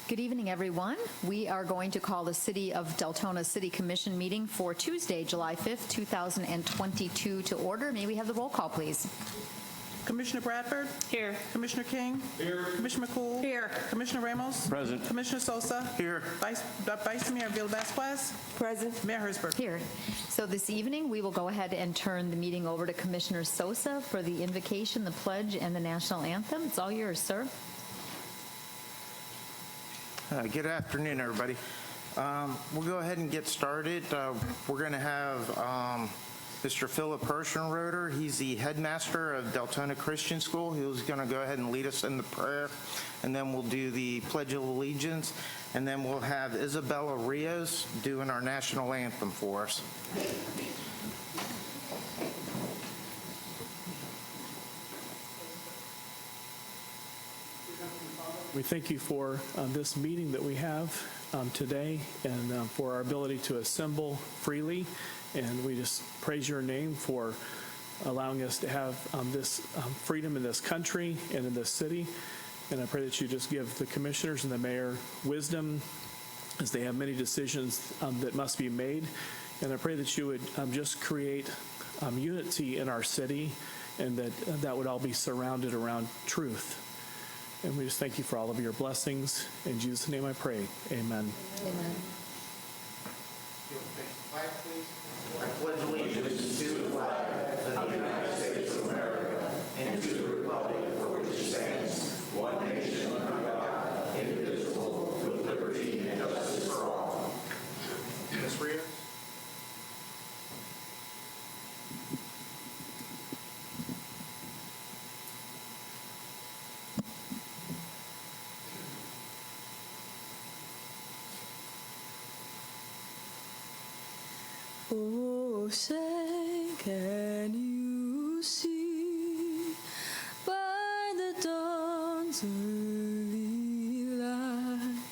Good evening, everyone. We are going to call the City of Deltona City Commission meeting for Tuesday, July 5th, 2022 to order. May we have the roll call, please? Commissioner Bradford? Here. Commissioner King? Here. Commissioner McCool? Here. Commissioner Ramos? Present. Commissioner Sosa? Here. Vice Mayor Villasquez? Present. Mayor Hersberg? Here. So this evening, we will go ahead and turn the meeting over to Commissioner Sosa for the invocation, the pledge, and the national anthem. It's all yours, sir. Good afternoon, everybody. We'll go ahead and get started. We're going to have Mr. Philip Hirschenroder. He's the headmaster of Deltona Christian School. He's going to go ahead and lead us in the prayer, and then we'll do the Pledge of Allegiance, and then we'll have Isabella Rios doing our national anthem for us. We thank you for this meeting that we have today and for our ability to assemble freely. And we just praise your name for allowing us to have this freedom in this country and in this city. And I pray that you just give the commissioners and the mayor wisdom as they have many decisions that must be made. And I pray that you would just create unity in our city, and that would all be surrounded around truth. And we just thank you for all of your blessings. In Jesus' name I pray. Amen. Amen. I pledge allegiance to the flag of the United States of America and to the republic for which it stands, one nation under God, indivisible, with liberty and justice for all. Ms. Rios? Oh, say, can you see by the dawn's early light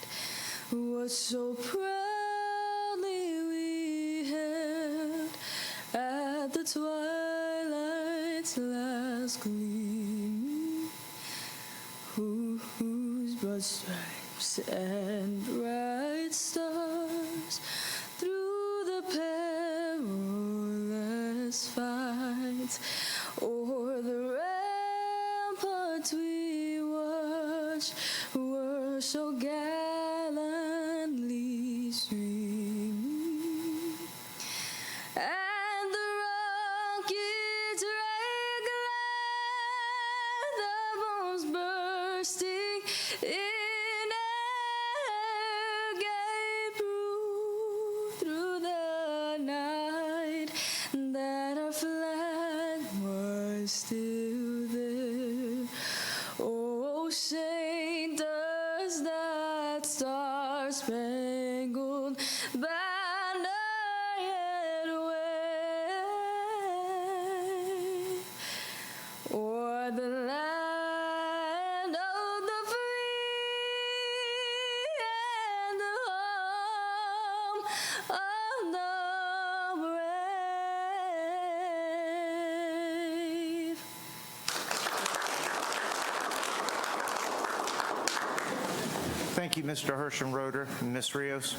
what so proudly we hailed at the twilight's last gleaming, whose broad stripes and bright stars through the perilous fights o'er the ramparts we watched were so gallantly streaming, and the rockets rang like the bombs bursting in air gave proof through the night that our flag was still there. Oh, say, does that star-spangled banner yet wave o'er the land of the free and the home of the brave? Thank you, Mr. Hirschenroder and Ms. Rios.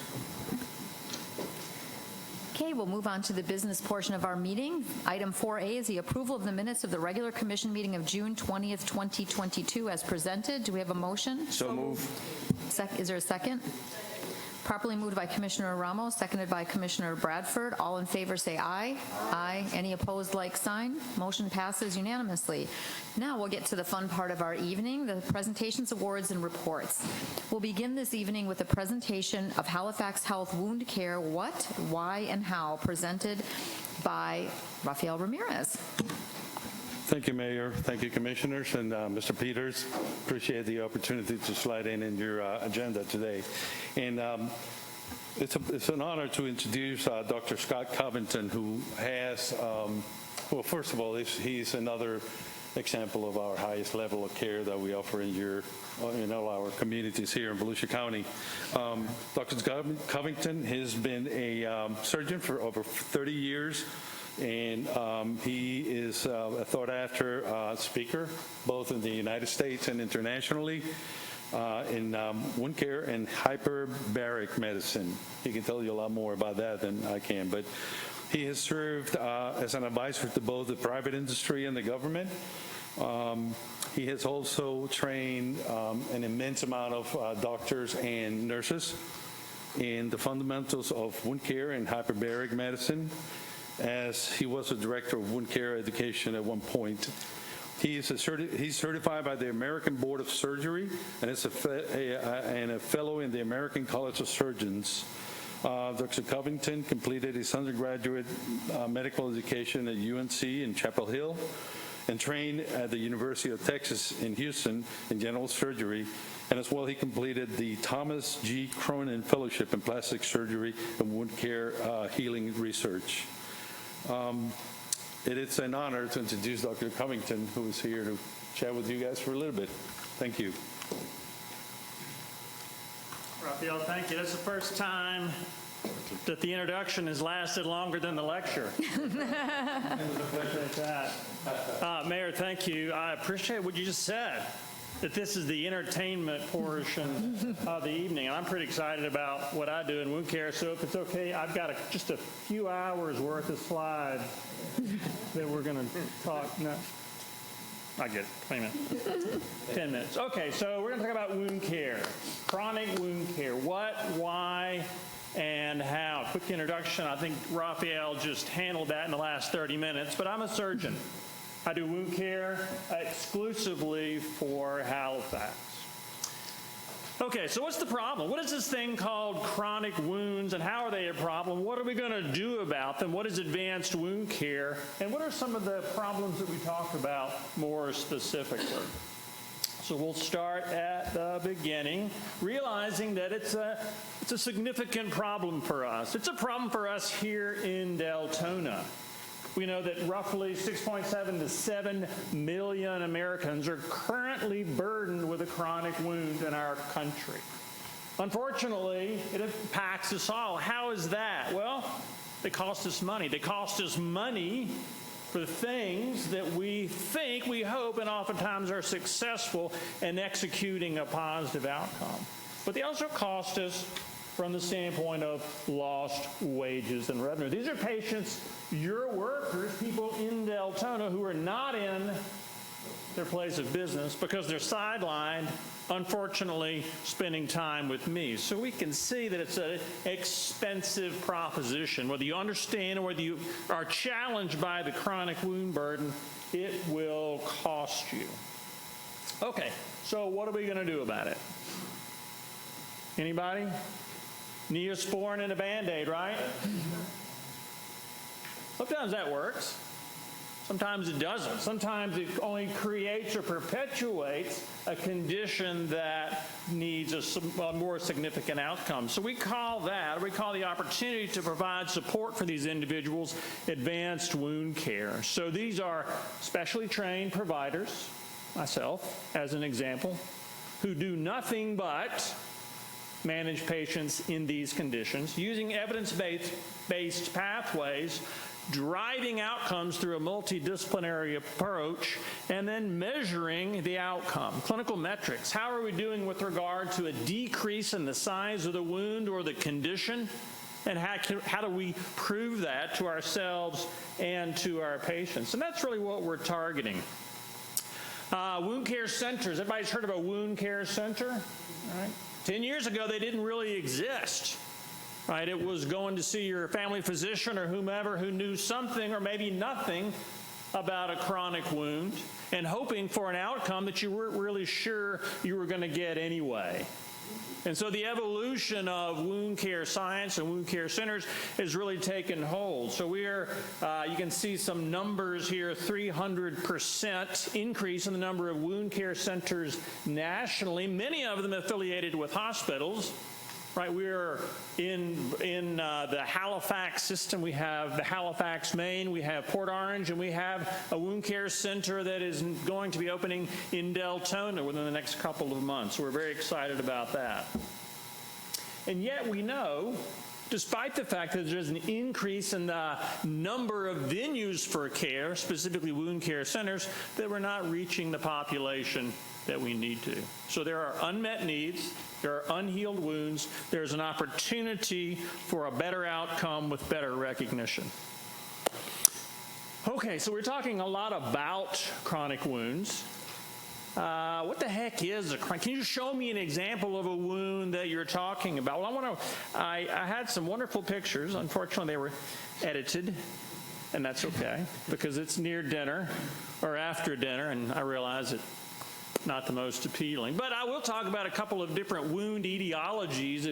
Okay, we'll move on to the business portion of our meeting. Item 4A is the approval of the minutes of the regular commission meeting of June 20th, 2022 as presented. Do we have a motion? So move. Is there a second? Properly moved by Commissioner Ramos, seconded by Commissioner Bradford. All in favor say aye. Aye. Any opposed, like sign. Motion passes unanimously. Now we'll get to the fun part of our evening, the presentations, awards, and reports. We'll begin this evening with a presentation of Halifax Health Wound Care, What, Why, and How, presented by Rafael Ramirez. Thank you, Mayor. Thank you, Commissioners, and Mr. Peters. Appreciate the opportunity to slide in your agenda today. And it's an honor to introduce Dr. Scott Covington, who has, well, first of all, he's another example of our highest level of care that we offer in all our communities here in Volusia County. Dr. Covington has been a surgeon for over 30 years. And he is a sought-after speaker, both in the United States and internationally. in wound care and hyperbaric medicine. He can tell you a lot more about that than I can, but he has served as an advisor to both the private industry and the government. He has also trained an immense amount of doctors and nurses in the fundamentals of wound care and hyperbaric medicine, as he was a director of wound care education at one point. He's certified by the American Board of Surgery and is a fellow in the American College of Surgeons. Dr. Covington completed his undergraduate medical education at UNC in Chapel Hill and trained at the University of Texas in Houston in general surgery. And as well, he completed the Thomas G. Cronin Fellowship in Plastic Surgery and Wound Care Healing Research. It is an honor to introduce Dr. Covington, who is here to chat with you guys for a little bit. Thank you. Raphael, thank you. That's the first time that the introduction has lasted longer than the lecture. Appreciate that. Mayor, thank you. I appreciate what you just said, that this is the entertainment portion of the evening. And I'm pretty excited about what I do in wound care. So if it's okay, I've got just a few hours worth of slides that we're going to talk. No, I get it. 20 minutes. 10 minutes. Okay, so we're going to talk about wound care, chronic wound care. What, why, and how. Quick introduction. I think Raphael just handled that in the last 30 minutes, but I'm a surgeon. I do wound care exclusively for Halifax. Okay, so what's the problem? What is this thing called chronic wounds, and how are they a problem? What are we going to do about them? What is advanced wound care? And what are some of the problems that we talk about more specifically? So we'll start at the beginning, realizing that it's a significant problem for us. It's a problem for us here in Deltona. We know that roughly 6.7 to 7 million Americans are currently burdened with a chronic wound in our country. Unfortunately, it impacts us all. How is that? Well, they cost us money. They cost us money for the things that we think, we hope, and oftentimes are successful in executing a positive outcome. But they also cost us from the standpoint of lost wages and revenue. These are patients, your workers, people in Deltona who are not in their place of business because they're sidelined, unfortunately, spending time with me. So we can see that it's an expensive proposition. Whether you understand or whether you are challenged by the chronic wound burden, it will cost you. Okay, so what are we going to do about it? Anybody? Neosporin and a Band-Aid, right? Sometimes that works. Sometimes it doesn't. Sometimes it only creates or perpetuates a condition that needs a more significant outcome. So we call the opportunity to provide support for these individuals advanced wound care. So these are specially trained providers, myself as an example, who do nothing but manage patients in these conditions using evidence-based pathways, driving outcomes through a multidisciplinary approach, and then measuring the outcome. Clinical metrics. How are we doing with regard to a decrease in the size of the wound or the condition? And how do we prove that to ourselves and to our patients? And that's really what we're targeting. Wound care centers. Everybody's heard of a wound care center? All right. 10 years ago, they didn't really exist, right? It was going to see your family physician or whomever who knew something or maybe nothing about a chronic wound and hoping for an outcome that you weren't really sure you were going to get anyway. And so the evolution of wound care science and wound care centers has really taken hold. So you can see some numbers here, 300% increase in the number of wound care centers nationally, many of them affiliated with hospitals. Right, we're in the Halifax system. We have the Halifax, Maine. We have Port Orange, and we have a wound care center that is going to be opening in Deltona within the next couple of months. We're very excited about that. And yet we know, despite the fact that there's an increase in the number of venues for care, specifically wound care centers, that we're not reaching the population that we need to. So there are unmet needs, there are unhealed wounds, there's an opportunity for a better outcome with better recognition. Okay, so we're talking a lot about chronic wounds. What the heck is a chronic? Can you show me an example of a wound that you're talking about? Well, I had some wonderful pictures. Unfortunately, they were edited, and that's okay, because it's near dinner or after dinner, and I realize it's not the most appealing. But I will talk about a couple of different wound etiologies,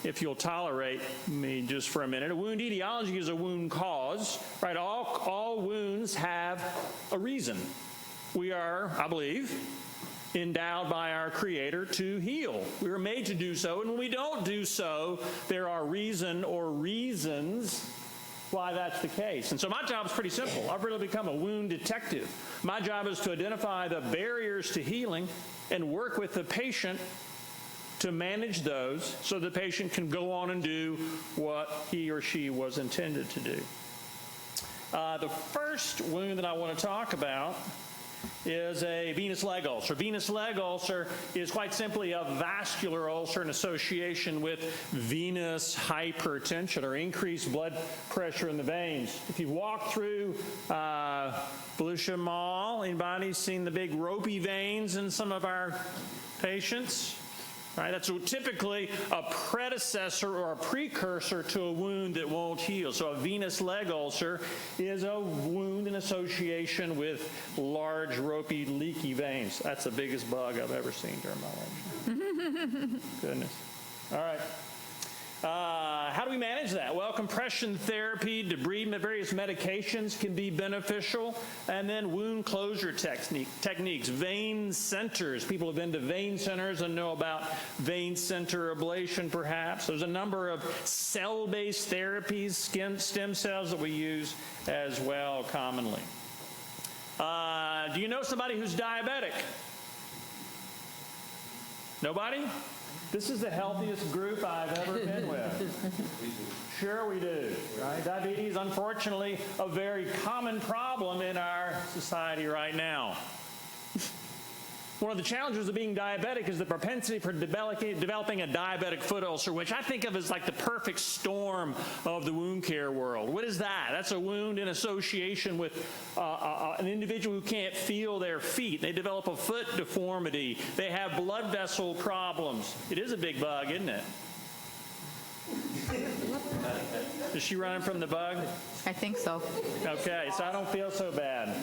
if you'll tolerate me just for a minute. A wound etiology is a wound cause, right? All wounds have a reason. We are, I believe, endowed by our Creator to heal. We were made to do so, and when we don't do so, there are reason or reasons why that's the case. And so my job is pretty simple. I've really become a wound detective. My job is to identify the barriers to healing and work with the patient to manage those so the patient can go on and do what he or she was intended to do. The first wound that I want to talk about is a venous leg ulcer. Venous leg ulcer is quite simply a vascular ulcer in association with venous hypertension or increased blood pressure in the veins. If you've walked through Volusia Mall, anybody seen the big ropey veins in some of our patients? Right, that's typically a predecessor or a precursor to a wound that won't heal. So a venous leg ulcer is a wound in association with large, ropey, leaky veins. That's the biggest bug I've ever seen during my lecture. Goodness. All right. How do we manage that? Well, compression therapy, debridement, various medications can be beneficial, and then wound closure techniques, vein centers. People have been to vein centers and know about vein center ablation, perhaps. There's a number of cell-based therapies, stem cells that we use as well commonly. Do you know somebody who's diabetic? Nobody? This is the healthiest group I've ever been with. Sure we do, right? Diabetes, unfortunately, a very common problem in our society right now. One of the challenges of being diabetic is the propensity for developing a diabetic foot ulcer, which I think of as like the perfect storm of the wound care world. What is that? That's a wound in association with an individual who can't feel their feet. They develop a foot deformity. They have blood vessel problems. It is a big bug, isn't it? Is she running from the bug? I think so. Okay, so I don't feel so bad.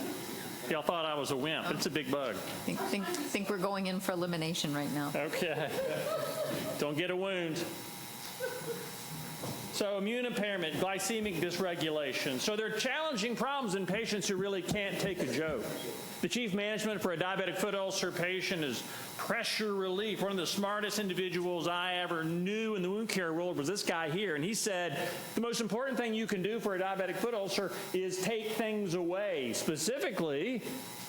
Y'all thought I was a wimp. It's a big bug. Think we're going in for elimination right now. Okay. Don't get a wound. So immune impairment, glycemic dysregulation. So they're challenging problems in patients who really can't take a joke. The chief management for a diabetic foot ulcer patient is pressure relief. One of the smartest individuals I ever knew in the wound care world was this guy here. And he said, the most important thing you can do for a diabetic foot ulcer is take things away. Specifically,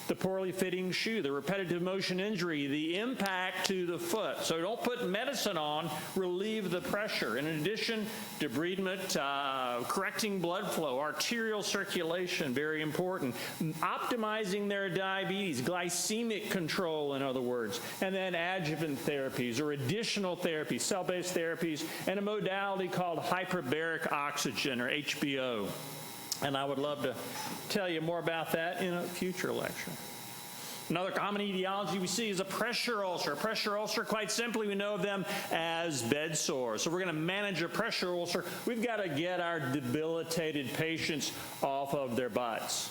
the poorly fitting shoe, the repetitive motion injury, the impact to the foot. So don't put medicine on, relieve the pressure. In addition, debridement, correcting blood flow, arterial circulation, very important. Optimizing their diabetes, glycemic control, in other words. And then adjuvant therapies or additional therapies, cell-based therapies, and a modality called hyperbaric oxygen, or HBO. And I would love to tell you more about that in a future lecture. Another common etiology we see is a pressure ulcer. A pressure ulcer, quite simply, we know of them as bed sores. So we're going to manage a pressure ulcer. We've got to get our debilitated patients off of their butts.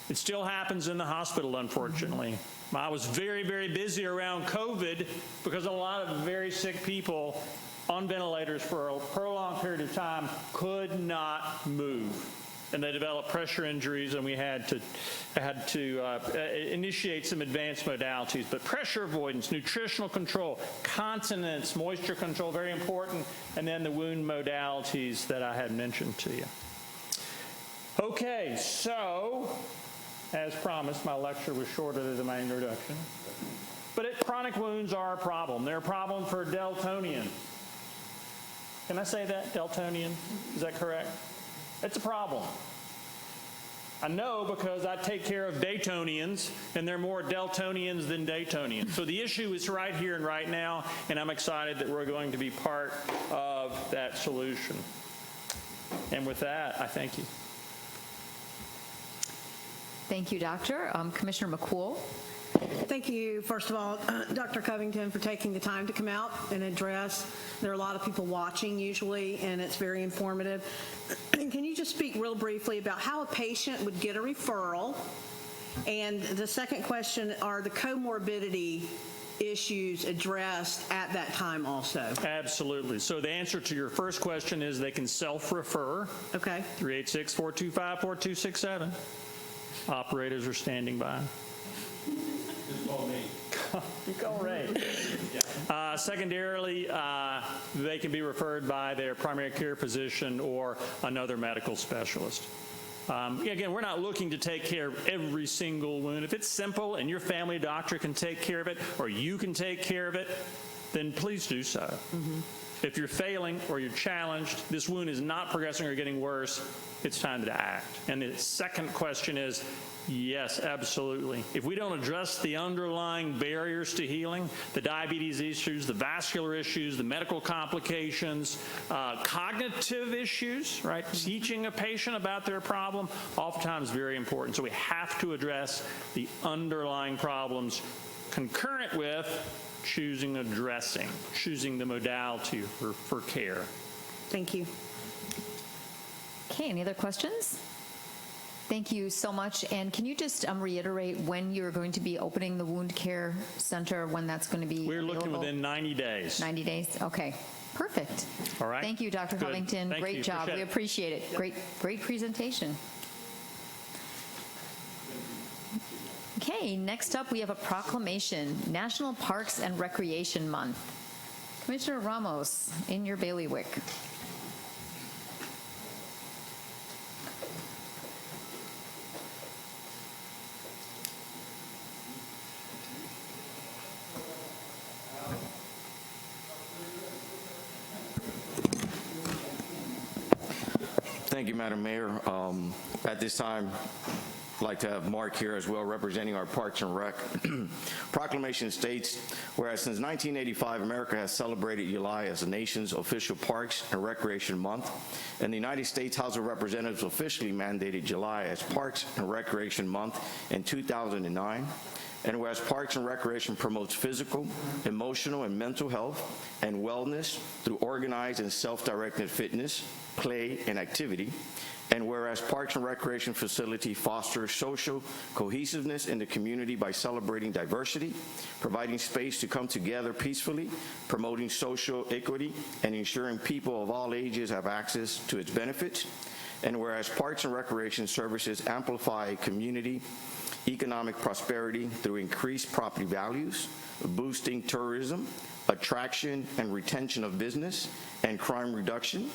It still happens in the hospital, unfortunately. I was very, very busy around COVID because a lot of very sick people on ventilators for a prolonged period of time could not move. And they developed pressure injuries, and we had to initiate some advanced modalities. But pressure avoidance, nutritional control, continence, moisture control, very important, and then the wound modalities that I had mentioned to you. Okay, so as promised, my lecture was shorter than my introduction. But chronic wounds are a problem. They're a problem for Deltonians. Can I say that, Deltonian? Is that correct? It's a problem. I know because I take care of Daytonians, and they're more Deltonians than Daytonians. So the issue is right here and right now, and I'm excited that we're going to be part of that solution. And with that, I thank you. Thank you, Doctor. Commissioner McCool. Thank you, first of all, Dr. Covington, for taking the time to come out and address. There are a lot of people watching usually, and it's very informative. And can you just speak real briefly about how a patient would get a referral? And the second question, are the comorbidity issues addressed at that time also? Absolutely. So the answer to your first question is they can self-refer. Okay. 386-425-4267. Operators are standing by. You call Ray. Secondarily, they can be referred by their primary care physician or another medical specialist. Again, we're not looking to take care of every single wound. If it's simple and your family doctor can take care of it or you can take care of it, then please do so. Mm-hmm. If you're failing or you're challenged, this wound is not progressing or getting worse, it's time to act. And the second question is, yes, absolutely. If we don't address the underlying barriers to healing, the diabetes issues, the vascular issues, the medical complications, cognitive issues, right? Teaching a patient about their problem, oftentimes very important. So we have to address the underlying problems concurrent with choosing the modality for care. Thank you. Okay, any other questions? Thank you so much. And can you just reiterate when you're going to be opening the wound care center, when that's going to be We're available? looking within 90 days. 90 days? Okay, perfect. All right. Thank you, Dr. Good. Covington. Thank Great you. job. Appreciate We it. appreciate it. Great presentation. Okay, next up we have a proclamation, National Parks and Recreation Month. Commissioner Ramos, in your bailiwick. Thank you, Madam Mayor. At this time, I'd like to have Mark here as well, representing our Parks and Rec. Proclamation states, whereas since 1985, America has celebrated July as the nation's official Parks and Recreation Month, and the United States House of Representatives officially mandated July as Parks and Recreation Month in 2009, and whereas Parks and Recreation promotes physical, emotional, and mental health and wellness through organized and self-directed fitness, play, and activity, and whereas Parks and Recreation facility fosters social cohesiveness in the community by celebrating diversity, providing space to come together peacefully, promoting social equity, and ensuring people of all ages have access to its benefits, and whereas Parks and Recreation services amplify community economic prosperity through increased property values, boosting tourism, attraction and retention of business, and crime reduction.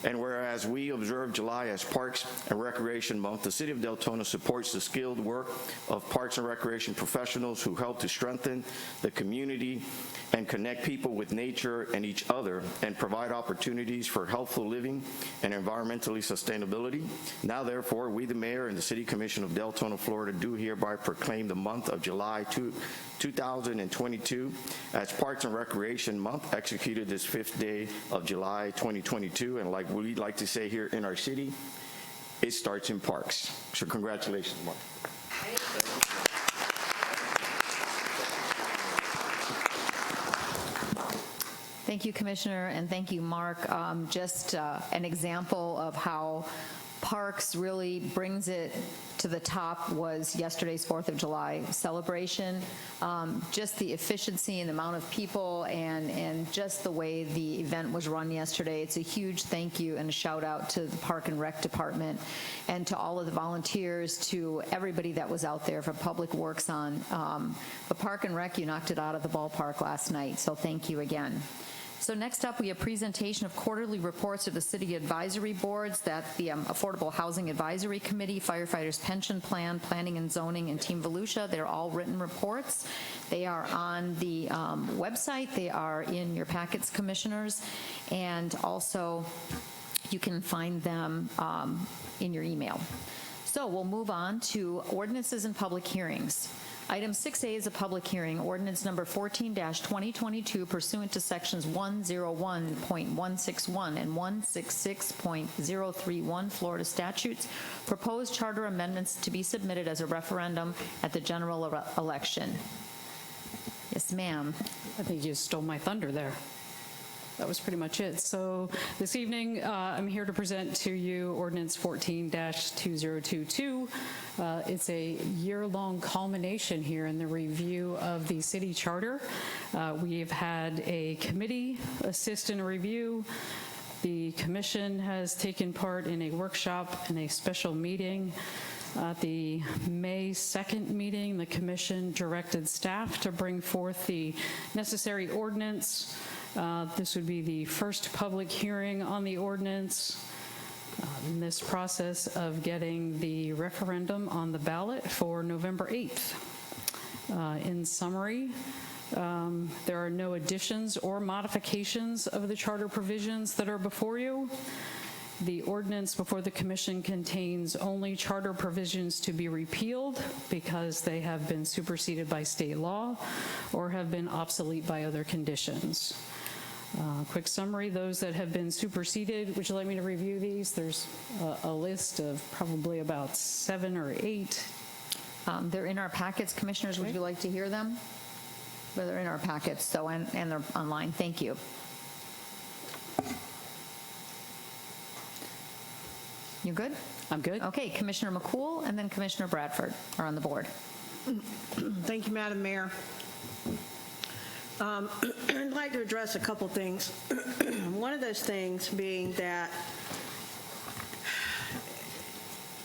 And whereas we observe July as Parks and Recreation Month, the City of Deltona supports the skilled work of Parks and Recreation professionals who help to strengthen the community and connect people with nature and each other and provide opportunities for healthful living and environmentally sustainability. Now, therefore, we, the Mayor and the City Commission of Deltona, Florida, do hereby proclaim the month of July 2022 as Parks and Recreation Month, executed this 5th day of July 2022. And like we like to say here in our city, it starts in parks. So congratulations, Mark. Thank you, Commissioner, and thank you, Mark. Just an example of how Parks really brings it to the top was yesterday's 4th of July celebration. Just the efficiency and the amount of people and just the way the event was run yesterday. It's a huge thank you and a shout out to the Park and Rec Department and to all of the volunteers, to everybody that was out there for Public Works on. The Park and Rec, you knocked it out of the ballpark last night, so thank you again. So next up, we have presentation of quarterly reports of the city advisory boards, that the Affordable Housing Advisory Committee, Firefighters Pension Plan, Planning and Zoning, and Team Volusia. They're all written reports. They are on the website. They are in your packets, commissioners, and also you can find them in your email. So we'll move on to ordinances and public hearings. Item 6A is a public hearing, ordinance number 14-2022 pursuant to sections 101.161 and 166.031 Florida statutes, proposed charter amendments to be submitted as a referendum at the general election. Yes, ma'am. I think you stole my thunder there. That was pretty much it. So this evening, I'm here to present to you ordinance 14-2022. It's a year-long culmination here in the review of the city charter. We've had a committee assist in a review. The commission has taken part in a workshop and a special meeting. At the May 2nd meeting, the commission directed staff to bring forth the necessary ordinance. This would be the first public hearing on the ordinance in this process of getting the referendum on the ballot for November 8th. In summary, there are no additions or modifications of the charter provisions that are before you. The ordinance before the commission contains only charter provisions to be repealed because they have been superseded by state law or have been obsolete by other conditions. Quick summary, those that have been superseded, would you like me to review these? There's a list of probably about 7 or 8. They're in our packets. Commissioners, would you like to hear them? Well, they're in our packets, so, and they're online. Thank you. You good? I'm good. Okay, Commissioner McCool and then Commissioner Bradford are on the board. Thank you, Madam Mayor. I'd like to address a couple things. One of those things being that,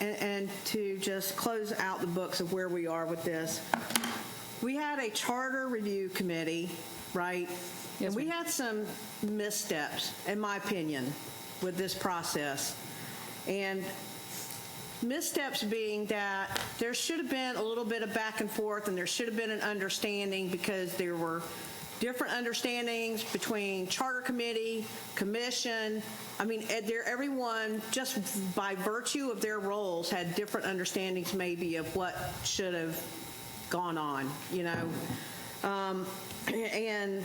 and to just close out the books of where we are with this, we had a charter review committee, right? Yes, and we ma'am. had some missteps, in my opinion, with this process. And missteps being that there should have been a little bit of back and forth, and there should have been an understanding, because there were different understandings between charter committee, commission. I mean, everyone, just by virtue of their roles, had different understandings maybe of what should have gone on, you know. And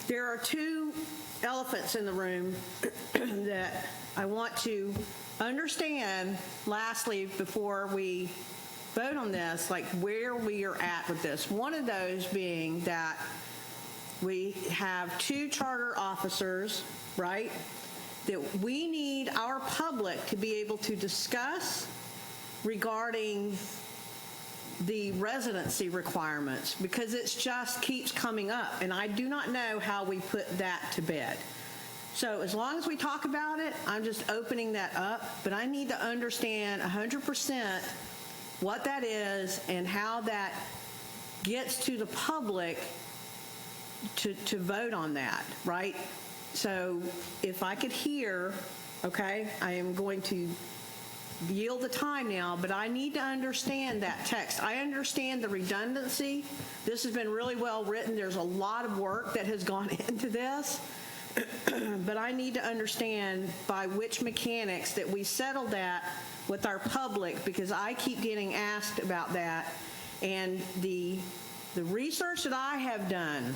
there are two elephants in the room that I want to understand, lastly, before we vote on this, like where we are at with this. One of those being that we have 2 charter officers, right, that we need our public to be able to discuss regarding the residency requirements, because it just keeps coming up, and I do not know how we put that to bed. So as long as we talk about it, I'm just opening that up, but I need to understand 100% what that is and how that gets to the public to vote on that, right? So if I could hear, okay, I am going to yield the time now, but I need to understand that text. I understand the redundancy. This has been really well written. There's a lot of work that has gone into this. But I need to understand by which mechanics that we settle that with our public, because I keep getting asked about that. And the research that I have done,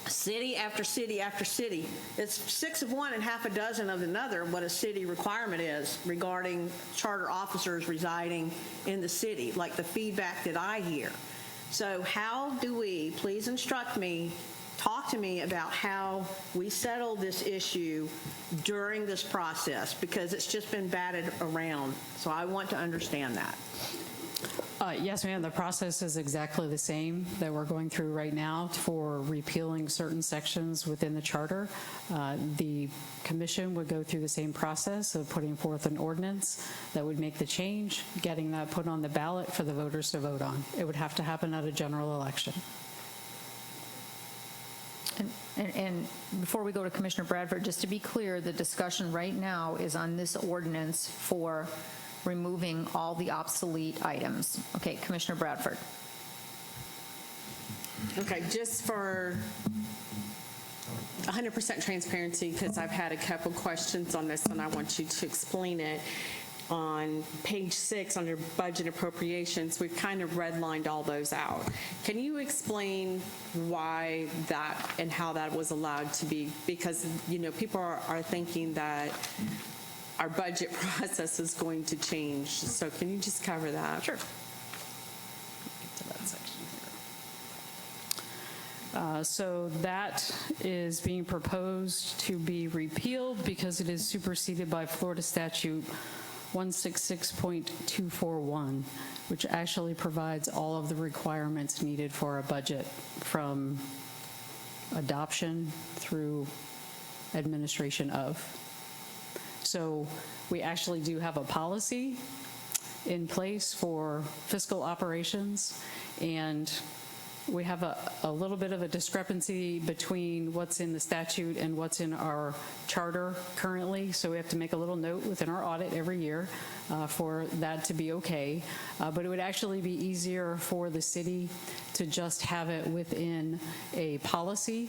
city after city after city, it's 6 of one and half a dozen of another what a city requirement is regarding charter officers residing in the city, like the feedback that I hear. So how do we, please instruct me, talk to me about how we settle this issue during this process, because it's just been batted around. So I want to understand that. Yes, ma'am. The process is exactly the same that we're going through right now for repealing certain sections within the charter. The commission would go through the same process of putting forth an ordinance that would make the change, getting that put on the ballot for the voters to vote on. It would have to happen at a general election. And before we go to Commissioner Bradford, just to be clear, the discussion right now is on this ordinance for removing all the obsolete items. Okay, Commissioner Bradford. Okay, just for 100% transparency, because I've had a couple questions on this and I want you to explain it. on page 6 under budget appropriations, we've kind of redlined all those out. Can you explain why that and how that was allowed to be? Because, people are thinking that our budget process is going to change. So can you just cover that? Sure. So that is being proposed to be repealed because it is superseded by Florida Statute 166.241, which actually provides all of the requirements needed for a budget from adoption through administration of. So we actually do have a policy in place for fiscal operations, and we have a little bit of a discrepancy between what's in the statute and what's in our charter currently, so we have to make a little note within our audit every year for that to be okay. But it would actually be easier for the city to just have it within a policy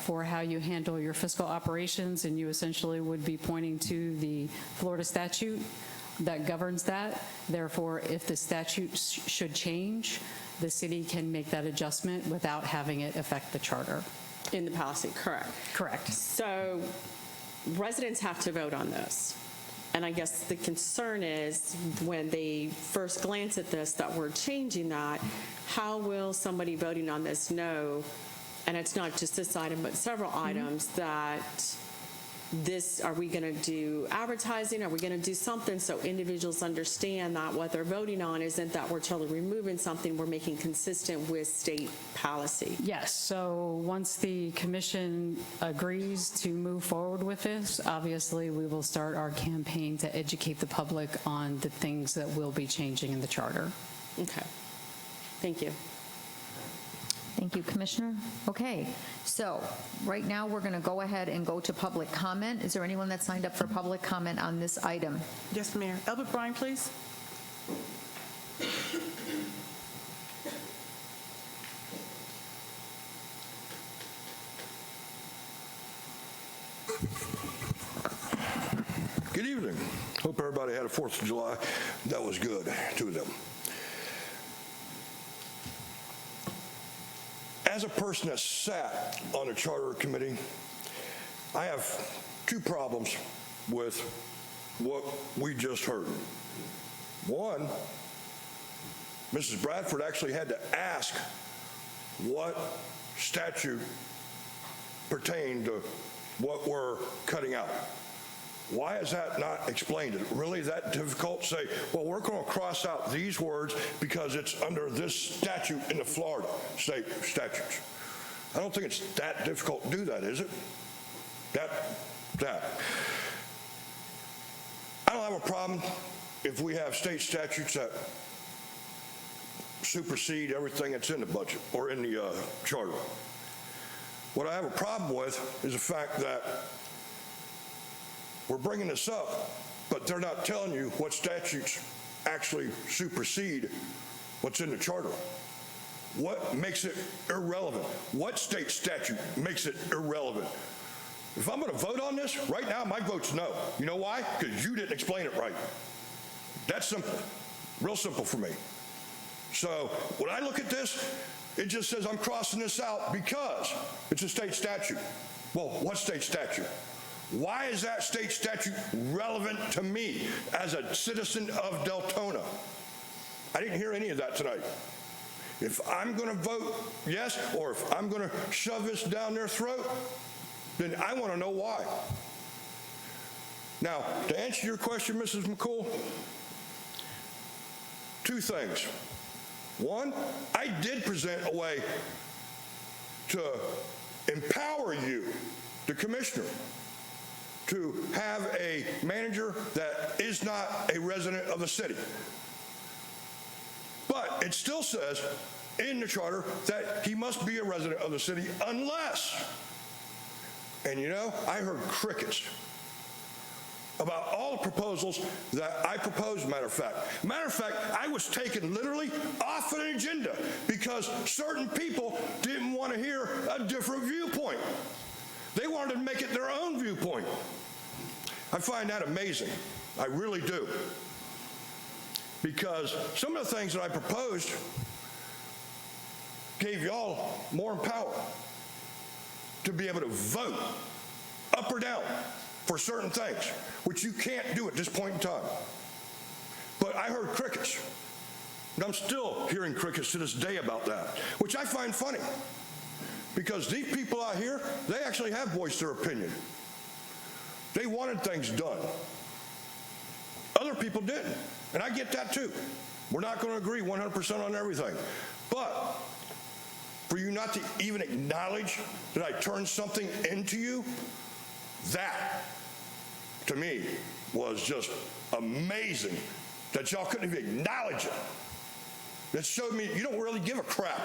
for how you handle your fiscal operations, and you essentially would be pointing to the Florida statute that governs that. Therefore, if the statute should change, the city can make that adjustment without having it affect the charter. In the policy, correct. Correct. So residents have to vote on this. And I guess the concern is when they first glance at this, that we're changing that, how will somebody voting on this know, and it's not just this item, but several items, that this, are we going to do advertising? Are we going to do something so individuals understand that what they're voting on isn't that we're totally removing something, we're making consistent with state policy? Yes, so once the commission agrees to move forward with this, obviously we will start our campaign to educate the public on the things that will be changing in the charter. Okay. Thank you. Thank you, Commissioner. Okay, so right now we're going to go ahead and go to public comment. Is there anyone that signed up for public comment on this item? Yes, Mayor. Albert Bryan, please. Good evening. Hope everybody had a 4th of July. That was good to them. As a person that sat on the Charter Committee, I have 2 problems with what we just heard. One, Mrs. Bradford actually had to ask what statute pertained to what we're cutting out. Why is that not explained? Is it really that difficult to say, well, we're going to cross out these words because it's under this statute in the Florida state statutes? I don't think it's that difficult to do that, is it? That. I don't have a problem if we have state statutes that supersede everything that's in the budget or in the charter. What I have a problem with is the fact that we're bringing this up, but they're not telling you what statutes actually supersede what's in the charter. What makes it irrelevant? What state statute makes it irrelevant? If I'm going to vote on this, right now my vote's no. You know why? Because you didn't explain it right. That's simple. Real simple for me. So when I look at this, it just says I'm crossing this out because it's a state statute. Well, what state statute? Why is that state statute relevant to me as a citizen of Deltona? I didn't hear any of that tonight. If I'm going to vote yes, or if I'm going to shove this down their throat, then I want to know why. Now, to answer your question, Mrs. McCool, 2 things. One, I did present a way to empower you, the commissioner, to have a manager that is not a resident of the city. But it still says in the charter that he must be a resident of the city unless, and you know, I heard crickets about all the proposals that I proposed, matter of fact. Matter of fact, I was taken literally off an agenda because certain people didn't want to hear a different viewpoint. They wanted to make it their own viewpoint. I find that amazing. I really do. Because some of the things that I proposed gave y'all more power to be able to vote up or down for certain things, which you can't do at this point in time. But I heard crickets, and I'm still hearing crickets to this day about that, which I find funny, because these people out here, they actually have voiced their opinion. They wanted things done. Other people didn't, and I get that too. We're not going to agree 100% on everything, but for you not to even acknowledge that I turned something into you, that, to me, was just amazing that y'all couldn't even acknowledge it. That showed me you don't really give a crap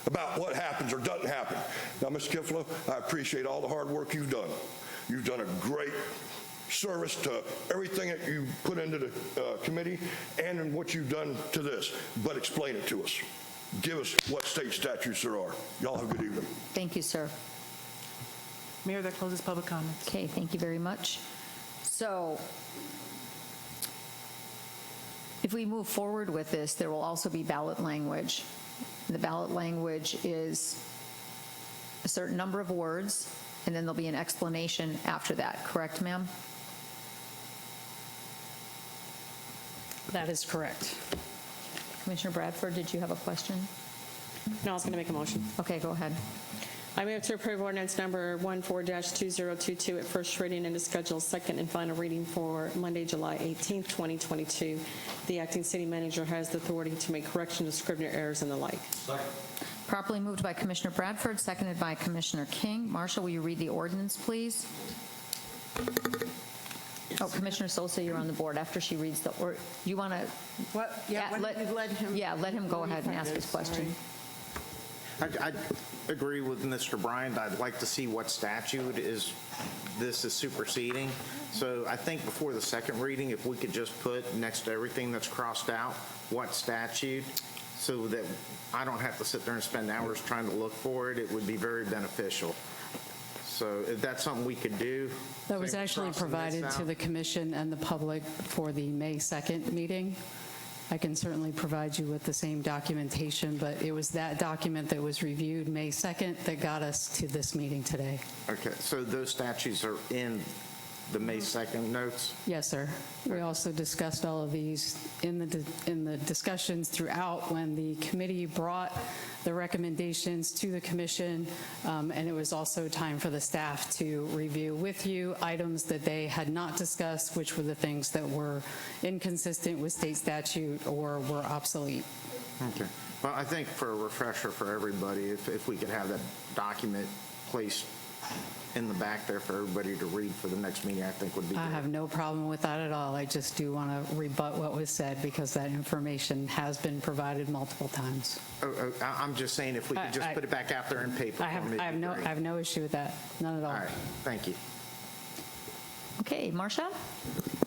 about what happens or doesn't happen. Now, Mr. Kiflo, I appreciate all the hard work you've done. You've done a great service to everything that you put into the committee and in what you've done to this, but explain it to us. Give us what state statutes there are. Y'all have a good evening. Thank you, sir. Mayor, that closes public comments. Okay, thank you very much. So if we move forward with this, there will also be ballot language. The ballot language is a certain number of words, and then there'll be an explanation after that. Correct, ma'am? That is correct. Commissioner Bradford, did you have a question? No, I was going to make a motion. Okay, go ahead. I move to approve ordinance number 14-2022 at first reading and to schedule second and final reading for Monday, July 18th, 2022. The acting city manager has the authority to make correction to Scrivener errors and the like. Properly moved by Commissioner Bradford, seconded by Commissioner King. Marshall, will you read the ordinance, please? Oh, Commissioner Sosa, you're on the board. After she reads the, or you want to? What? Yeah, let him. Yeah, let him go ahead and ask his question. I agree with Mr. Bryant. I'd like to see what statute this is superseding. So I think before the second reading, if we could just put next to everything that's crossed out, what statute, so that I don't have to sit there and spend hours trying to look for it, it would be very beneficial. So if that's something we could do. That was actually provided to the commission and the public for the May 2nd meeting. I can certainly provide you with the same documentation, but it was that document that was reviewed May 2nd that got us to this meeting today. Okay, so those statutes are in the May 2nd notes? Yes, sir. We also discussed all of these in the discussions throughout when the committee brought the recommendations to the commission, and it was also time for the staff to review with you items that they had not discussed, which were the things that were inconsistent with state statute or were obsolete. Okay. Well, I think for a refresher for everybody, if we could have that document placed in the back there for everybody to read for the next meeting, I think would be good. I have no problem with that at all. I just do want to rebut what was said because that information has been provided multiple times. I'm just saying if we could just put it back out there in paper. I have no issue with that. None at all. All right. Thank you. Okay, Marcia?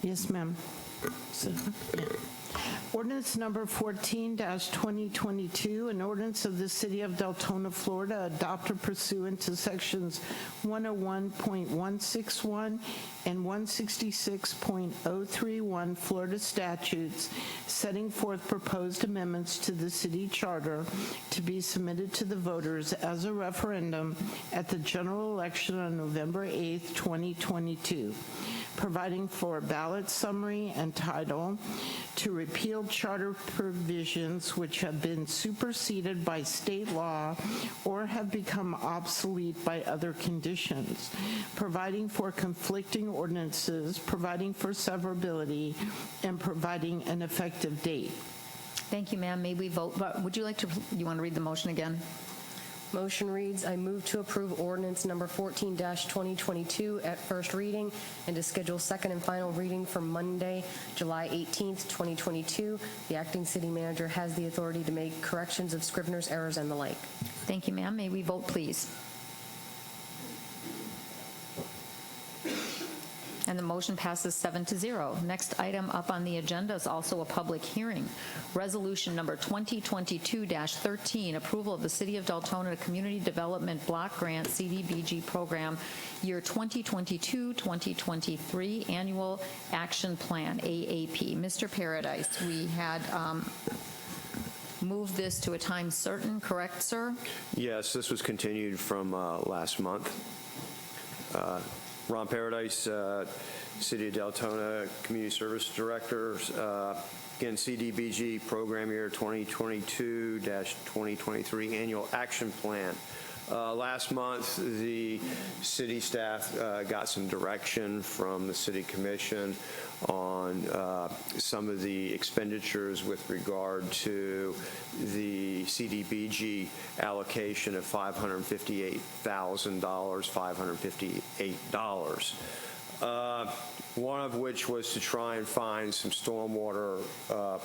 Yes, ma'am. So, yeah. Ordinance number 14-2022, an ordinance of the City of Deltona, Florida, adopted pursuant to sections 101.161 and 166.031 Florida statutes, setting forth proposed amendments to the city charter to be submitted to the voters as a referendum at the general election on November 8th, 2022. Providing for ballot summary and title, to repeal charter provisions which have been superseded by state law or have become obsolete by other conditions, providing for conflicting ordinances, providing for severability, and providing an effective date. Thank you, ma'am. May we vote? Would you like to, you want to read the motion again? Motion reads, I move to approve ordinance number 14-2022 at first reading and to schedule second and final reading for Monday, July 18th, 2022. The acting city manager has the authority to make corrections of Scrivener's errors and the like. Thank you, ma'am. May we vote, please? And the motion passes 7-0. Next item up on the agenda is also a public hearing. Resolution number 2022-13, approval of the City of Deltona Community Development Block Grant CDBG Program Year 2022-2023 Annual Action Plan, AAP. Mr. Paradise, we had moved this to a time certain, correct, sir? Yes, this was continued from last month. Ron Paradise, City of Deltona Community Service Director. Again, CDBG Program Year 2022-2023 Annual Action Plan. Last month, the city staff got some direction from the City Commission on some of the expenditures with regard to the CDBG allocation of $558,000, one of which was to try and find some stormwater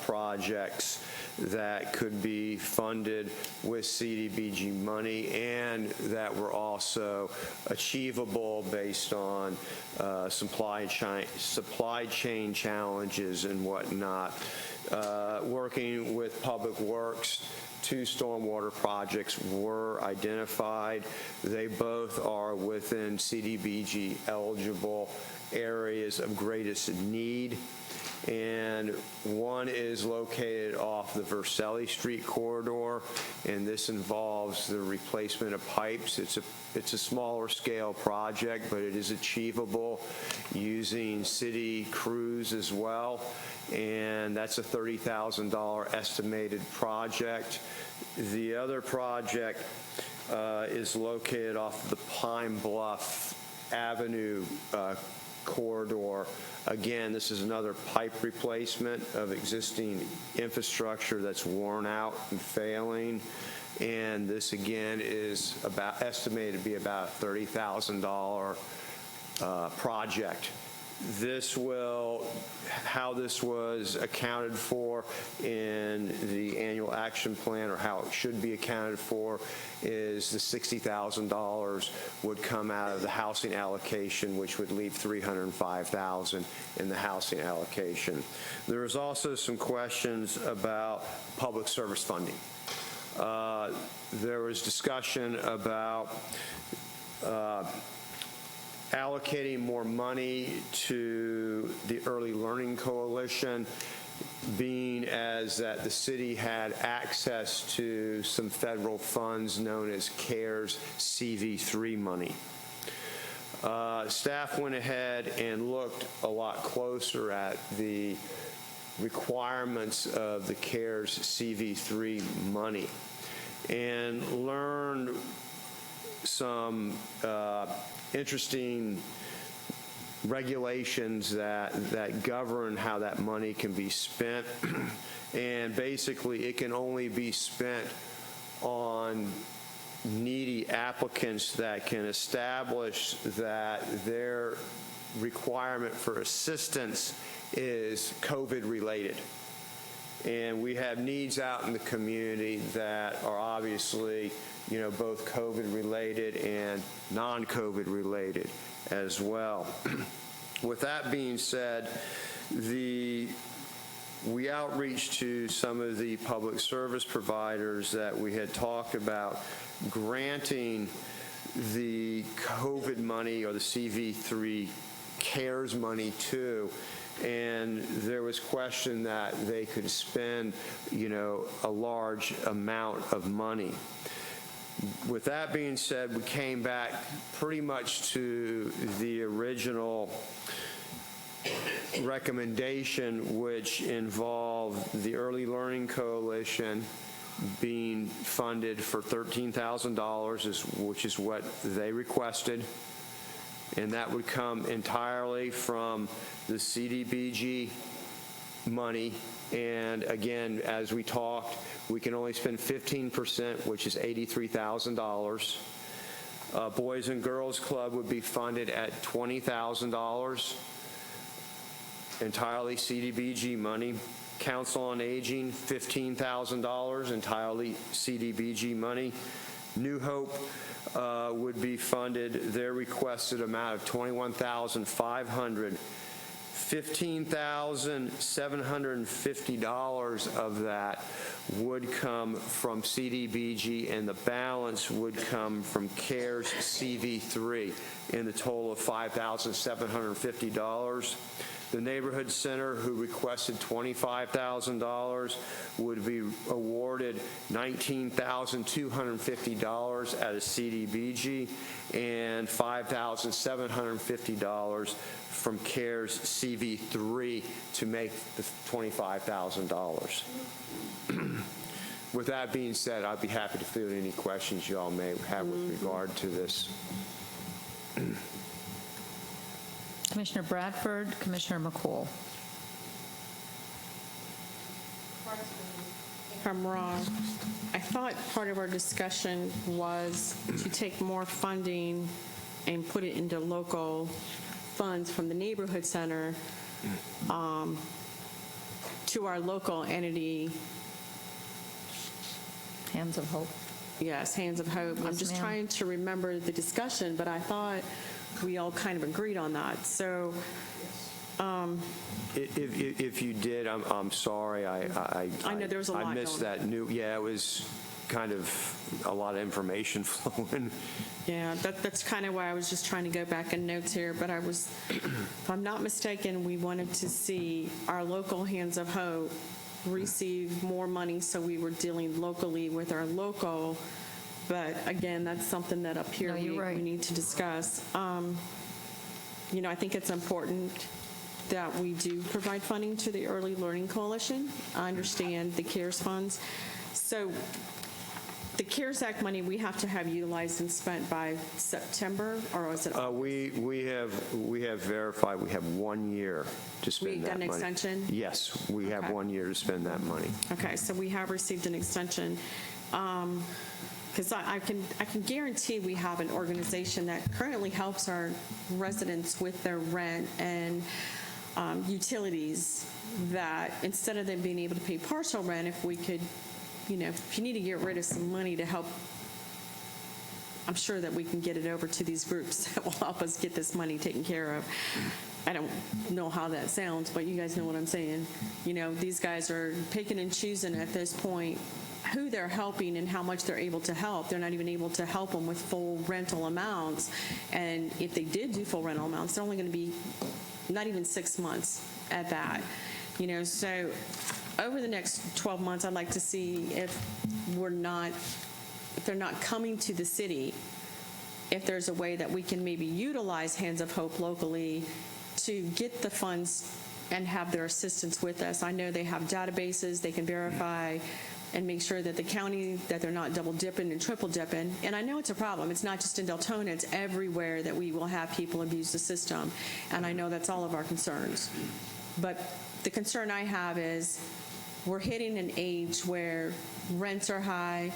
projects that could be funded with CDBG money and that were also achievable based on supply chain challenges and whatnot. Working with Public Works, 2 stormwater projects were identified. They both are within CDBG eligible areas of greatest need, and one is located off the Vercelli Street corridor, and this involves the replacement of pipes. It's a smaller scale project, but it is achievable using city crews as well, and that's a $30,000 estimated project. The other project is located off the Pine Bluff Avenue corridor. Again, this is another pipe replacement of existing infrastructure that's worn out and failing. And this again is estimated to be about a $30,000 project. How this was accounted for in the annual action plan, or how it should be accounted for, is the $60,000 would come out of the housing allocation, which would leave $305,000 in the housing allocation. There was also some questions about public service funding. There was discussion about allocating more money to the Early Learning Coalition, being as that the city had access to some federal funds known as CARES CV3 money. Staff went ahead and looked a lot closer at the requirements of the CARES CV3 money and learned some interesting regulations that govern how that money can be spent. And basically, it can only be spent on needy applicants that can establish that their requirement for assistance is COVID related. And we have needs out in the community that are obviously, both COVID related and non-COVID related as well. With that being said, we outreach to some of the public service providers that we had talked about granting the COVID money or the CV3 CARES money to, and there was question that they could spend, a large amount of money. With that being said, we came back pretty much to the original recommendation, which involved the Early Learning Coalition being funded for $13,000, which is what they requested. And that would come entirely from the CDBG money. And again, as we talked, we can only spend 15%, which is $83,000. Boys and Girls Club would be funded at $20,000, entirely CDBG money. Council on Aging, $15,000, entirely CDBG money. New Hope would be funded their requested amount of $21,500. $15,750 of that would come from CDBG, and the balance would come from CARES CV3 in the total of $5,750. The Neighborhood Center, who requested $25,000, would be awarded $19,250 out of CDBG and $5,750 from CARES CV3 to make the $25,000. With that being said, I'd be happy to field any questions you all may have with regard to this. Commissioner Bradford, Commissioner McCool. If I'm wrong, I thought part of our discussion was to take more funding and put it into local funds from the neighborhood center to our local entity. Hands of Hope. Yes, Hands of Hope. I'm Yes, just ma'am. trying to remember the discussion, but I thought we all kind of agreed on that. So, If you did, I'm sorry. I know there was a lot I missed going that yeah, it was kind of a lot of information flowing. yeah, that's kind of why I was just trying to go back in notes here. But if I'm not mistaken, we wanted to see our local Hands of Hope receive more money, so we were dealing locally with our local. But again, that's something that up here No, you're right. we need to discuss. You know, I think it's important that we do provide funding to the Early Learning Coalition. I understand the CARES funds. So the CARES Act money we have to have utilized and spent by September, or is it? We have verified we have 1 year to spend We've that done an money. extension? Yes, we have Okay. 1 year to spend that money. Okay, so we have received an extension. Because I can guarantee we have an organization that currently helps our residents with their rent and utilities, that instead of them being able to pay partial rent, if we could, you know, if you need to get rid of some money to help, I'm sure that we can get it over to these groups that will help us get this money taken care of. I don't know how that sounds, but you guys know what I'm saying. You know, these guys are picking and choosing at this point who they're helping and how much they're able to help. They're not even able to help them with full rental amounts. And if they did do full rental amounts, they're only going to be not even 6 months at that. You know, so over the next 12 months, I'd like to see if they're not coming to the city, if there's a way that we can maybe utilize Hands of Hope locally to get the funds and have their assistance with us. I know they have databases they can verify and make sure that the county, that they're not double dipping and triple dipping. And I know it's a problem. It's not just in Deltona, it's everywhere that we will have people abuse the system. And I know that's all of our concerns. But the concern I have is we're hitting an age where rents are high,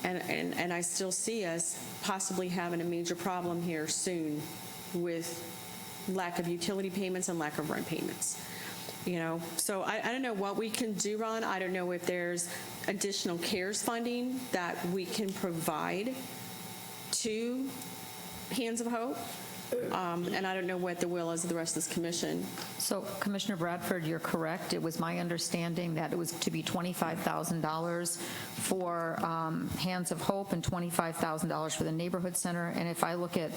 and I still see us possibly having a major problem here soon with lack of utility payments and lack of rent payments. You know, so I don't know what we can do, Ron. I don't know if there's additional CARES funding that we can provide to Hands of Hope. And I don't know what the will is of the rest of this commission. So Commissioner Bradford, you're correct. It was my understanding that it was to be $25,000 for Hands of Hope and $25,000 for the Neighborhood Center. And if I look at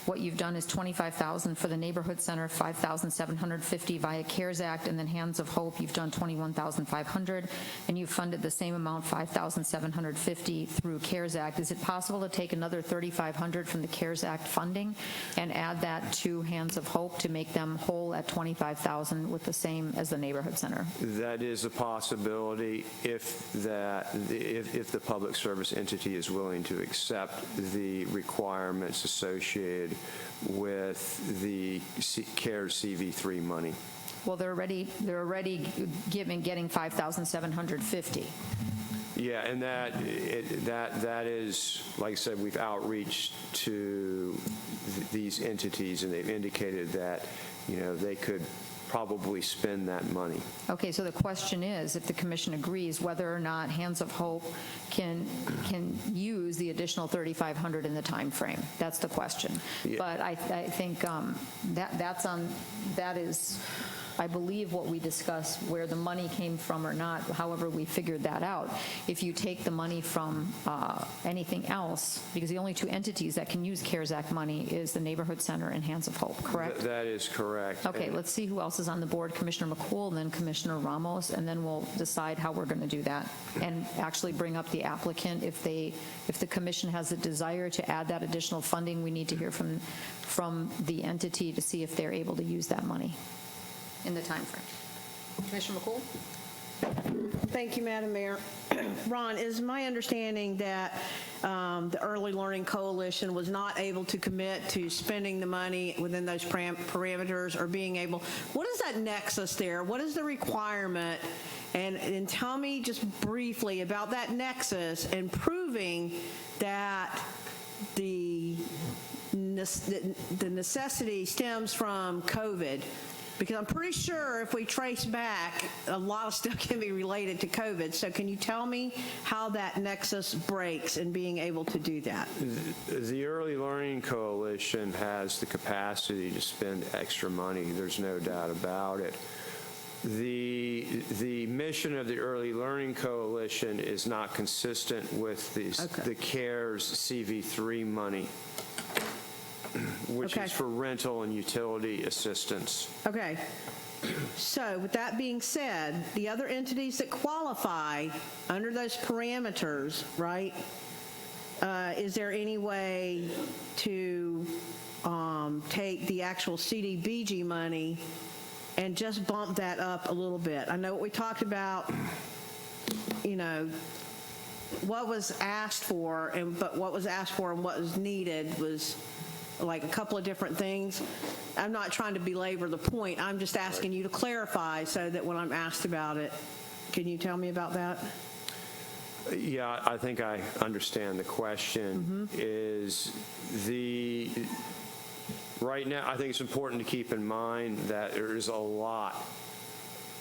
what you've done is $25,000 for the Neighborhood Center, $5,750 via CARES Act, and then Hands of Hope, you've done $21,500, and you've funded the same amount, $5,750 through CARES Act. Is it possible to take another $3,500 from the CARES Act funding and add that to Hands of Hope to make them whole at $25,000 with the same as the Neighborhood Center? That is a possibility if the public service entity is willing to accept the requirements associated with the CARES CV3 money. Well, they're already getting $5,750. Yeah, and that is, like I said, we've outreached to these entities, and they've indicated that, you know, they could probably spend that money. Okay, so the question is, if the commission agrees, whether or not Hands of Hope can use the additional $3,500 in the time frame. That's the question. Yeah. But I think that is, I believe, what we discussed, where the money came from or not, however we figured that out. If you take the money from anything else, because the only two entities that can use CARES Act money is the Neighborhood Center and Hands of Hope, correct? That is correct. Okay, And- let's see who else is on the board. Commissioner McCool, and then Commissioner Ramos, and then we'll decide how we're going to do that, and actually bring up the applicant. If the commission has a desire to add that additional funding, we need to hear from the entity to see if they're able to use that money in the time frame. Commissioner McCool? Thank you, Madam Mayor. Ron, is my understanding that the Early Learning Coalition was not able to commit to spending the money within those parameters, or being able, what is that nexus there? What is the requirement? And tell me just briefly about that nexus and proving that the necessity stems from COVID. Because I'm pretty sure if we trace back, a lot of stuff can be related to COVID. So can you tell me how that nexus breaks in being able to do that? The Early Learning Coalition has the capacity to spend extra money. There's no doubt about it. The mission of the Early Learning Coalition is not consistent with the CARES CV3 money, which is for rental and utility assistance. Okay. So with that being said, the other entities that qualify under those parameters, right, is there any way to take the actual CDBG money and just bump that up a little bit? I know what we talked about, you know, what was asked for, but what was asked for and what was needed was like a couple of different things. I'm not trying to belabor the point. I'm just asking you to clarify so that when I'm asked about it, can you tell me about that? Yeah, I think I understand the question. Is right now, I think it's important to keep in mind that there is a lot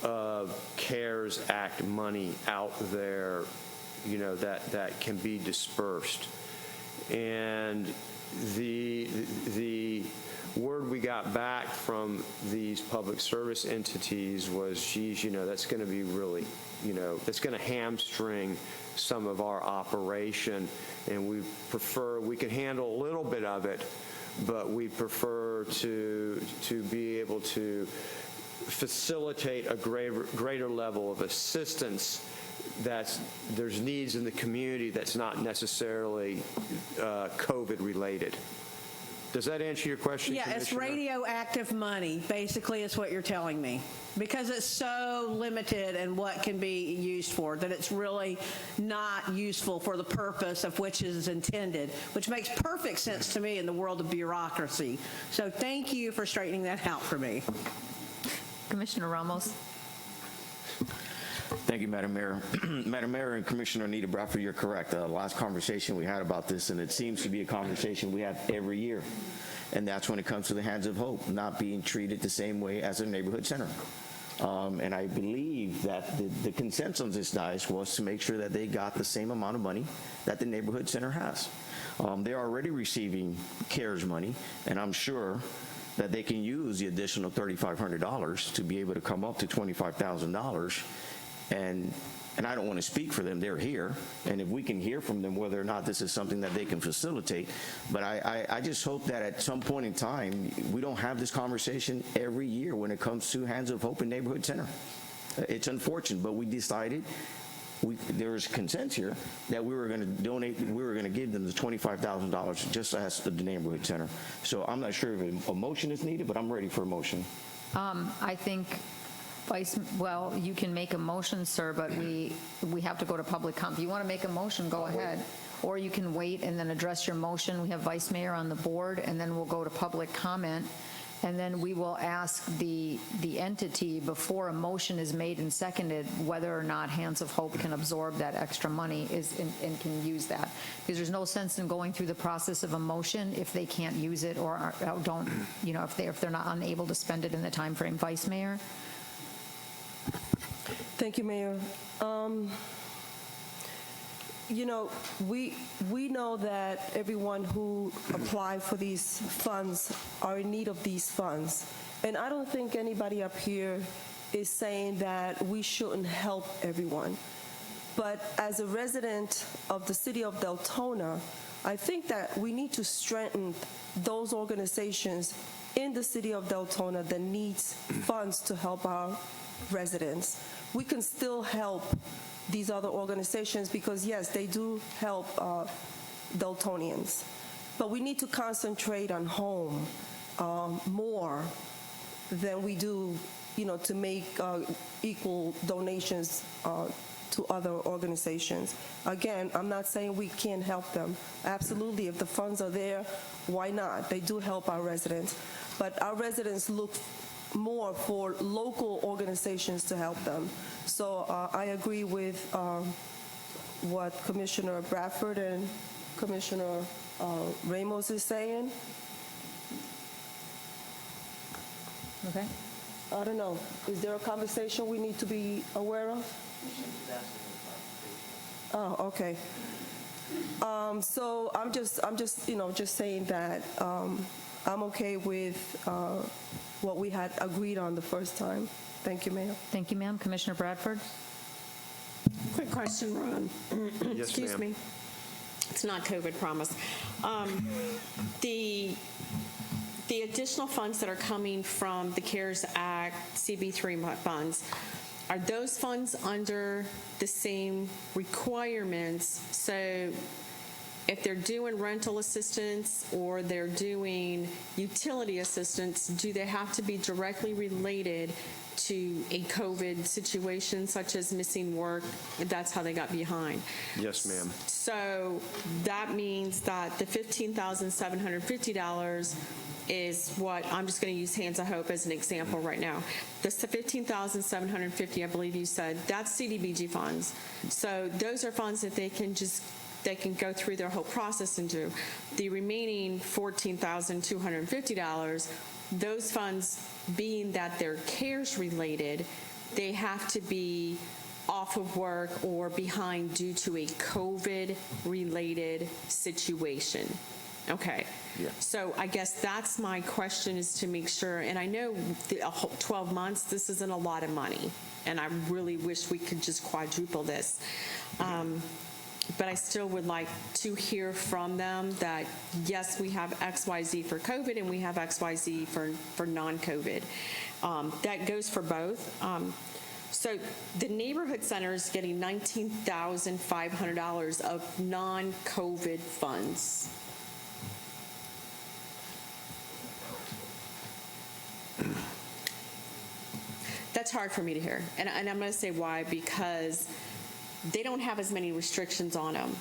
of CARES Act money out there, you know, that can be dispersed. And the word we got back from these public service entities was, geez, you know, that's going to be really, you know, that's going to hamstring some of our operation, and we can handle a little bit of it, but we prefer to be able to facilitate a greater level of assistance. There's needs in the community that's not necessarily COVID related. Does that answer your question, Yeah, it's Commissioner? radioactive money, basically, is what you're telling me. Because it's so limited in what can be used for, that it's really not useful for the purpose of which it is intended, which makes perfect sense to me in the world of bureaucracy. So thank you for straightening that out for me. Commissioner Ramos? Thank you, Madam Mayor. Madam Mayor and Commissioner Anita Bradford, you're correct. The last conversation we had about this, and it seems to be a conversation we have every year, and that's when it comes to the Hands of Hope not being treated the same way as a neighborhood center. And I believe that the consensus on this dice was to make sure that they got the same amount of money that the neighborhood center has. They're already receiving CARES money, and I'm sure that they can use the additional $3,500 to be able to come up to $25,000. And I don't want to speak for them, they're here, and if we can hear from them whether or not this is something that they can facilitate. But I just hope that at some point in time, we don't have this conversation every year when it comes to Hands of Hope and Neighborhood Center. It's unfortunate, but we decided, there was consensus here that we were going to donate, we were going to give them the $25,000 just as the neighborhood center. So I'm not sure if a motion is needed, but I'm ready for a motion. I think well, you can make a motion, sir, but we have to go to public comment. If you want to make a motion, go ahead. Or you can wait and then address your motion. We have Vice Mayor on the board, and then we'll go to public comment. And then we will ask the entity, before a motion is made and seconded, whether or not Hands of Hope can absorb that extra money and can use that. Because there's no sense in going through the process of a motion if they can't use it or don't, if they're not unable to spend it in the time frame. Vice Mayor? Thank you, Mayor. We know that everyone who applied for these funds are in need of these funds. And I don't think anybody up here is saying that we shouldn't help everyone. But as a resident of the city of Deltona, I think that we need to strengthen those organizations in the city of Deltona that needs funds to help our residents. We can still help these other organizations because, yes, they do help Deltonians. But we need to concentrate on home more than we do, to make equal donations to other organizations. Again, I'm not saying we can't help them. Absolutely, if the funds are there, why not? They do help our residents. But our residents look more for local organizations to help them. So I agree with what Commissioner Bradford and Commissioner Ramos is saying. Okay. I don't know. Is there a conversation we need to be aware of? Oh, okay. So I'm just saying that I'm okay with what we had agreed on the first time. Thank you, Mayor. Thank you, ma'am. Commissioner Bradford? Quick question, Ron. Yes, Excuse ma'am. me. It's not COVID, promise. The additional funds that are coming from the CARES Act CB3 funds, are those funds under the same requirements? So if they're doing rental assistance or they're doing utility assistance, do they have to be directly related to a COVID situation such as missing work? That's how they got behind. Yes, ma'am. So that means that the $15,750 is what, I'm just going to use Hands of Hope as an example right now. The $15,750, I believe you said, that's CDBG funds. So those are funds that they can go through their whole process and do. The remaining $14,250, those funds, being that they're CARES related, they have to be off of work or behind due to a COVID related situation. Okay. Yeah. So I guess that's my question, is to make sure, and I know 12 months, this isn't a lot of money, and I really wish we could just quadruple this. But I still would like to hear from them that, yes, we have XYZ for COVID and we have XYZ for non-COVID. That goes for both. So the neighborhood center is getting $19,500 of non-COVID funds. That's hard for me to hear. And I'm going to say why, because they don't have as many restrictions on them.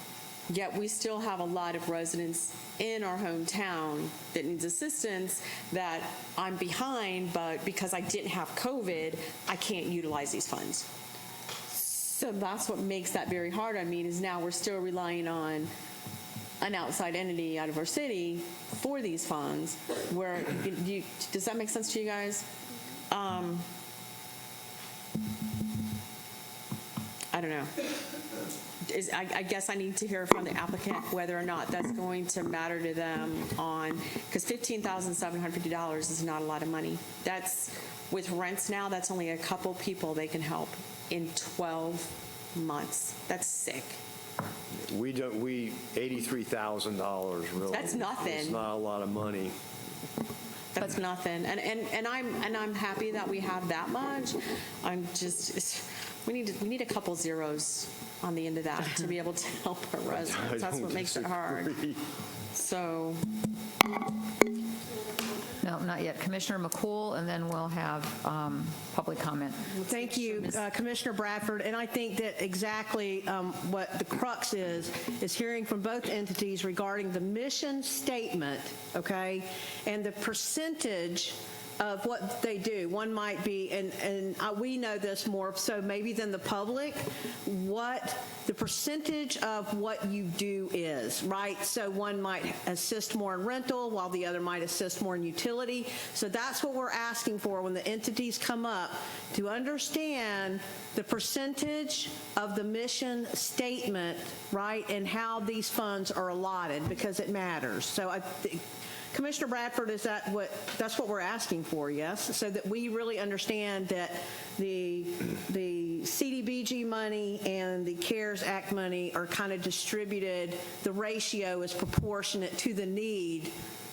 Yet we still have a lot of residents in our hometown that needs assistance that I'm behind, but because I didn't have COVID, I can't utilize these funds. So that's what makes that very hard on me, is now we're still relying on an outside entity out of our city for these funds. Where does that make sense to you guys? I don't know. I guess I need to hear from the applicant whether or not that's going to matter to them because $15,750 is not a lot of money. That's, with rents now, that's only a couple people they can help in 12 months. That's sick. $83,000 really. That's nothing. It's not a lot of money. That's nothing. And I'm happy that we have that much. We need a couple zeros on the end of that to be able to help our residents. That's what makes it hard. So. No, not yet. Commissioner McCool, and then we'll have public comment. Thank you, Commissioner Bradford. And I think that exactly what the crux is hearing from both entities regarding the mission statement, okay, and the percentage of what they do. One might be, and we know this more so maybe than the public, what the percentage of what you do is, right? So one might assist more in rental while the other might assist more in utility. So that's what we're asking for when the entities come up, to understand the percentage of the mission statement, right, and how these funds are allotted, because it matters. So I think, Commissioner Bradford, that's what we're asking for, yes? So that we really understand that the CDBG money and the CARES Act money are kind of distributed, the ratio is proportionate to the need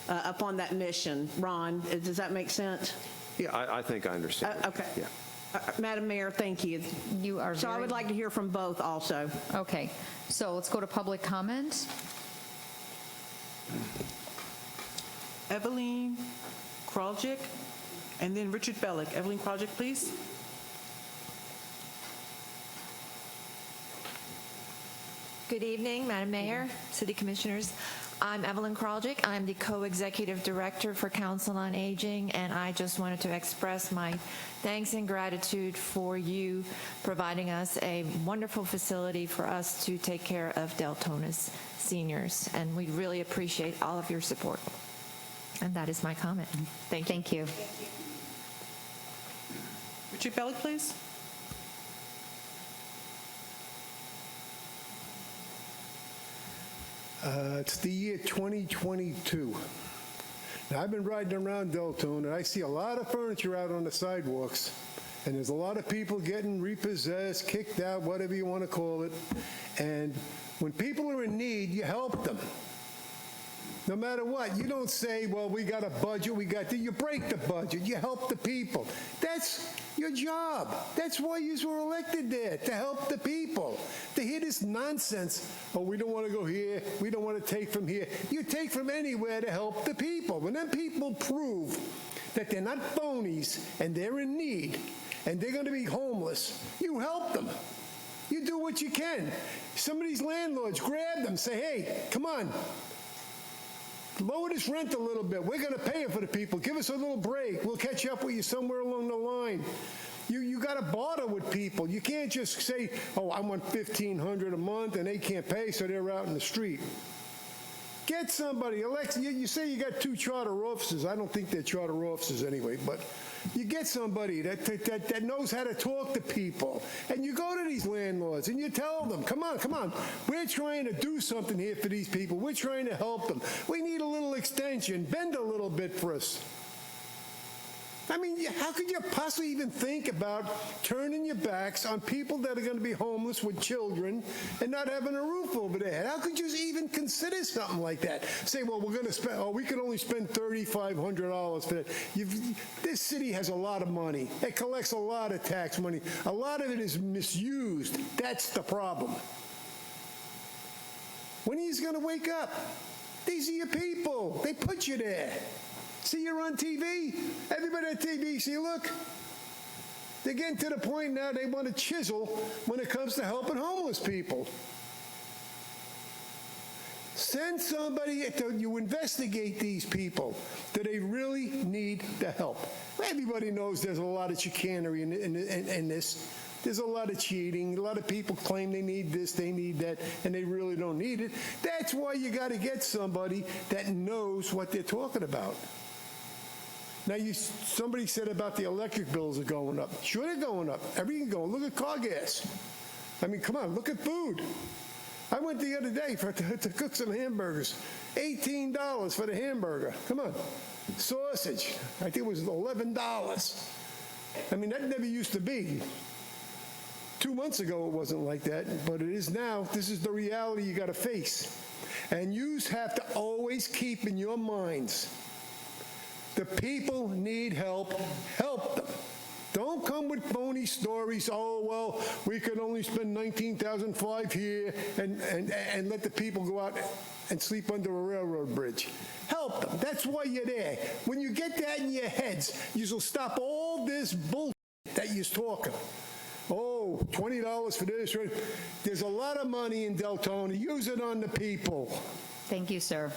upon that mission. Ron, does that make sense? Yeah, I think I understand. Okay. Yeah. Madam Mayor, thank you. You are So I would like to hear from both also. Okay, so let's go to public comment. Evelyn Kraljic, and then Richard Bellick. Evelyn Kraljic, please. Good evening, Madam Mayor, City Commissioners. I'm Evelyn Kraljic. I'm the Co-Executive Director for Council on Aging, and I just wanted to express my thanks and gratitude for you providing us a wonderful facility for us to take care of Deltona's seniors, and we really appreciate all of your support. And that is my comment. Thank you. Thank you. Richard Bellick, please. It's the year 2022. Now, I've been riding around Deltona, and I see a lot of furniture out on the sidewalks, and there's a lot of people getting repossessed, kicked out, whatever you want to call it. And when people are in need, you help them. No matter what, you don't say, well, we got a budget, you break the budget, you help the people. That's your job. That's why you were elected there, to help the people. To hear this nonsense, oh, we don't want to go here, we don't want to take from here. You take from anywhere to help the people. When them people prove that they're not phonies and they're in need and they're going to be homeless, you help them. You do what you can. Some of these landlords, grab them, say, hey, come on, lower this rent a little bit. We're going to pay it for the people. Give us a little break. We'll catch up with you somewhere along the line. You got to barter with people. You can't just say, oh, I want $1,500 a month, and they can't pay, so they're out in the street. Get somebody. Alexa, you say you got 2 charter officers. I don't think they're charter officers anyway, but you get somebody that knows how to talk to people. And you go to these landlords and you tell them, come on. We're trying to do something here for these people. We're trying to help them. We need a little extension. Bend a little bit for us. I mean, how could you possibly even think about turning your backs on people that are going to be homeless with children and not having a roof over their head? How could you even consider something like that? Say, well, we're going to spend, we can only spend $3,500 for that. This city has a lot of money. It collects a lot of tax money. A lot of it is misused. That's the problem. When are you going to wake up? These are your people. They put you there. See, you're on TV. Everybody on TV, see, look. They're getting to the point now they want to chisel when it comes to helping homeless people. Send somebody to investigate these people. Do they really need the help? Everybody knows there's a lot of chicanery in this. There's a lot of cheating. A lot of people claim they need this, they need that, and they really don't need it. That's why you got to get somebody that knows what they're talking about. Now, somebody said about the electric bills are going up. Sure, they're going up. Everything's going. Look at car gas. I mean, come on, look at food. I went the other day to cook some hamburgers. $18 for the hamburger. Come on. Sausage, I think it was $11. I mean, that never used to be. 2 months ago, it wasn't like that, but it is now. This is the reality you got to face. And you have to always keep in your minds, the people need help. Help them. Don't come with phony stories. Oh, well, we can only spend $19,500 here and let the people go out and sleep under a railroad bridge. Help them. That's why you're there. When you get that in your heads, you'll stop all this bullshit that you're talking. Oh, $20 for this. There's a lot of money in Deltona. Use it on the people. Thank you, sir.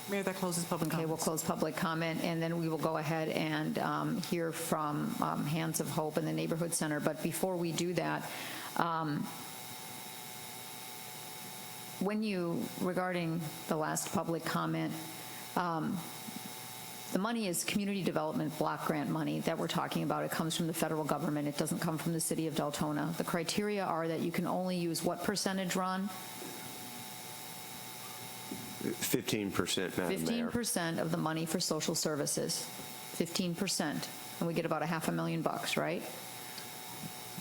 Mayor, that closes public comment. Okay, we'll close public comment, and then we will go ahead and hear from Hands of Hope and the Neighborhood Center. But before we do that, regarding the last public comment, the money is community development block grant money that we're talking about. It comes from the federal government. It doesn't come from the city of Deltona. The criteria are that you can only use what percentage, Ron? 15%, Madam Mayor. 15% of the money for social services. 15%. And we get about $500,000, right?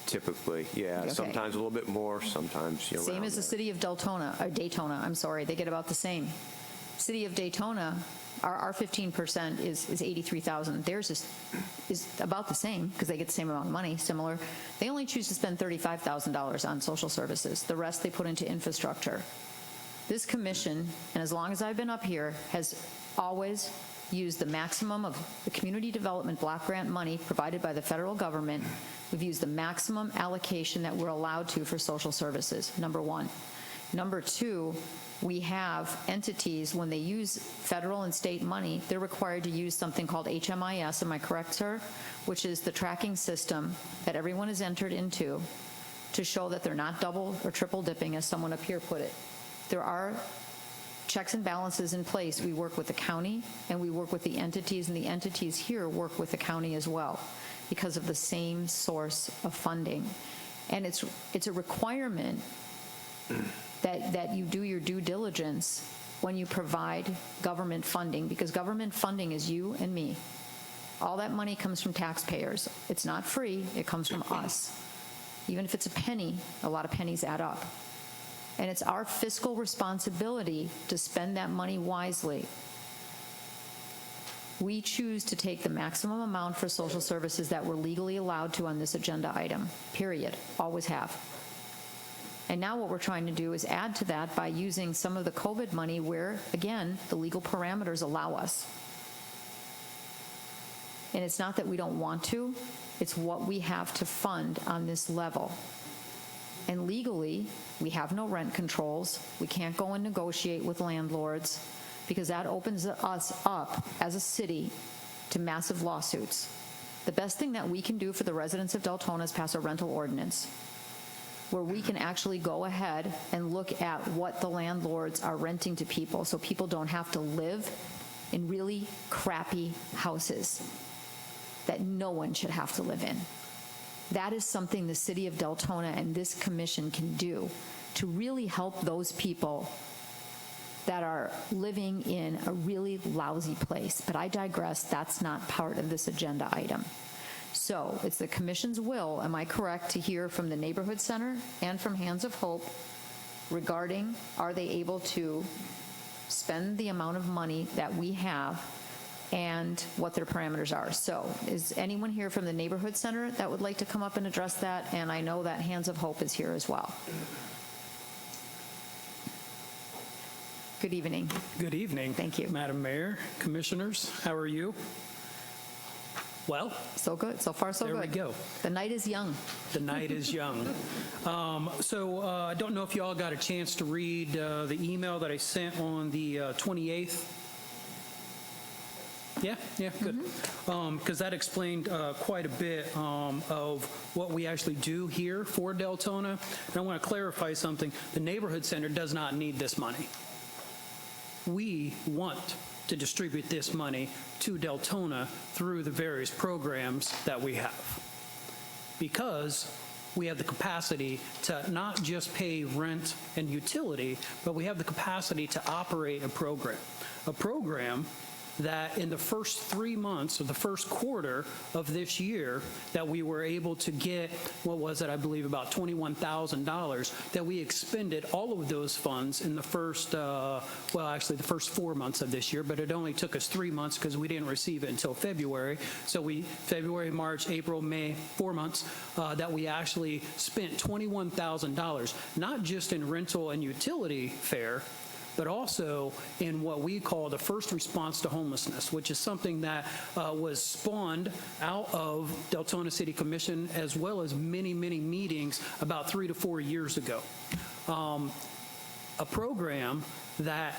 Typically, yeah. Okay. Sometimes a little bit more, sometimes Same as the city of Daytona, I'm sorry, they get about the same. City of Daytona, our 15% is $83,000. Theirs is about the same because they get the same amount of money, similar. They only choose to spend $35,000 on social services. The rest they put into infrastructure. This commission, and as long as I've been up here, has always used the maximum of the community development block grant money provided by the federal government. We've used the maximum allocation that we're allowed to for social services, number one. Number two, we have entities, when they use federal and state money, they're required to use something called HMIS, am I correct, sir? Which is the tracking system that everyone is entered into to show that they're not double or triple dipping, as someone up here put it. There are checks and balances in place. We work with the county and we work with the entities, and the entities here work with the county as well because of the same source of funding. And it's a requirement that you do your due diligence when you provide government funding, because government funding is you and me. All that money comes from taxpayers. It's not free, it comes from us. Even if it's a penny, a lot of pennies add up. And it's our fiscal responsibility to spend that money wisely. We choose to take the maximum amount for social services that we're legally allowed to on this agenda item, period. Always have. And now what we're trying to do is add to that by using some of the COVID money where, again, the legal parameters allow us. And it's not that we don't want to, it's what we have to fund on this level. And legally, we have no rent controls. We can't go and negotiate with landlords because that opens us up as a city to massive lawsuits. The best thing that we can do for the residents of Deltona is pass a rental ordinance where we can actually go ahead and look at what the landlords are renting to people so people don't have to live in really crappy houses that no one should have to live in. That is something the city of Deltona and this commission can do to really help those people that are living in a really lousy place. But I digress, that's not part of this agenda item. So it's the commission's will, am I correct, to hear from the Neighborhood Center and from Hands of Hope regarding are they able to spend the amount of money that we have and what their parameters are. So is anyone here from the Neighborhood Center that would like to come up and address that? And I know that Hands of Hope is here as well. Good evening. Good evening. Thank you. Madam Mayor, Commissioners, how are you? Well, so good. So far, so good. There we go. The night is young. The night is young. I don't know if you all got a chance to read the email that I sent on the 28th. Yeah, good. Because that explained quite a bit of what we actually do here for Deltona. And I want to clarify something. The Neighborhood Center does not need this money. We want to distribute this money to Deltona through the various programs that we have, because we have the capacity to not just pay rent and utility, but we have the capacity to operate a program that in the first 3 months of the first quarter of this year that we were able to get, what was it, I believe about $21,000, that we expended all of those funds in the first, the first 4 months of this year, but it only took us 3 months because we didn't receive it until February. So February, March, April, May, 4 months, that we actually spent $21,000, not just in rental and utility fare, but also in what we call the first response to homelessness, which is something that was spawned out of Deltona City Commission as well as many, many meetings about 3 to 4 years ago. A program that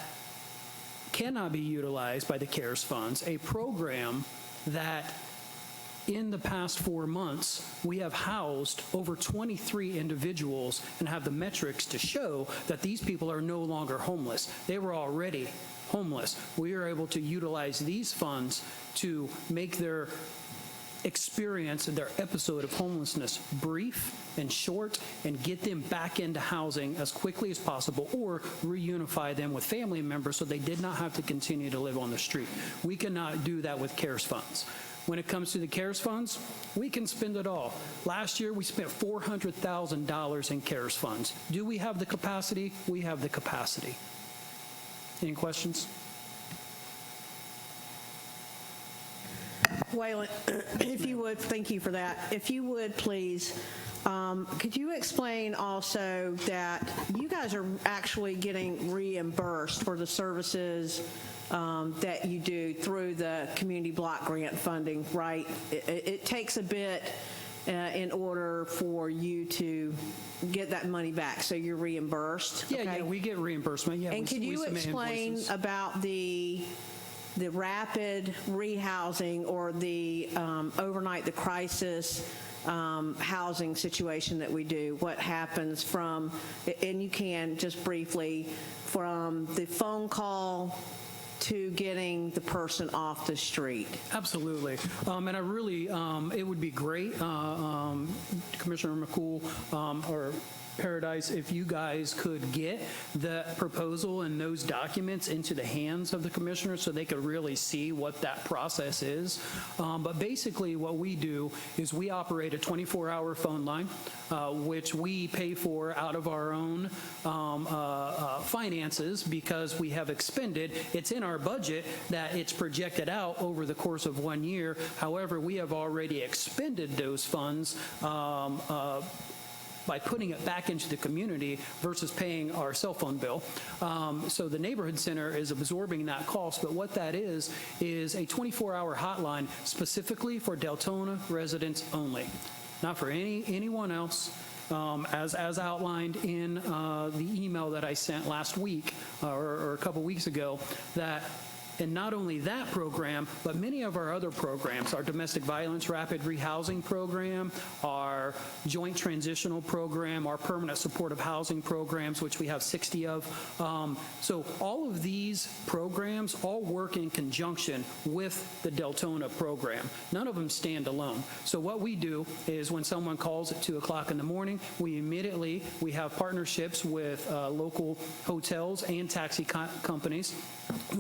cannot be utilized by the CARES funds, a program that in the past 4 months, we have housed over 23 individuals and have the metrics to show that these people are no longer homeless. They were already homeless. We are able to utilize these funds to make their experience, their episode of homelessness brief and short, and get them back into housing as quickly as possible, or reunify them with family members so they did not have to continue to live on the street. We cannot do that with CARES funds. When it comes to the CARES funds, we can spend it all. Last year, we spent $400,000 in CARES funds. Do we have the capacity? We have the capacity. Any questions? Waylon, if you would, thank you for that. If you would, please, could you explain also that you guys are actually getting reimbursed for the services that you do through the community block grant funding, right? It takes a bit in order for you to get that money back, so you're reimbursed? Yeah, okay? Yeah, we get reimbursement. Yeah, and could you explain invoices about the rapid rehousing or the overnight, the crisis housing situation that we do? What happens from, and you can just briefly, from the phone call to getting the person off the street? Absolutely. And I really, it would be great, Commissioner McCool or Paradise, if you guys could get the proposal and those documents into the hands of the commissioners so they could really see what that process is. But basically what we do is we operate a 24-hour phone line, which we pay for out of our own finances because we have expended. It's in our budget that it's projected out over the course of 1 year. However, we have already expended those funds by putting it back into the community versus paying our cell phone bill. So the neighborhood center is absorbing that cost, but what that is a 24-hour hotline specifically for Deltona residents only, not for anyone else. As outlined in the email that I sent last week or a couple weeks ago, that. And not only that program, but many of our other programs, our domestic violence rapid rehousing program, our joint transitional program, our permanent supportive housing programs, which we have 60 of. So all of these programs all work in conjunction with the Deltona program. None of them stand alone. So what we do is when someone calls at 2 o'clock in the morning, we have partnerships with local hotels and taxi companies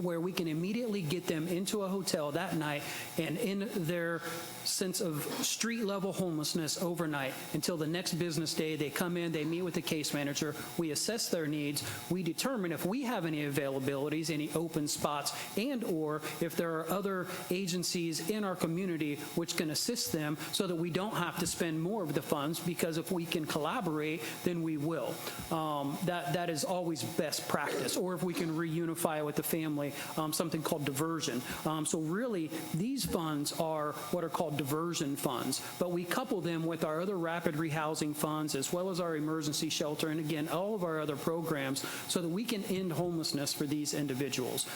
where we can immediately get them into a hotel that night and in their sense of street level homelessness overnight until the next business day. They come in, they meet with the case manager, we assess their needs, we determine if we have any availabilities, any open spots, and or if there are other agencies in our community which can assist them so that we don't have to spend more of the funds, because if we can collaborate, then we will. That is always best practice. Or if we can reunify with the family, something called diversion. So really, these funds are what are called diversion funds, but we couple them with our other rapid rehousing funds as well as our emergency shelter, and again, all of our other programs, so that we can end homelessness for these individuals.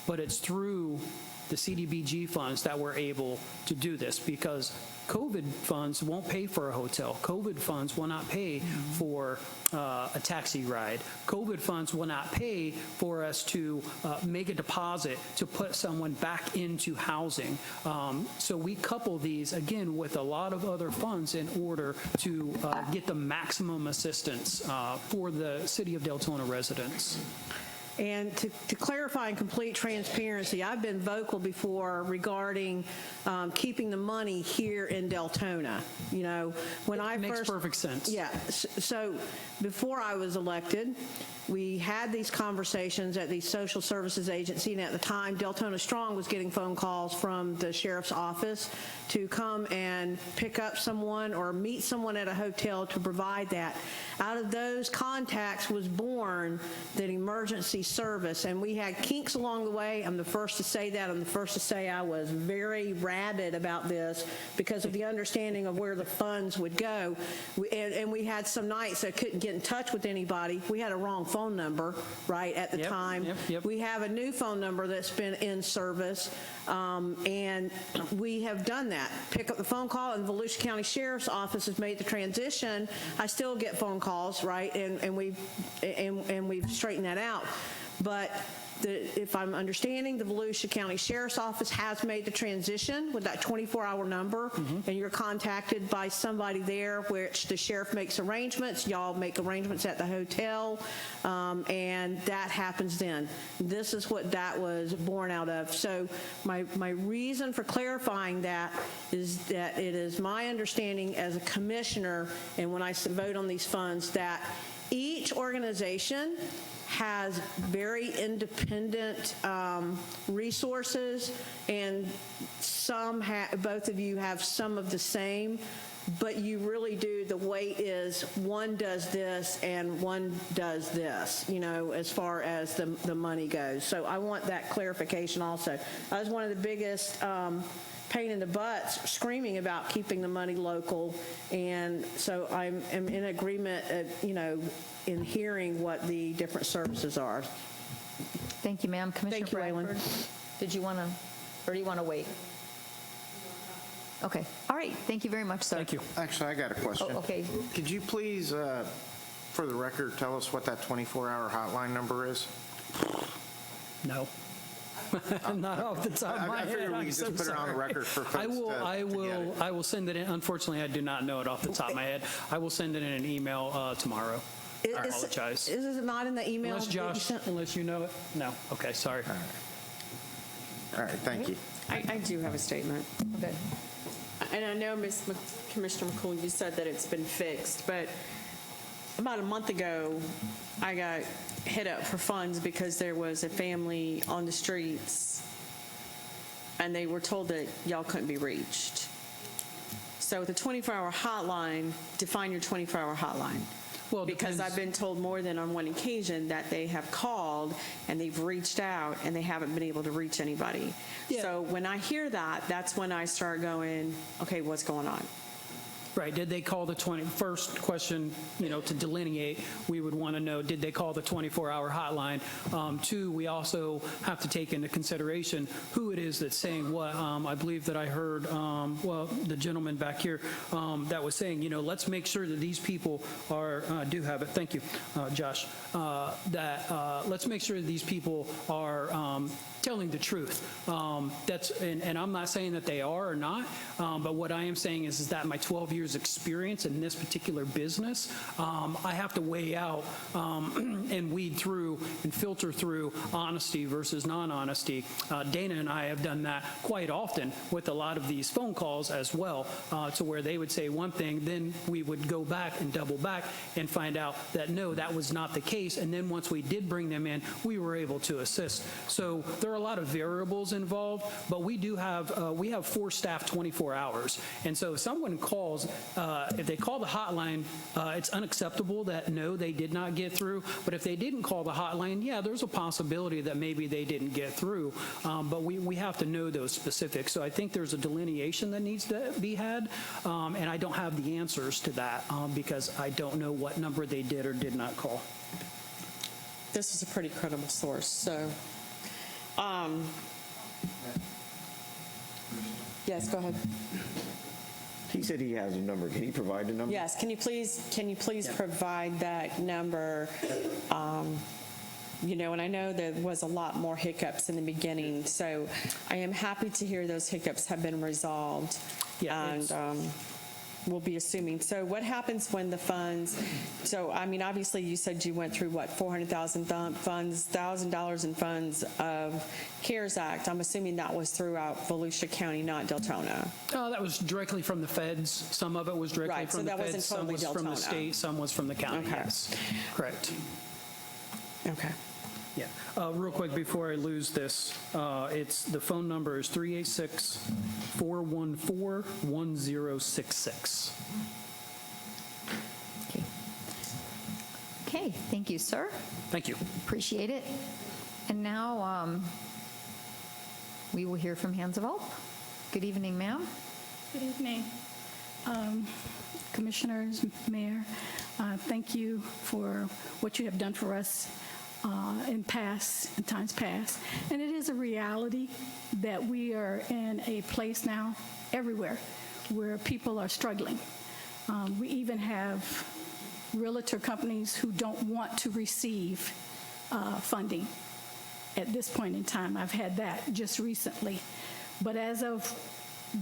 But it's through the CDBG funds that we're able to do this, because COVID funds won't pay for a hotel. COVID funds will not pay for a taxi ride. COVID funds will not pay for us to make a deposit to put someone back into housing. So we couple these, again, with a lot of other funds in order to get the maximum assistance for the City of Deltona residents. And to clarify and complete transparency, I've been vocal before regarding keeping the money here in Deltona. You know, when I makes perfect sense. Yeah. So before I was elected, we had these conversations at the social services agency, and at the time, Deltona Strong was getting phone calls from the sheriff's office to come and pick up someone or meet someone at a hotel to provide that. Out of those contacts was born that emergency service, and we had kinks along the way. I'm the first to say that. I'm the first to say I was very rabid about this because of the understanding of where the funds would go. And we had some nights that couldn't get in touch with anybody. We had a wrong phone number, right, at the time. We have a new phone number that's been in service, and we have done that. Pick up the phone call, and the Volusia County Sheriff's Office has made the transition. I still get phone calls, right, and we've straightened that out. But if I'm understanding, the Volusia County Sheriff's Office has made the transition with that 24-hour number, and you're contacted by somebody there, which the sheriff makes arrangements. Y'all make arrangements at the hotel, and that happens then. This is what that was born out of. So my reason for clarifying that is that it is my understanding as a commissioner, and when I vote on these funds, that each organization has very independent resources, and both of you have some of the same, but you really do, the weight is one does this and one does this, you know, as far as the money goes. So I want that clarification also. That was one of the biggest pain in the butts, screaming about keeping the money local, and so I'm in agreement, you know, in hearing what the different services are. Thank you, ma'am. Commissioner Bradford, did you want to, or do you want to wait? Okay. All right. Thank you very much, sir. Thank you. Actually, I got a question. Oh, okay. Could you please, for the record, tell us what that 24-hour hotline number is? No. Not off the top of my head. I figured we could just put it on the record for folks I will send it in. Unfortunately, I do not know it off the top of my head. I will send it in an email tomorrow. I apologize. Is it not in the email? Unless you know it? No. Okay, sorry. All right, thank you. I do have a statement. Okay. And I know, Commissioner McCool, you said that it's been fixed, but about a month ago, I got hit up for funds because there was a family on the streets, and they were told that y'all couldn't be reached. So with the 24-hour hotline, define your 24-hour hotline. Well, because I've been told more than on one occasion that they have called and they've reached out and they haven't been able to reach anybody. Yeah. So when I hear that, that's when I start going, okay, what's going on? Right. Did they call the first question, you know, to delineate, we would want to know, did they call the 24-hour hotline? Two, we also have to take into consideration who it is that's saying what. I believe that I heard, well, the gentleman back here that was saying, you know, let's make sure that these people are, do have it. Thank you, Josh. Let's make sure that these people are telling the truth. And I'm not saying that they are or not, but what I am saying is that my 12 years experience in this particular business, I have to weigh out and weed through and filter through honesty versus non-honesty. Dana and I have done that quite often with a lot of these phone calls as well, to where they would say one thing, then we would go back and double back and find out that no, that was not the case. And then once we did bring them in, we were able to assist. So there are a lot of variables involved, but we do have, we have 4 staff 24 hours. And so if someone calls, if they call the hotline, it's unacceptable that no, they did not get through. But if they didn't call the hotline, yeah, there's a possibility that maybe they didn't get through. But we have to know those specifics. So I think there's a delineation that needs to be had. And I don't have the answers to that because I don't know what number they did or did not call. This is a pretty credible source. So, yes, go ahead. He said he has a number. Can he provide the number? Yes. Can you please provide that number? You know, and I know there was a lot more hiccups in the beginning, so I am happy to hear those hiccups have been resolved. Yeah, and we'll be assuming. So what happens when the funds, so I mean, obviously you said you went through what, 400,000 funds, $1,000 in funds of CARES Act. I'm assuming that was throughout Volusia County, not Deltona. That was directly from the feds. Some of it was directly from the feds. Some was from the state. Some was from the county. Okay. Yes, correct. Okay. Yeah. Real quick before I lose this, the phone number is 386-414-1066. Okay, thank you, sir. Thank you. Appreciate it. And now we will hear from Hands of Hope. Good evening, ma'am. Good evening. Commissioners, Mayor, thank you for what you have done for us in times past. And it is a reality that we are in a place now everywhere where people are struggling. We even have realtor companies who don't want to receive funding at this point in time. I've had that just recently. But as of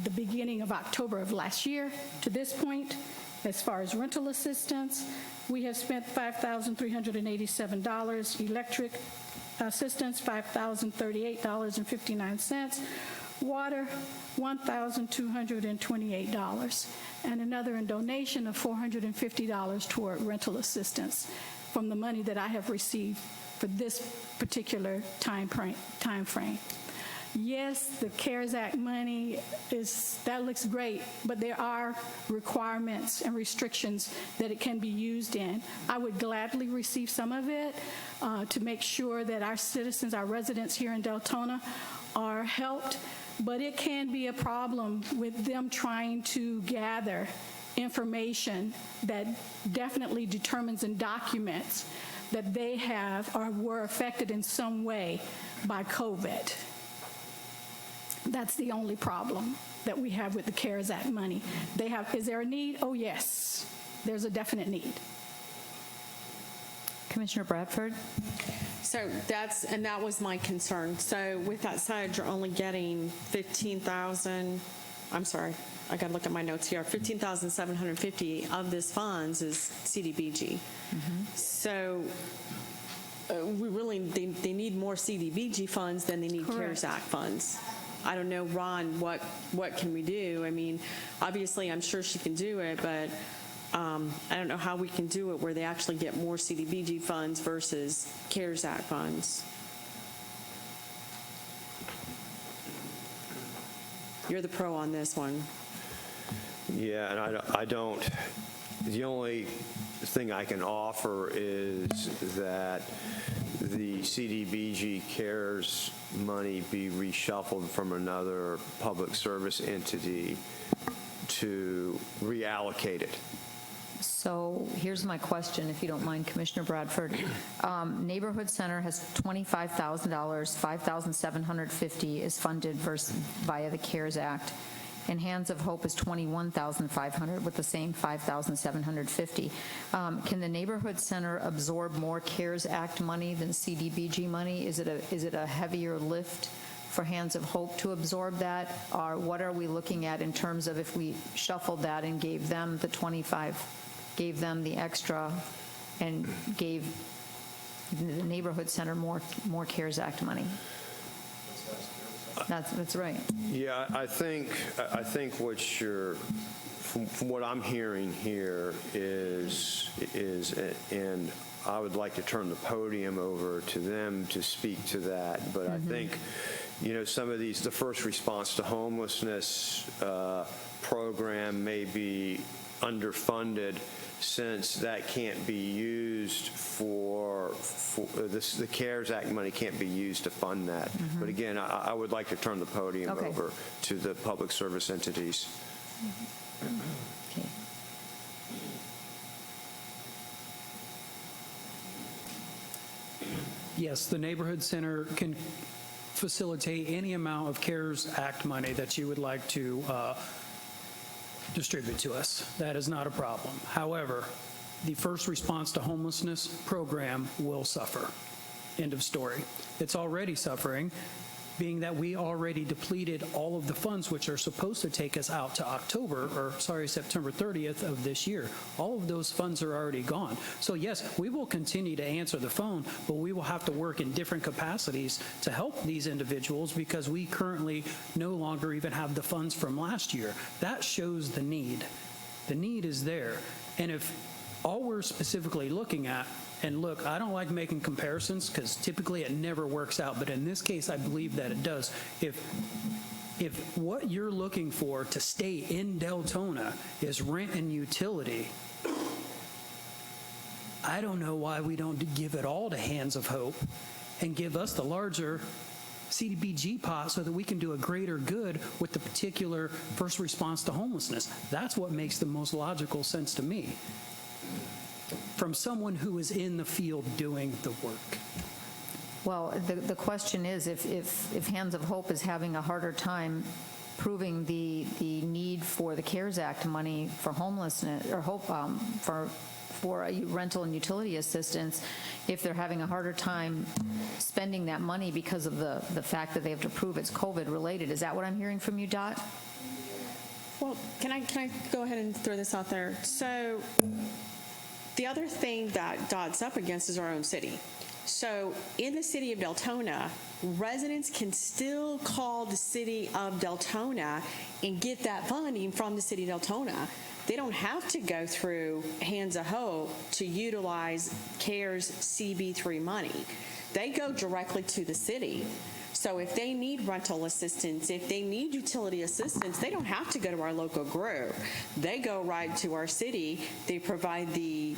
the beginning of October of last year to this point, as far as rental assistance, we have spent $5,387, electric assistance $5,038.59, water $1,228, and another in donation of $450 toward rental assistance from the money that I have received for this particular time frame. Yes, the CARES Act money that looks great, but there are requirements and restrictions that it can be used in. I would gladly receive some of it to make sure that our citizens, our residents here in Deltona are helped, but it can be a problem with them trying to gather information that definitely determines and documents that they have or were affected in some way by COVID. That's the only problem that we have with the CARES Act money. Is there a need? Oh, yes. There's a definite need. Commissioner Bradford? So that was my concern. So with that said, you're only getting 15,000, I'm sorry, I got to look at my notes here. 15,750 of this funds is CDBG. So they need more CDBG funds than they need CARES Act funds. I don't know, Ron, what can we do? I mean, obviously, I'm sure she can do it, but I don't know how we can do it where they actually get more CDBG funds versus CARES Act funds. You're the pro on this one. Yeah, and I don't, the only thing I can offer is that the CDBG CARES money be reshuffled from another public service entity to reallocate it. So here's my question, if you don't mind, Commissioner Bradford. Neighborhood Center has $25,000, $5,750 is funded via the CARES Act, and Hands of Hope is $21,500 with the same $5,750. Can the Neighborhood Center absorb more CARES Act money than CDBG money? Is it a heavier lift for Hands of Hope to absorb that? Or what are we looking at in terms of if we shuffled that and gave them the 25, gave them the extra, and gave the Neighborhood Center more CARES Act money? That's right. Yeah, I think what you're, from what I'm hearing here is, and I would like to turn the podium over to them to speak to that, but I think, some of these, the first response to homelessness program may be underfunded, since that can't be used for this, the CARES Act money can't be used to fund that. But again, I would like to turn the podium over to the public service entities. Okay. Yes, the Neighborhood Center can facilitate any amount of CARES Act money that you would like to distribute to us. That is not a problem. However, the first response to homelessness program will suffer. End of story. It's already suffering, being that we already depleted all of the funds which are supposed to take us out to September 30th of this year. All of those funds are already gone. So yes, we will continue to answer the phone, but we will have to work in different capacities to help these individuals because we currently no longer even have the funds from last year. That shows the need. The need is there. And if all we're specifically looking at, and look, I don't like making comparisons because typically it never works out, but in this case, I believe that it does. If what you're looking for to stay in Deltona is rent and utility, I don't know why we don't give it all to Hands of Hope and give us the larger CDBG pot so that we can do a greater good with the particular first response to homelessness. That's what makes the most logical sense to me from someone who is in the field doing the work. Well, the question is, if Hands of Hope is having a harder time proving the need for the CARES Act money for homelessness, or hope for rental and utility assistance, if they're having a harder time spending that money because of the fact that they have to prove it's COVID related. Is that what I'm hearing from you, Dot? Well, can I go ahead and throw this out there? So the other thing that Dot's up against is our own city. So in the city of Deltona, residents can still call the city of Deltona and get that funding from the city of Deltona. They don't have to go through Hands of Hope to utilize CARES CB3 money. They go directly to the city. So if they need rental assistance, if they need utility assistance, they don't have to go to our local group. They go right to our city. They provide the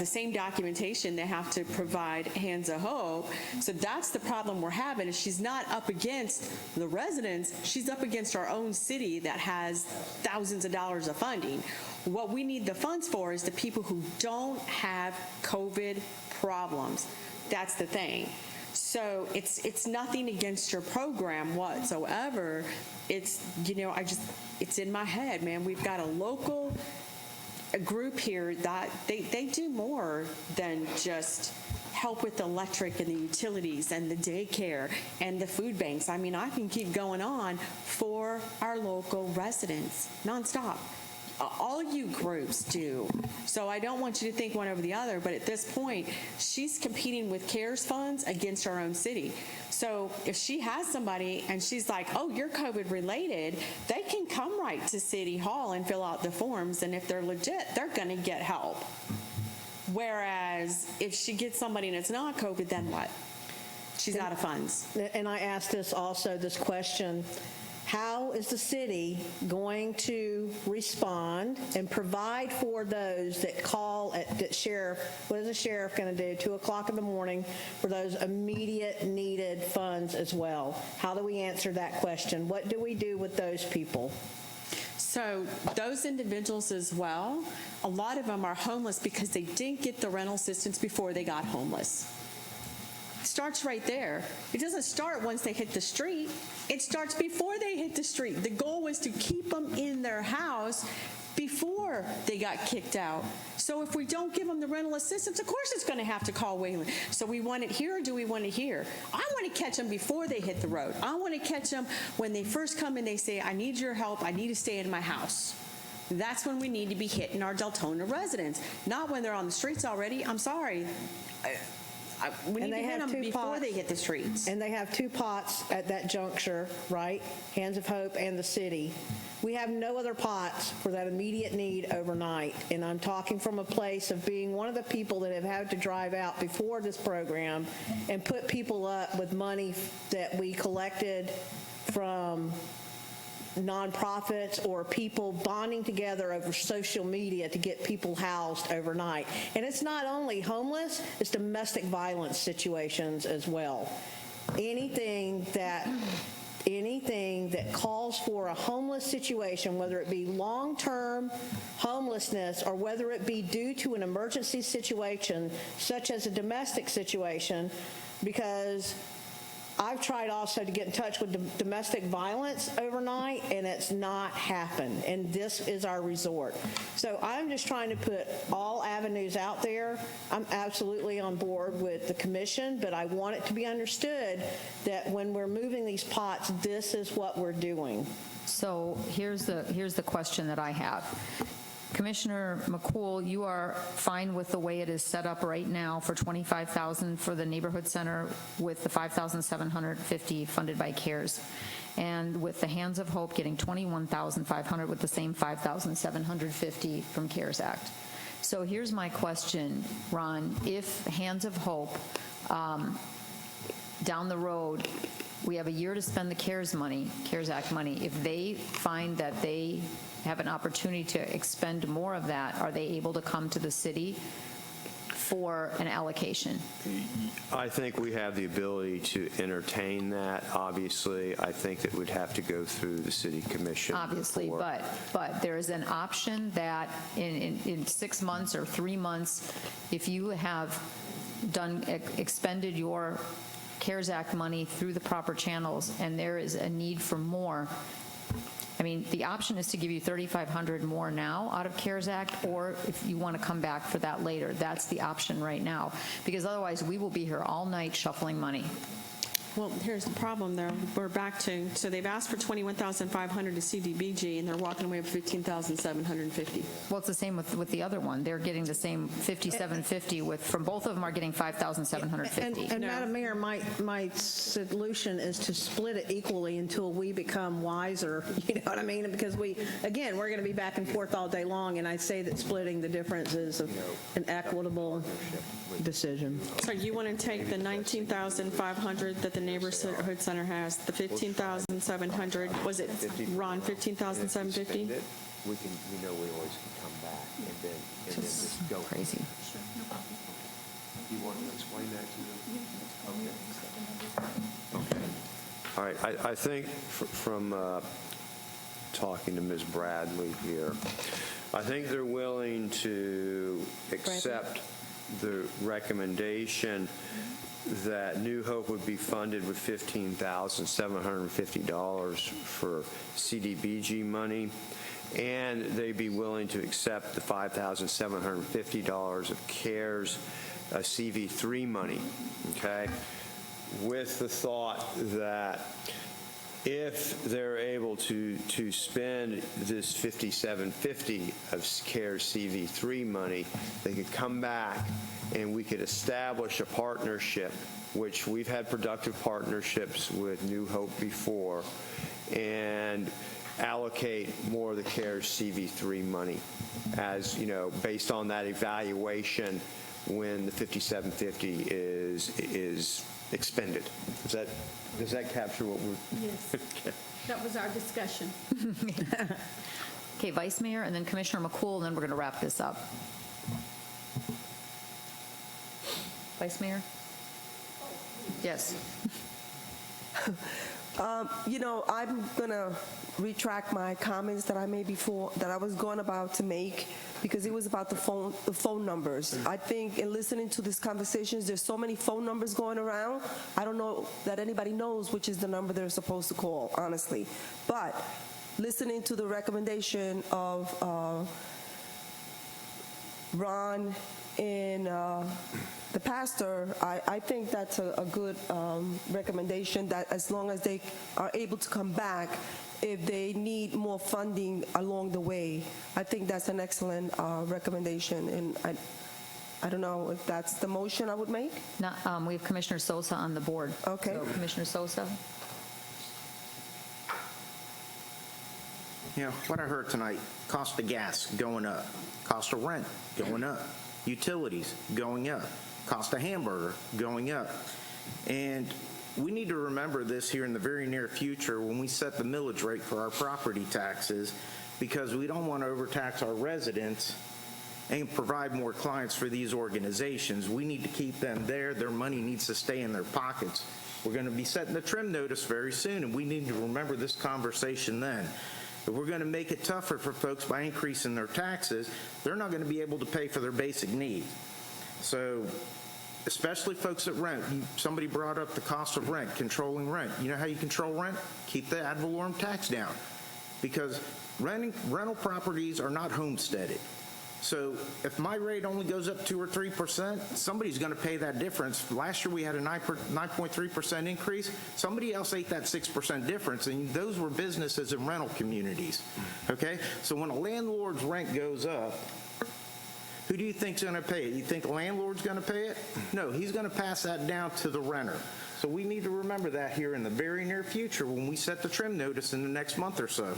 same documentation they have to provide Hands of Hope. So that's the problem we're having, is she's not up against the residents, she's up against our own city that has thousands of dollars of funding. What we need the funds for is the people who don't have COVID problems. That's the thing. So it's nothing against your program whatsoever. It's, it's in my head, man. We've got a local group here that they do more than just help with the electric and the utilities and the daycare and the food banks. I mean, I can keep going on for our local residents nonstop. All you groups do. So I don't want you to think one over the other, but at this point, she's competing with CARES funds against our own city. So if she has somebody and she's like, oh, you're COVID related, they can come right to City Hall and fill out the forms, and if they're legit, they're going to get help. Whereas if she gets somebody and it's not COVID, then what? She's out of funds. And I asked this question, how is the city going to respond and provide for those that call at the sheriff? What is the sheriff going to do 2 o'clock in the morning for those immediate needed funds as well? How do we answer that question? What do we do with those people? So those individuals as well, a lot of them are homeless because they didn't get the rental assistance before they got homeless. It starts right there. It doesn't start once they hit the street. It starts before they hit the street. The goal was to keep them in their house before they got kicked out. So if we don't give them the rental assistance, of course it's going to have to call Wayland. So we want it here, or do we want it here? I want to catch them before they hit the road. I want to catch them when they first come and they say, I need your help, I need to stay in my house. That's when we need to be hitting our Deltona residents, not when they're on the streets already. I'm sorry. We need to hit them before they hit the streets. And they have 2 pots at that juncture, right? Hands of Hope and the city. We have no other pots for that immediate need overnight. And I'm talking from a place of being one of the people that have had to drive out before this program and put people up with money that we collected from nonprofits or people bonding together over social media to get people housed overnight. And it's not only homeless, it's domestic violence situations as well. Anything that calls for a homeless situation, whether it be long-term homelessness or whether it be due to an emergency situation, such as a domestic situation, because I've tried also to get in touch with domestic violence overnight, and it's not happened, and this is our resort. So I'm just trying to put all avenues out there. I'm absolutely on board with the commission, but I want it to be understood that when we're moving these pots, this is what we're doing. So here's the question that I have. Commissioner McCool, you are fine with the way it is set up right now for $25,000 for the neighborhood center with the $5,750 funded by CARES, and with the Hands of Hope getting $21,500 with the same $5,750 from CARES Act. So here's my question, Ron. If Hands of Hope down the road, we have a year to spend the CARES Act money. If they find that they have an opportunity to expend more of that, are they able to come to the city for an allocation? I think we have the ability to entertain that. Obviously, I think that would have to go through the city commission. Obviously, but there is an option that in 6 months or 3 months, if you have expended your CARES Act money through the proper channels and there is a need for more, I mean, the option is to give you $3,500 more now out of CARES Act, or if you want to come back for that later, that's the option right now, because otherwise we will be here all night shuffling money. Well, here's the problem, though. We're back to, so they've asked for $21,500 to CDBG, and they're walking away with $15,750. Well, it's the same with the other one. They're getting the same $5,750 from both of them are getting $5,750. And Madam Mayor, my solution is to split it equally until we become wiser, you know what I mean? Because we're going to be back and forth all day long, and I say that splitting the difference is an equitable decision. So you want to take the $19,500 that the Neighborhood Center has, the $15,700, was it, Ron, $15,750? We know we always can come back and then just go. Crazy. You want to explain that to them? Okay. All right. I think from talking to Ms. Bradley here, I think they're willing to accept the recommendation that New Hope would be funded with $15,750 for CDBG money, and they'd be willing to accept the $5,750 of CARES CV3 money, okay, with the thought that if they're able to spend this $5,750 of CARES CV3 money, they could come back and we could establish a partnership, which we've had productive partnerships with New Hope before, and allocate more of the CARES CV3 money as, you know, based on that evaluation when the $5,750 is expended. Does that capture what we're... Yes. That was our discussion. Okay, Vice Mayor, and then Commissioner McCool, and then we're going to wrap this up. Vice Mayor? Yes. You know, I'm going to retract my comments that I made before, that I was going about to make, because it was about the phone numbers. I think in listening to these conversations, there's so many phone numbers going around. I don't know that anybody knows which is the number they're supposed to call, honestly. But listening to the recommendation of Ron and the pastor, I think that's a good recommendation, that as long as they are able to come back, if they need more funding along the way, I think that's an excellent recommendation. And I don't know if that's the motion I would make. No, we have Commissioner Sosa on the board. Okay. So, Commissioner Sosa? You know, what I heard tonight, cost of gas going up, cost of rent going up, utilities going up, cost of hamburger going up. And we need to remember this here in the very near future when we set the millage rate for our property taxes, because we don't want to overtax our residents and provide more clients for these organizations. We need to keep them there. Their money needs to stay in their pockets. We're going to be setting the trim notice very soon, and we need to remember this conversation then. If we're going to make it tougher for folks by increasing their taxes, they're not going to be able to pay for their basic needs. So, especially folks that rent. Somebody brought up the cost of rent, controlling rent. You know how you control rent? Keep the ad valorem tax down, because rental properties are not homesteaded. So if my rate only goes up 2 or 3%, somebody's going to pay that difference. Last year we had a 9.3% increase. Somebody else ate that 6% difference, and those were businesses and rental communities. Okay? So when a landlord's rent goes up, who do you think's going to pay it? You think the landlord's going to pay it? No, he's going to pass that down to the renter. So we need to remember that here in the very near future when we set the trim notice in the next month or so.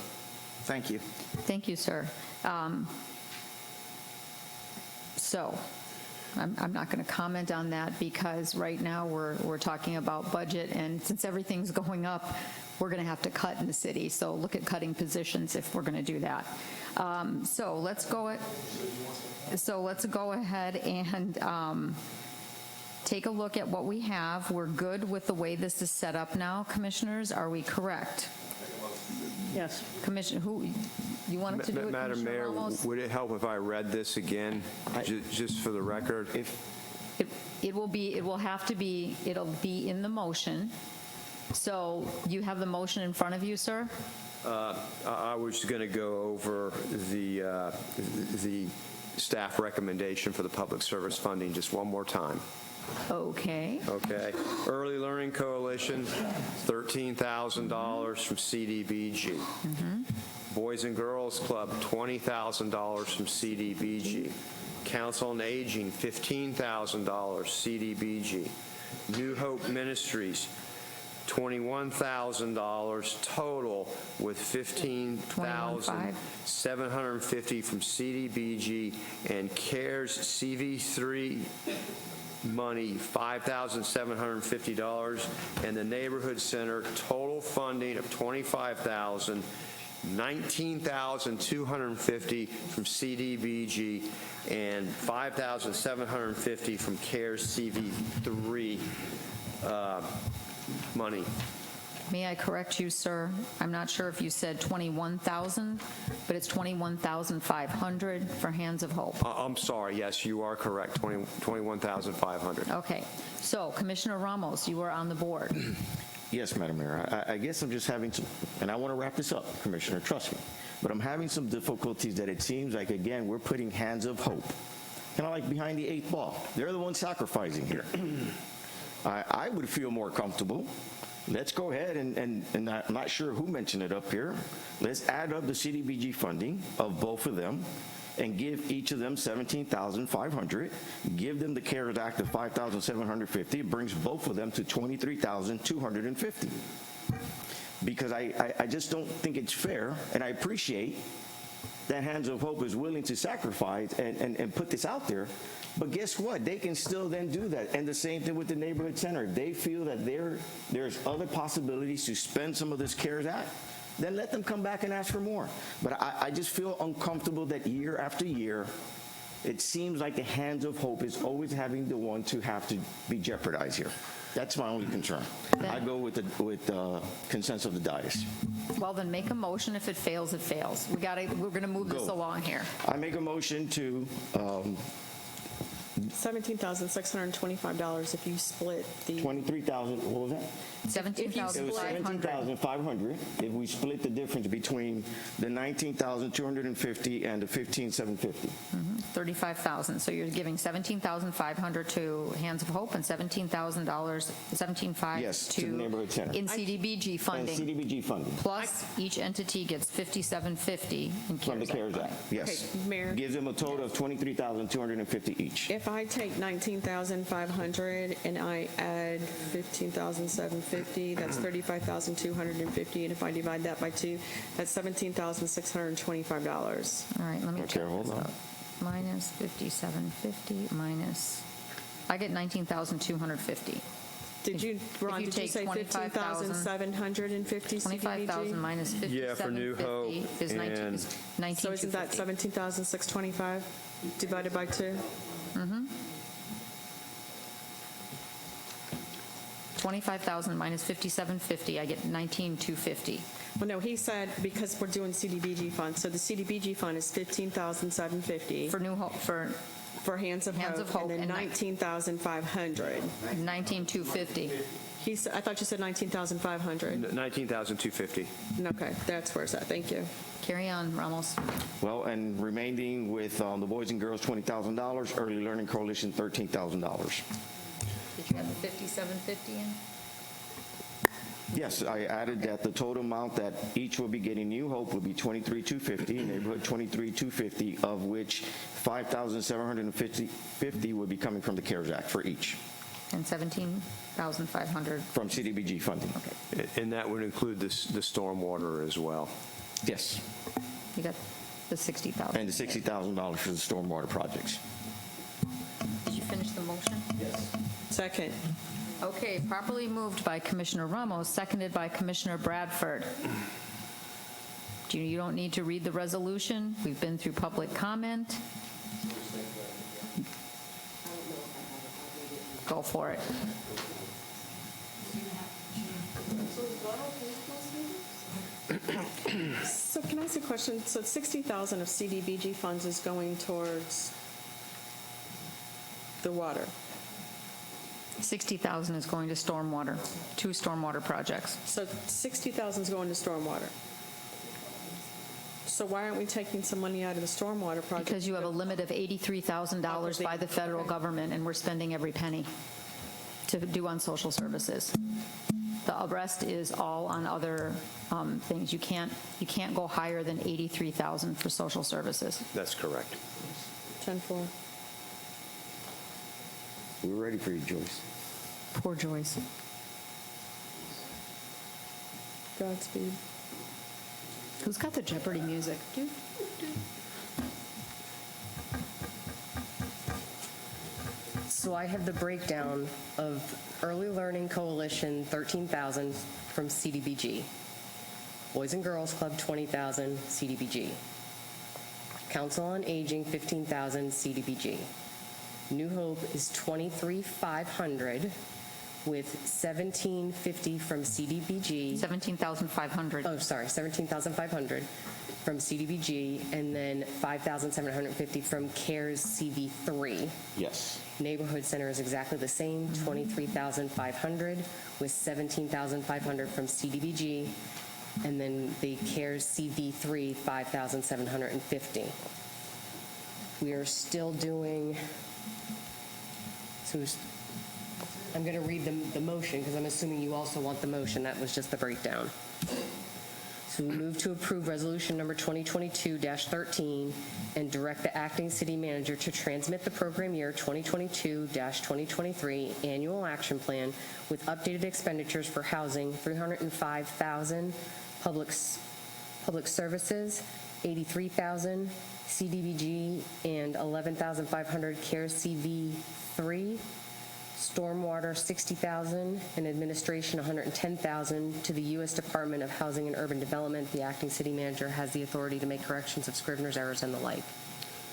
Thank you. Thank you, sir. So I'm not going to comment on that, because right now we're talking about budget, and since everything's going up, we're going to have to cut in the city. So look at cutting positions if we're going to do that. So let's go ahead and take a look at what we have. We're good with the way this is set up now, commissioners. Are we correct? Yes. Commissioner, who, you wanted to do it, Madam Commissioner Mayor, Ramos? would it help if I read this again, just for the record? It'll be in the motion. So you have the motion in front of you, sir? I was going to go over the staff recommendation for the public service funding just one more time. Okay. Okay. Early Learning Coalition, $13,000 from CDBG. Boys and Girls Club, $20,000 from CDBG. Council on Aging, $15,000, CDBG. New Hope Ministries, $21,000 total, with $15,750 from CDBG, and CARES CV3 money, $5,750, and the Neighborhood Center total funding of $25,000, $19,250 from CDBG, and $5,750 from CARES CV3 money. May I correct you, sir? I'm not sure if you said 21,000, but it's 21,500 for Hands of Hope. I'm sorry. Yes, you are correct. 21,500. Okay. So, Commissioner Ramos, you are on the board. Yes, Madam Mayor. I guess I'm just having some, and I want to wrap this up, Commissioner, trust me, but I'm having some difficulties that it seems like, again, we're putting Hands of Hope kind of like behind the 8th ball. They're the ones sacrificing here. I would feel more comfortable. Let's go ahead and I'm not sure who mentioned it up here. Let's add up the CDBG funding of both of them and give each of them $17,500. Give them the CARES Act of $5,750. It brings both of them to $23,250. Because I just don't think it's fair, and I appreciate that Hands of Hope is willing to sacrifice and put this out there. But guess what? They can still then do that. And the same thing with the Neighborhood Center. If they feel that there's other possibilities to spend some of this CARES Act, then let them come back and ask for more. But I just feel uncomfortable that year after year, it seems like the Hands of Hope is always having the one to have to be jeopardized here. That's my only concern. I go with the consensus of the dais. Well, then make a motion. If it fails, it fails. We're going to move this along here. I make a motion to $17,625 if you split the... 23,000, what was that? 17,500 if we split the difference between the 19,250 and the 15,750. 35,000. So you're giving 17,500 to Hands of Hope and $17,500 yes, to the Neighborhood Center. In CDBG funding. And CDBG funding. Plus, each entity gets $5,750 in from the CARES Act. Yes. Okay, Mayor. Gives them a total of $23,250 each. If I take $19,500 and I add $15,750, that's $35,250, and if I divide that by 2, that's $17,625. All right, let me check hold this on. out. Minus 5,750 minus, I get 19,250. Did you, Ron, did you say 15,750 25,000 minus 5,750 Yeah, for New Hope is 19,250. So isn't that 17,625 divided by 2? 25,000 minus 5,750, I get 19,250. Well, no, he said because we're doing CDBG funds, so the CDBG fund is 15,750 For New Hope, for Hands of Hope, and then 19,500. 19,250. I thought you said 19,500. 19,250. Okay, that's where it's at. Thank you. Carry on, Ramos. Well, and remaining with the Boys and Girls, $20,000, Early Learning Coalition, $13,000. Did you have the 5,750 in? Yes, I added that the total amount that each will be getting, New Hope will be $23,250, Neighborhood $23,250, of which $5,750 will be coming from the CARES Act for each. And 17,500 from CDBG funding. Okay. And that would include the stormwater as well. Yes. You got the 60,000. And the $60,000 for the stormwater projects. Did you finish the motion? Second. Okay, properly moved by Commissioner Ramos, seconded by Commissioner Bradford. You don't need to read the resolution. We've been through public comment. Go for it. So can I ask a question? So 60,000 of CDBG funds is going towards the water. 60,000 is going to stormwater, 2 stormwater projects. So 60,000 is going to stormwater. So why aren't we taking some money out of the stormwater project? Because you have a limit of $83,000 by the federal government, and we're spending every penny to do on social services. The rest is all on other things. You can't go higher than $83,000 for social services. That's correct. 10-4. We're ready for you, Joyce. Poor Joyce. Godspeed. Who's got the Jeopardy music? So I have the breakdown of Early Learning Coalition, 13,000 from CDBG. Boys and Girls Club, 20,000 CDBG. Council on Aging, 15,000 CDBG. New Hope is 23,500 with 1,750 from CDBG. 17,500. Oh, sorry, 17,500 from CDBG, and then 5,750 from CARES CV3. Yes. Neighborhood Center is exactly the same, 23,500 with 17,500 from CDBG, and then the CARES CV3, 5,750. We are still doing, so I'm going to read the motion because I'm assuming you also want the motion. That was just the breakdown. So we move to approve resolution number 2022-13 and direct the acting city manager to transmit the program year 2022-2023 annual action plan with updated expenditures for housing, 305,000, public services, 83,000, CDBG, and 11,500 CARES CV3. Stormwater, 60,000, and administration, 110,000 to the U.S. Department of Housing and Urban Development. The acting city manager has the authority to make corrections of scrivener's errors and the like.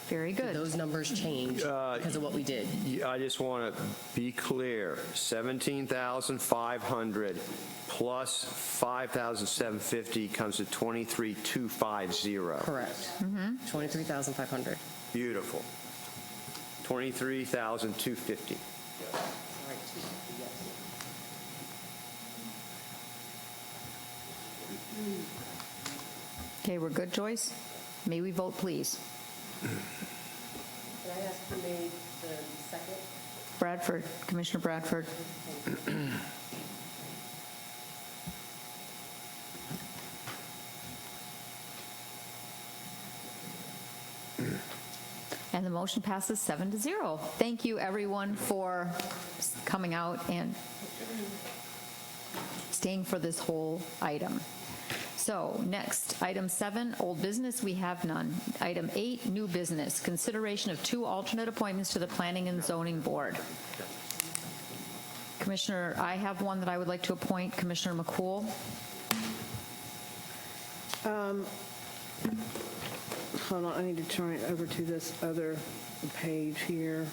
Very good. So those numbers change because of what we did. I just want to be clear, 17,500 plus 5,750 comes to 23,250. Correct. 23,500. Beautiful. 23,250. Okay, we're good, Joyce? May we vote, please? Can I ask who made the second? Bradford, Commissioner Bradford. And the motion passes 7-0. Thank you, everyone, for coming out and staying for this whole item. So next, item 7, old business, we have none. Item 8, new business, consideration of 2 alternate appointments to the Planning and Zoning Board. Commissioner, I have one that I would like to appoint, Commissioner McCool. Hold on, I need to turn it over to this other page here.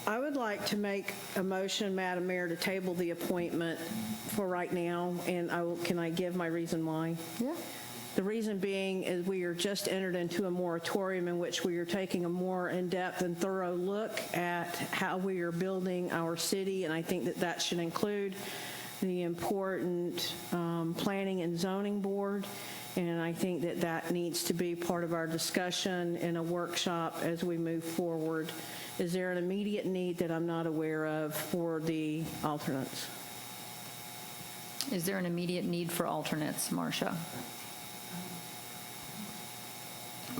I would like to make a motion, Madam Mayor, to table the appointment for right now, and can I give my reason why? Yeah. The reason being is we are just entered into a moratorium in which we are taking a more in-depth and thorough look at how we are building our city, and I think that that should include the important Planning and Zoning Board, and I think that that needs to be part of our discussion in a workshop as we move forward. Is there an immediate need that I'm not aware of for the alternates? Is there an immediate need for alternates, Marcia?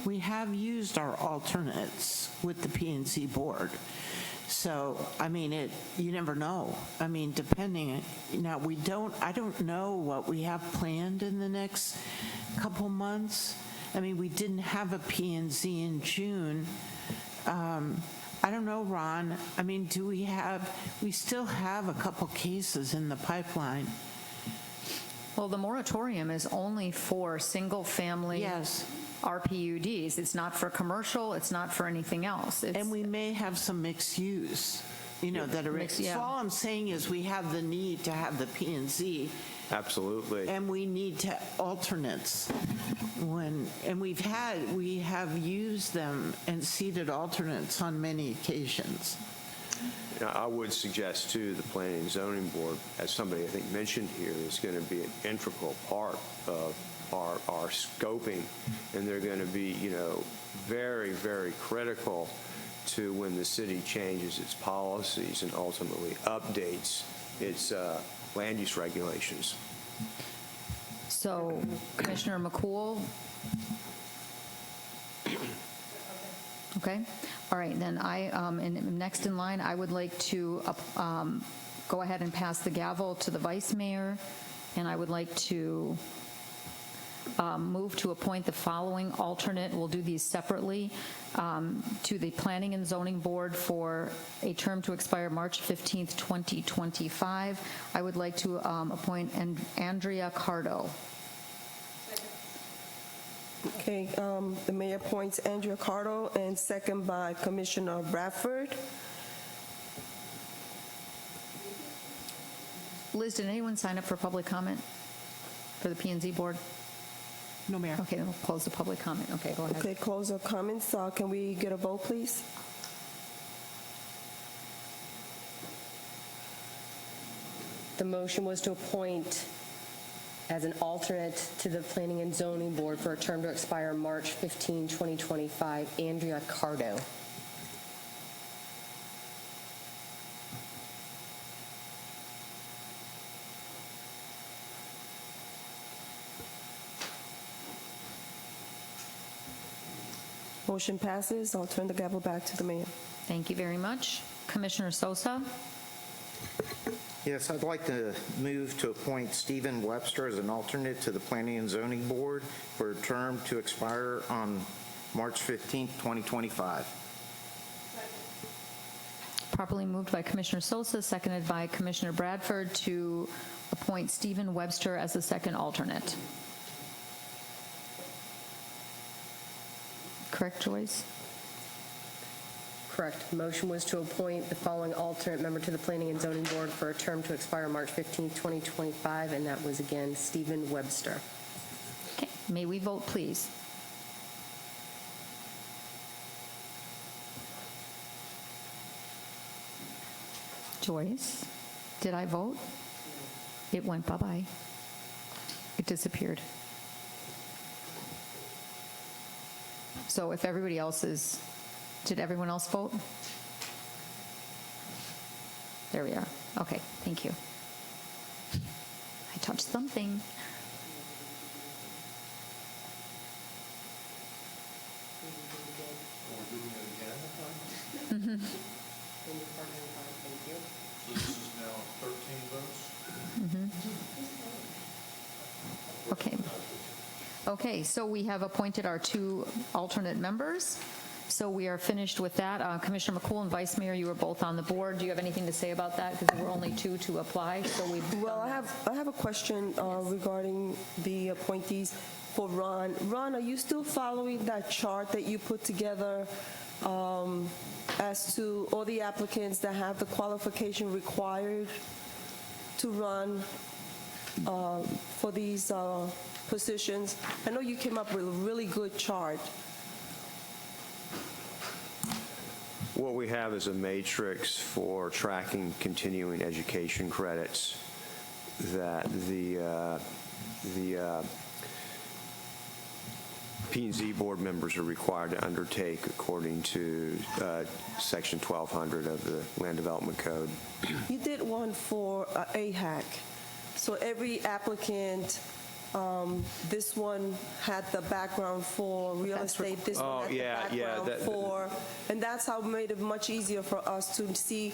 We have used our alternates with the P&Z board. So, I mean, you never know. I mean, depending, now I don't know what we have planned in the next couple months, I mean, we didn't have a P&Z in June. I don't know, Ron. I mean, we still have a couple cases in the pipeline. Well, the moratorium is only for single-family RPUDs. It's not for commercial, it's not for anything else. And we may have some mixed use, that are Mixed, yeah. So all I'm saying is we have the need to have the P&Z, Absolutely. and we need to alternates and we have used them and seated alternates on many occasions. I would suggest, too, the Planning and Zoning Board, as somebody I think mentioned here, is going to be an integral part of our scoping, and they're going to be, very, very critical to when the city changes its policies and ultimately updates its land use regulations. So, Commissioner McCool? Okay. All right, then next in line, I would like to go ahead and pass the gavel to the Vice Mayor, and I would like to move to appoint the following alternate. We'll do these separately to the Planning and Zoning Board for a term to expire March 15th, 2025. I would like to appoint Andrea Cardo. Okay, the mayor appoints Andrea Cardo, and second by Commissioner Bradford. Liz, did anyone sign up for public comment for the P&Z board? No, Mayor. Okay, then we'll close the public comment. Okay, go ahead. Okay, close the comments. Can we get a vote, please? The motion was to appoint as an alternate to the Planning and Zoning Board for a term to expire March 15, 2025, Andrea Cardo. Motion passes. I'll turn the gavel back to the mayor. Thank you very much. Commissioner Sosa? Yes, I'd like to move to appoint Stephen Webster as an alternate to the Planning and Zoning Board for a term to expire on March 15th, 2025. Properly moved by Commissioner Sosa, seconded by Commissioner Bradford to appoint Stephen Webster as the second alternate. Correct, Joyce? Correct. The motion was to appoint the following alternate member to the Planning and Zoning Board for a term to expire March 15, 2025, and that was again Stephen Webster. Okay, may we vote, please? Joyce, did I vote? It went bye-bye. It disappeared. So if everybody else is, did everyone else vote? There we are. Okay, thank you. I touched something. Mm-hmm. So this is now 13 votes? Mm-hmm. Okay. Okay, so we have appointed our two alternate members. So we are finished with that. Commissioner McCool and Vice Mayor, you were both on the board. Do you have anything to say about that? Because there were only two to apply, so we've Well, I have a question regarding the appointees for Ron. Ron, are you still following that chart that you put together as to all the applicants that have the qualification required to run for these positions? I know you came up with a really good chart. What we have is a matrix for tracking continuing education credits that the P&Z board members are required to undertake according to Section 1200 of the Land Development Code. You did one for AHAC. So every applicant, this one had the background for real estate, this one had the background for, and that's how it made it much easier for us to see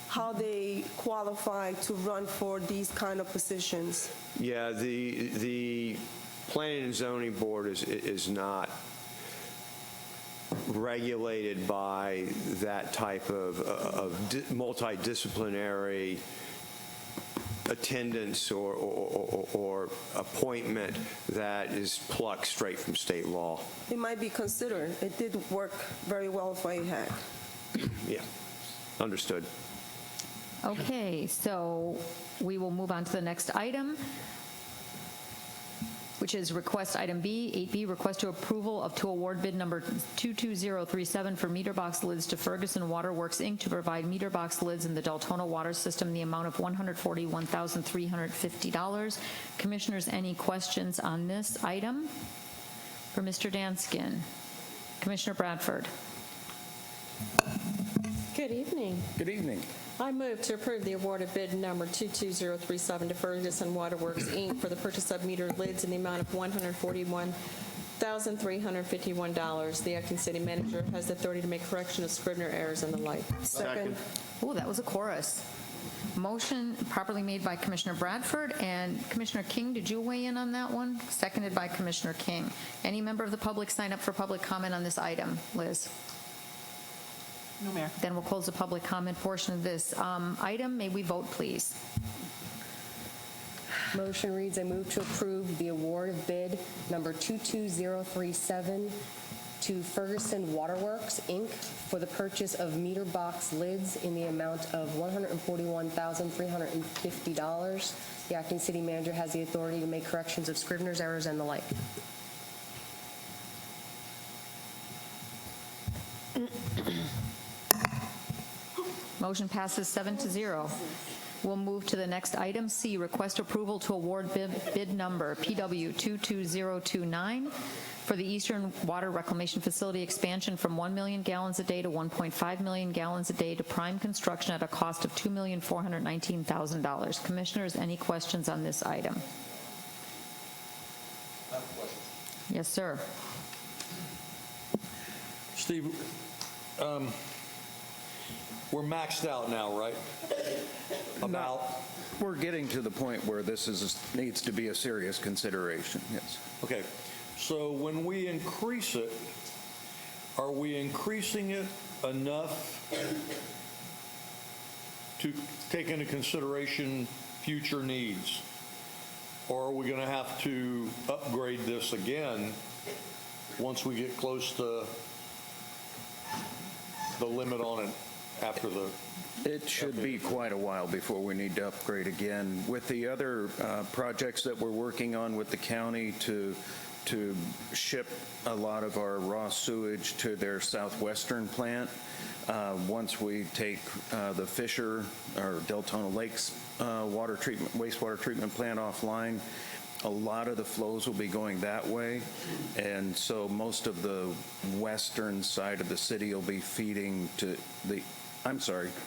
how they qualify to run for these kind of positions. Yeah, the Planning and Zoning Board is not regulated by that type of multidisciplinary attendance or appointment that is plucked straight from state law. It might be considered. It did work very well for AHAC. Yeah, understood. Okay, so we will move on to the next item, which is request item B, 8B, request to approval to award bid number 22037 for meter box lids to Ferguson Waterworks, Inc. to provide meter box lids in the Deltona water system in the amount of $141,350. Commissioners, any questions on this item? For Mr. Danskin. Commissioner Bradford. Good evening. Good evening. I move to approve the award of bid number 22037 to Ferguson Waterworks, Inc. for the purchase of meter lids in the amount of $141,351. The acting city manager has the authority to make correction of Scrivener errors and the like. Second. Oh, that was a chorus. Motion properly made by Commissioner Bradford, and Commissioner King, did you weigh in on that one? Seconded by Commissioner King. Any member of the public sign up for public comment on this item? Liz? No, Mayor. Then we'll close the public comment portion of this item. May we vote, please? Motion reads, I move to approve the award of bid number 22037 to Ferguson Waterworks, Inc. for the purchase of meter box lids in the amount of $141,350. The acting city manager has the authority to make corrections of Scrivener's errors and the like. Motion passes 7-0. We'll move to the next item, C, request approval to award bid number PW 22029 for the Eastern Water Reclamation Facility expansion from 1 million gallons a day to 1.5 million gallons a day to Prime Construction at a cost of $2,419,000. Commissioners, any questions on this item? I have a question. Yes, sir. Steve, we're maxed out now, right? We're getting to the point where this needs to be a serious consideration, yes. Okay, so when we increase it, are we increasing it enough to take into consideration future needs? Or are we going to have to upgrade this again once we get close to the limit on it after the... It should be quite a while before we need to upgrade again. With the other projects that we're working on with the county to ship a lot of our raw sewage to their southwestern plant, once we take the Fisher or Deltona Lakes wastewater treatment plant offline, a lot of the flows will be going that way, and so most of the western side of the city will be feeding to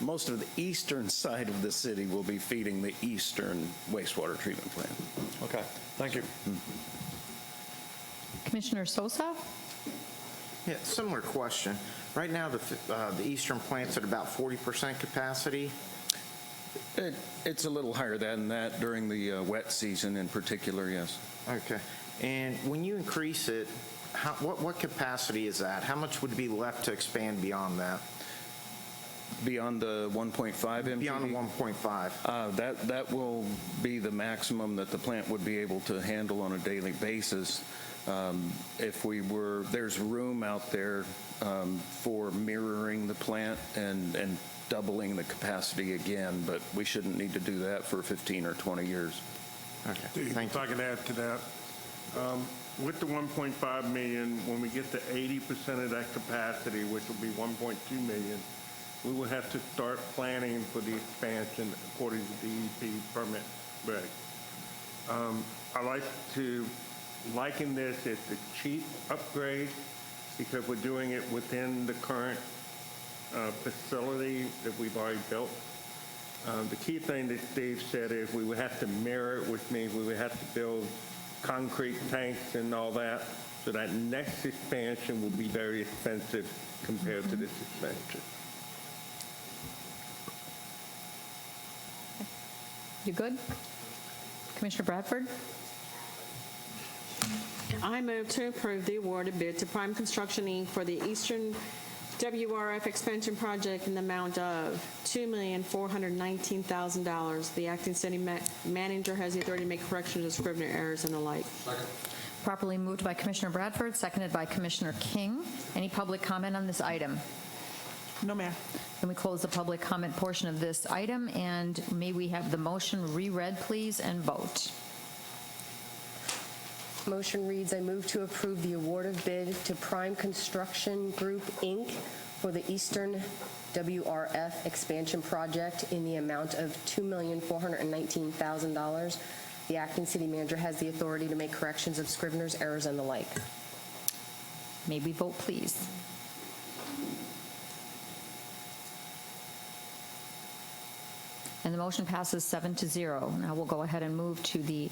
most of the eastern side of the city will be feeding the eastern wastewater treatment plant. Okay, thank you. Commissioner Sosa? Yeah, similar question. Right now, the eastern plant's at about 40% capacity. It's a little higher than that during the wet season in particular, yes. Okay. And when you increase it, what capacity is that? How much would be left to expand beyond that? Beyond the 1.5 MTD? Beyond the 1.5. That will be the maximum that the plant would be able to handle on a daily basis. There's room out there for mirroring the plant and doubling the capacity again, but we shouldn't need to do that for 15 or 20 years. Okay. Steve, if I could add to that, with the 1.5 million, when we get to 80% of that capacity, which will be 1.2 million, we will have to start planning for the expansion according to DEP permit reg. I like to liken this as the cheap upgrade because we're doing it within the current facility that we've already built. The key thing that Steve said is we would have to mirror it, which means we would have to build concrete tanks and all that. So that next expansion will be very expensive compared to this expansion. You good? Commissioner Bradford? I move to approve the awarded bid to Prime Construction, Inc. for the Eastern WRF expansion project in the amount of $2,419,000. The acting city manager has the authority to make corrections of scrivener errors and the like. Properly moved by Commissioner Bradford, seconded by Commissioner King. Any public comment on this item? No, Mayor. Then we close the public comment portion of this item, and may we have the motion reread, please, and vote. Motion reads, I move to approve the award of bid to Prime Construction Group, Inc. for the Eastern WRF expansion project in the amount of $2,419,000. The acting city manager has the authority to make corrections of scrivener's errors and the like. May we vote, please? And the motion passes 7-0. Now we'll go ahead and move to the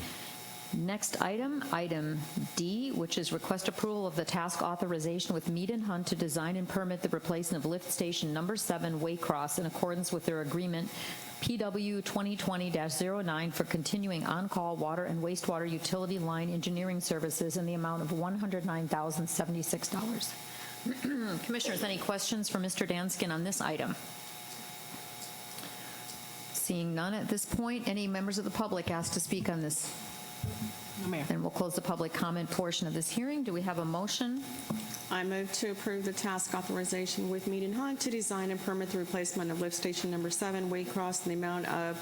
next item, item D, which is request approval of the task authorization with Mead and Hunt to design and permit the replacement of lift station number 7 Waycross in accordance with their agreement PW 2020-09 for continuing on-call water and wastewater utility line engineering services in the amount of $109,076. Commissioners, any questions for Mr. Danskin on this item? Seeing none at this point, any members of the public asked to speak on this? No, Mayor. And we'll close the public comment portion of this hearing. Do we have a motion? I move to approve the task authorization with Mead and Hunt to design and permit the replacement of lift station number 7 Waycross in the amount of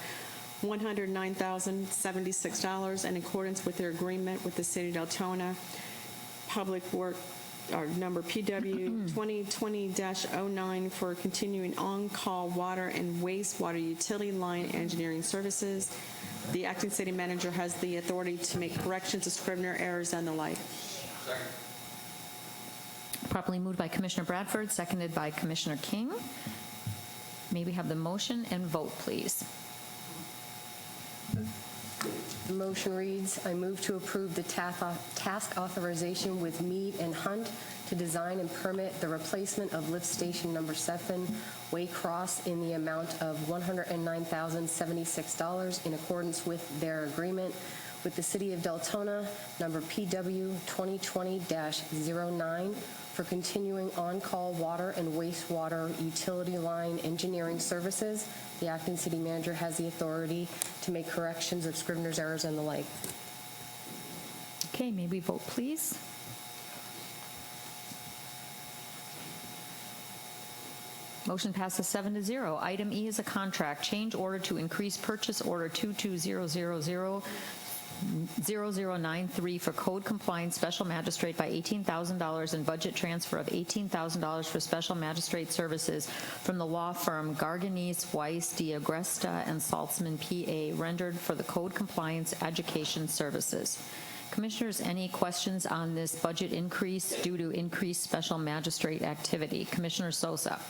$109,076 in accordance with their agreement with the City of Deltona Public Work, or number PW 2020-09 for continuing on-call water and wastewater utility line engineering services. The acting city manager has the authority to make corrections of scrivener errors and the like. Properly moved by Commissioner Bradford, seconded by Commissioner King. May we have the motion and vote, please? The motion reads, I move to approve the task authorization with Mead and Hunt to design and permit the replacement of lift station number 7 Waycross in the amount of $109,076 in accordance with their agreement with the City of Deltona, number PW 2020-09, for continuing on-call water and wastewater utility line engineering services. The acting city manager has the authority to make corrections of scrivener's errors and the like. Okay, may we vote, please? Motion passes 7-0. Item E is a contract change order to increase purchase order 22000093 for code compliance special magistrate by $18,000 and budget transfer of $18,000 for special magistrate services from the law firm Garganese, Weiss, D'Agresta, and Saltzman, PA, rendered for the code compliance education services. Commissioners, any questions on this budget increase due to increased special magistrate activity? Commissioner Sosa.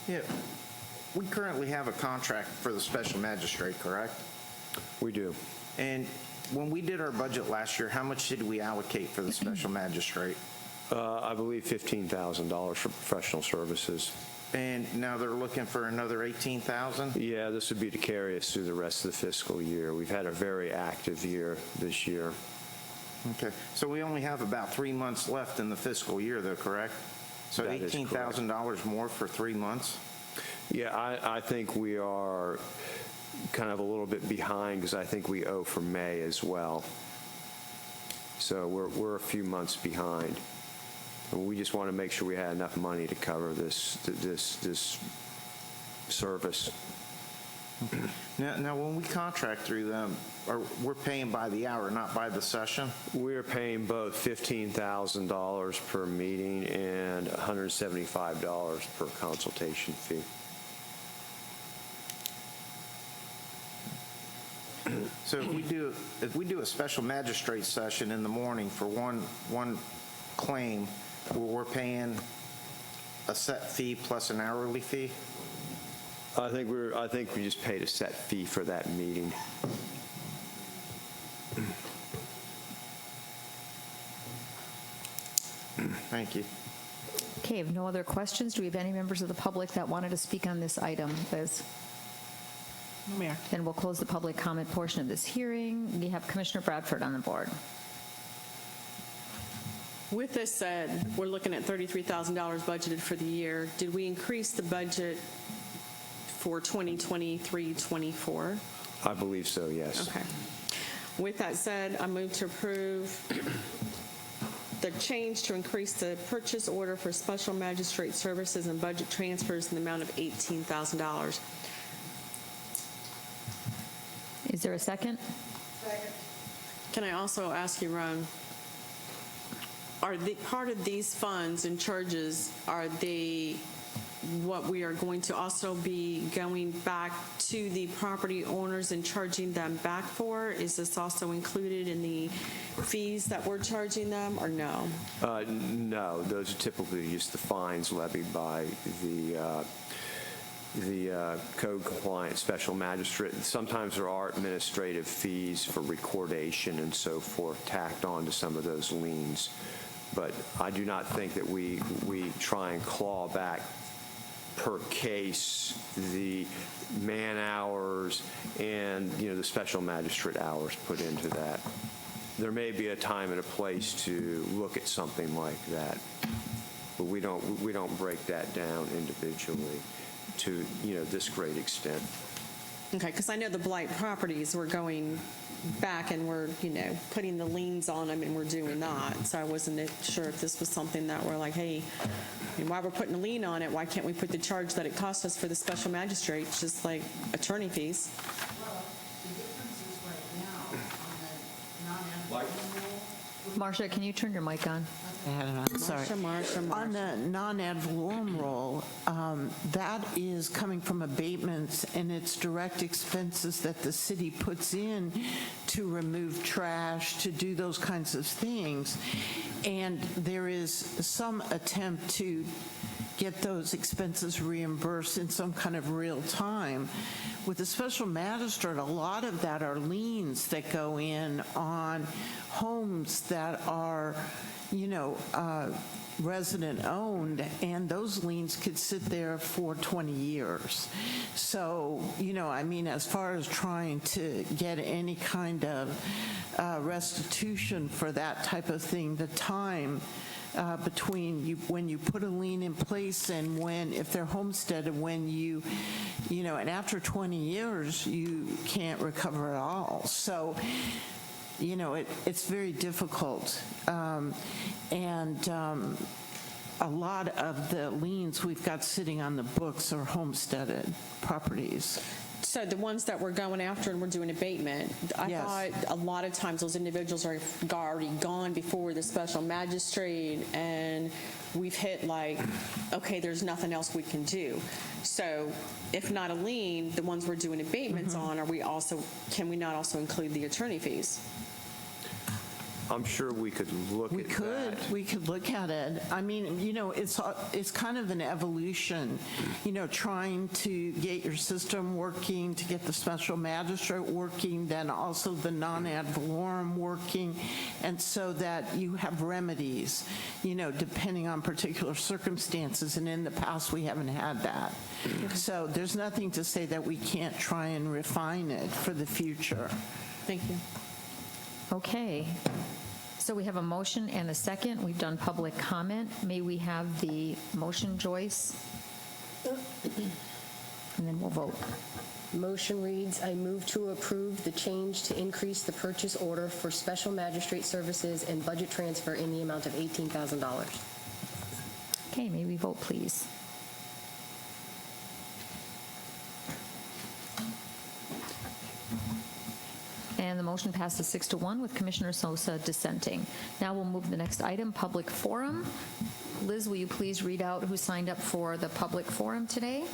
Yeah, we currently have a contract for the special magistrate, correct? We do. And when we did our budget last year, how much did we allocate for the special magistrate? I believe $15,000 for professional services. And now they're looking for another $18,000? Yeah, this would be to carry us through the rest of the fiscal year. We've had a very active year this year. Okay, so we only have about 3 months left in the fiscal year, though, correct? So That is $18,000 more for 3 months? Yeah, I think we are kind of a little bit behind because I think we owe for May as well. So we're a few months behind. And we just want to make sure we had enough money to cover this service. Now, when we contract through them, we're paying by the hour, not by the session? We're paying both $15,000 per meeting and $175 per consultation fee. So if we do a special magistrate session in the morning for one claim, we're paying a set fee plus an hourly fee? I think we just paid a set fee for that meeting. Thank you. Okay, if no other questions, do we have any members of the public that wanted to speak on this item, Liz? No, Mayor. Then we'll close the public comment portion of this hearing. We have Commissioner Bradford on the board. With this said, we're looking at $33,000 budgeted for the year. Did we increase the budget for 2023-24? I believe so, yes. Okay. With that said, I move to approve the change to increase the purchase order for special magistrate services and budget transfers in the amount of $18,000. Is there a second? Can I also ask you, Ron, are the part of these funds and charges, are they what we are going to also be going back to the property owners and charging them back for? Is this also included in the fees that we're charging them, or no? No, those are typically just the fines levied by the code compliant special magistrate. Sometimes there are administrative fees for recordation and so forth tacked on to some of those liens. But I do not think that we try and claw back per case the man hours and the special magistrate hours put into that. There may be a time and a place to look at something like that, but we don't break that down individually to this great extent. Okay, because I know the blight properties, we're going back and we're putting the liens on them and we're doing that. So I wasn't sure if this was something that we're like, hey, while we're putting a lien on it, why can't we put the charge that it cost us for the special magistrate, just like attorney fees? Marcia, can you turn your mic on? I had it on, sorry. On the non-ad valorem roll, that is coming from abatements, and it's direct expenses that the city puts in to remove trash, to do those kinds of things. And there is some attempt to get those expenses reimbursed in some kind of real time. With the special magistrate, a lot of that are liens that go in on homes that are resident-owned, and those liens could sit there for 20 years. So, as far as trying to get any kind of restitution for that type of thing, the time between when you put a lien in place and if they're homesteaded, and after 20 years, you can't recover at all. So, it's very difficult. A lot of the liens we've got sitting on the books are homesteaded properties. So the ones that we're going after and we're doing abatement, I thought a lot of times those individuals are already gone before the special magistrate, and we've hit okay, there's nothing else we can do. So if not a lien, the ones we're doing abatements on, can we not also include the attorney fees? I'm sure we could look at that. We could look at it. It's kind of an evolution, trying to get your system working, to get the special magistrate working, then also the non-ad valorem working, and so that you have remedies, depending on particular circumstances. And in the past, we haven't had that. So there's nothing to say that we can't try and refine it for the future. Thank you. Okay. So we have a motion and a second. We've done public comment. May we have the motion, Joyce? And then we'll vote. Motion reads, I move to approve the change to increase the purchase order for special magistrate services and budget transfer in the amount of $18,000. Okay, may we vote, please? And the motion passes 6-1 with Commissioner Sosa dissenting. Now we'll move to the next item, public forum. Liz, will you please read out who signed up for the public forum today?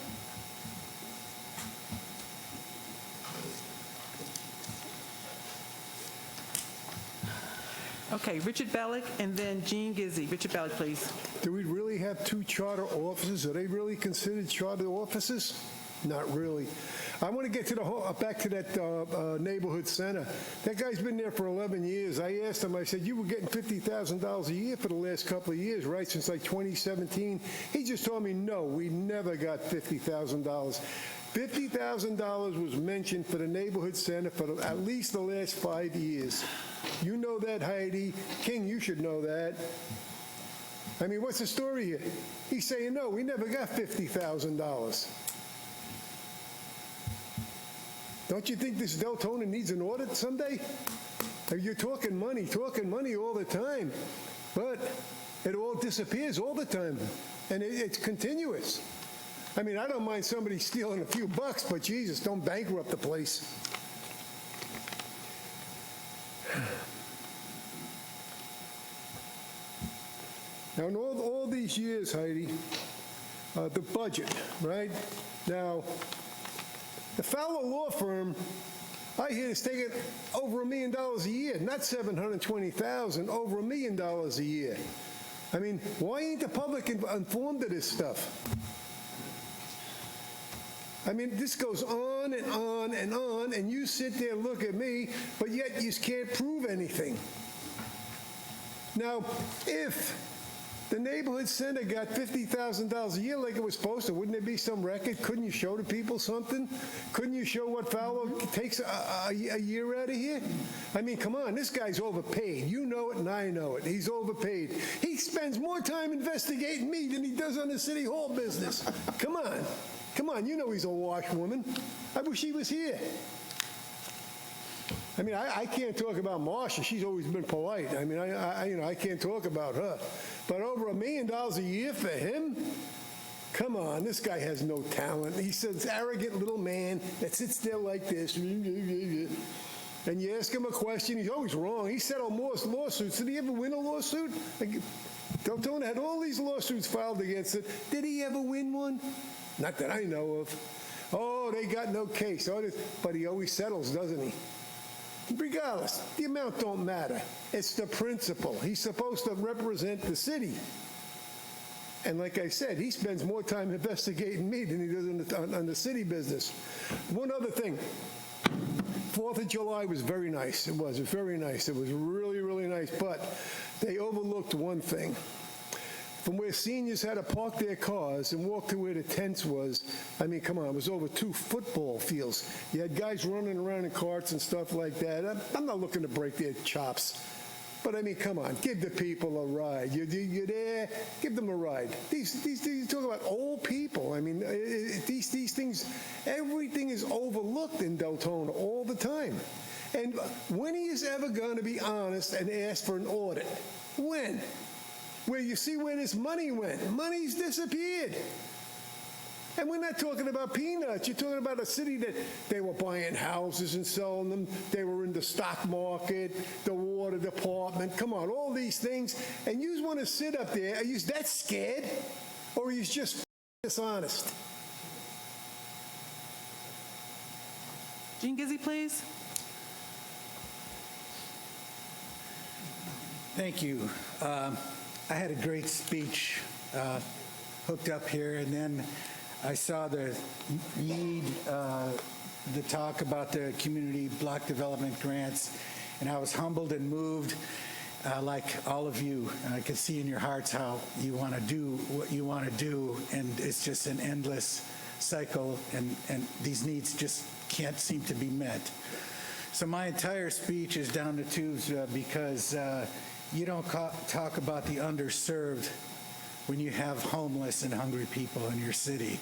Okay, Richard Bellick and then Jean Gizzi. Richard Bellick, please. Do we really have two charter offices? Are they really considered charter offices? Not really. I want to get to back to that neighborhood center. That guy's been there for 11 years. I asked him, I said, you were getting $50,000 a year for the last couple of years, right, since 2017? He just told me, no, we never got $50,000. $50,000 was mentioned for the neighborhood center for at least the last 5 years. You know that, Heidi. King, you should know that. I mean, what's the story here? He's saying, no, we never got $50,000. Don't you think this Deltona needs an audit someday? You're talking money all the time, but it all disappears all the time, and it's continuous. I mean, I don't mind somebody stealing a few bucks, but Jesus, don't bankrupt the place. Now, in all these years, Heidi, the budget, right? Now, the Fowler Law Firm, I hear, is taking over $1 million a year, not $720,000, over $1 million a year. I mean, why ain't the public informed of this stuff? I mean, this goes on and on and on, and you sit there and look at me, but yet you can't prove anything. Now, if the neighborhood center got $50,000 a year like it was supposed to, wouldn't there be some record? Couldn't you show the people something? Couldn't you show what Fowler takes a year out of here? I mean, come on, this guy's overpaid. You know it and I know it. He's overpaid. He spends more time investigating me than he does on the city hall business. Come on. Come on, you know he's a washwoman. I wish he was here. I mean, I can't talk about Marcia. She's always been polite. I mean, I can't talk about her. But over $1 million a year for him? Come on, this guy has no talent. He's this arrogant little man that sits there like this. And you ask him a question, he's always wrong. He settled more lawsuits. Did he ever win a lawsuit? Deltona had all these lawsuits filed against it. Did he ever win one? Not that I know of. Oh, they got no case. Oh, but he always settles, doesn't he? Regardless, the amount don't matter. It's the principle. He's supposed to represent the city. And like I said, he spends more time investigating me than he does on the city business. One other thing. 4th of July was very nice. It was very nice. It was really, really nice. But they overlooked one thing. From where seniors had to park their cars and walk to where the tents was, I mean, come on, it was over 2 football fields. You had guys running around in carts and stuff like that. I'm not looking to break their chops. But I mean, come on, give the people a ride. You're there, give them a ride. You talk about old people. I mean, these things, everything is overlooked in Deltona all the time. And when he is ever going to be honest and ask for an audit? When? Where you see where this money went. Money's disappeared. And we're not talking about peanuts. You're talking about a city that they were buying houses and selling them. They were in the stock market, the water department. Come on, all these things. And you just want to sit up there. Are you that scared? Or are you just dishonest? Gene Gizzi, please. Thank you. I had a great speech hooked up here, and then I saw the need, the talk about the community block development grants, and I was humbled and moved, like all of you. I could see in your hearts how you want to do what you want to do, and it's just an endless cycle, and these needs just can't seem to be met. So my entire speech is down to twos because you don't talk about the underserved when you have homeless and hungry people in your city.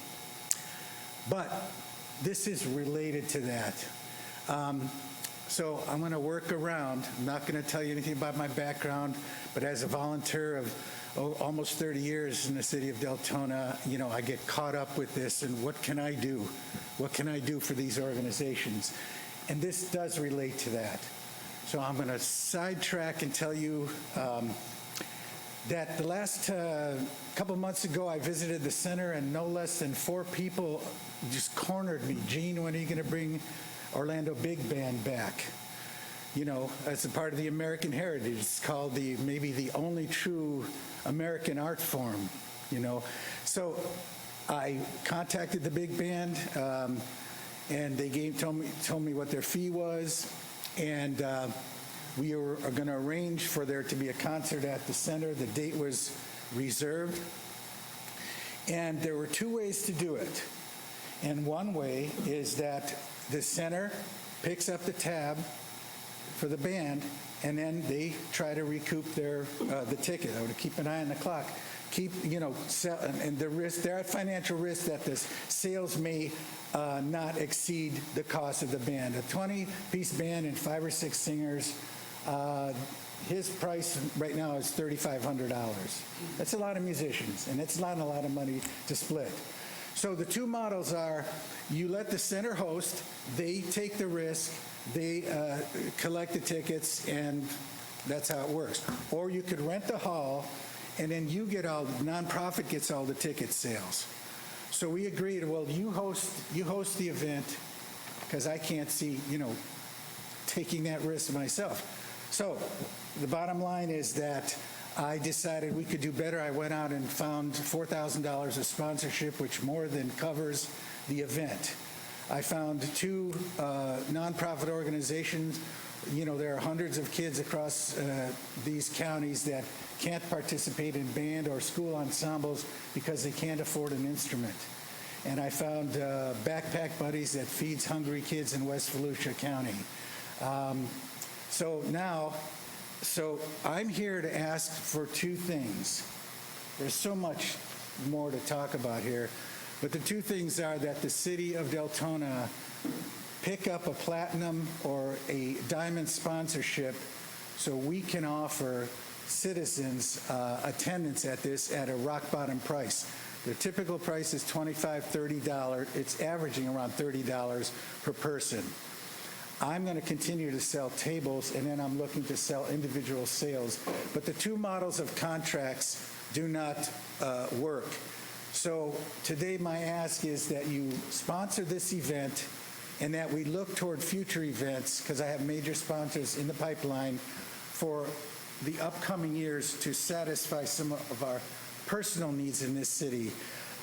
But this is related to that. So I'm going to work around. I'm not going to tell you anything about my background, but as a volunteer of almost 30 years in the city of Deltona, you know, I get caught up with this and what can I do? What can I do for these organizations? And this does relate to that. So I'm going to sidetrack and tell you that the last couple months ago, I visited the center, and no less than 4 people just cornered me. Gene, when are you going to bring Orlando Big Band back? You know, as a part of the American heritage. It's called maybe the only true American art form, you know. So I contacted the big band, and they told me what their fee was. And we are going to arrange for there to be a concert at the center. The date was reserved. And there were 2 ways to do it. And one way is that the center picks up the tab for the band, and then they try to recoup their the ticket, or to keep an eye on the clock. Sell, and the risk, they're at financial risk that the sales may not exceed the cost of the band. A 20-piece band and 5 or 6 singers, his price right now is $3,500. That's a lot of musicians, and it's not a lot of money to split. So the two models are, you let the center host, they take the risk, they collect the tickets, and that's how it works. Or you could rent the hall, and then you get all, the nonprofit gets all the ticket sales. So we agreed, well, you host the event, because I can't see, taking that risk myself. So the bottom line is that I decided we could do better. I went out and found $4,000 of sponsorship, which more than covers the event. I found 2 nonprofit organizations. There are hundreds of kids across these counties that can't participate in band or school ensembles because they can't afford an instrument. And I found Backpack Buddies that feeds hungry kids in West Volusia County. So I'm here to ask for 2 things. There's so much more to talk about here, but the 2 things are that the city of Deltona pick up a platinum or a diamond sponsorship so we can offer citizens attendance at this at a rock bottom price. Their typical price is $25, $30. It's averaging around $30 per person. I'm going to continue to sell tables, and then I'm looking to sell individual sales. But the 2 models of contracts do not work. So today my ask is that you sponsor this event and that we look toward future events, because I have major sponsors in the pipeline for the upcoming years to satisfy some of our personal needs in this city.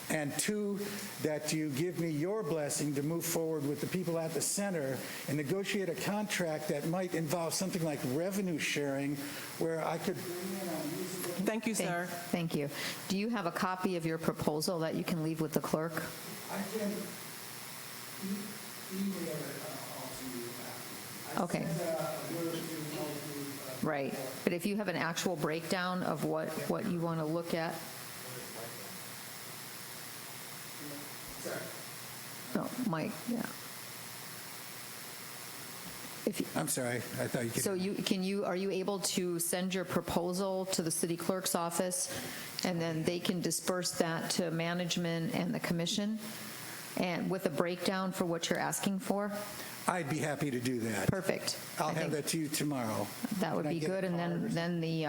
And 2, that you give me your blessing to move forward with the people at the center and negotiate a contract that might involve something like revenue sharing, where I could bring in a musical... Thank you, sir. Thank you. Do you have a copy of your proposal that you can leave with the clerk? I can email it all to you. Okay. Right. But if you have an actual breakdown of what you want to look at. No, Mike, yeah. I'm sorry, I thought you could... So are you able to send your proposal to the city clerk's office, and then they can disperse that to management and the commission, and with a breakdown for what you're asking for? I'd be happy to do that. Perfect. I'll have that to you tomorrow. That would be good, and then the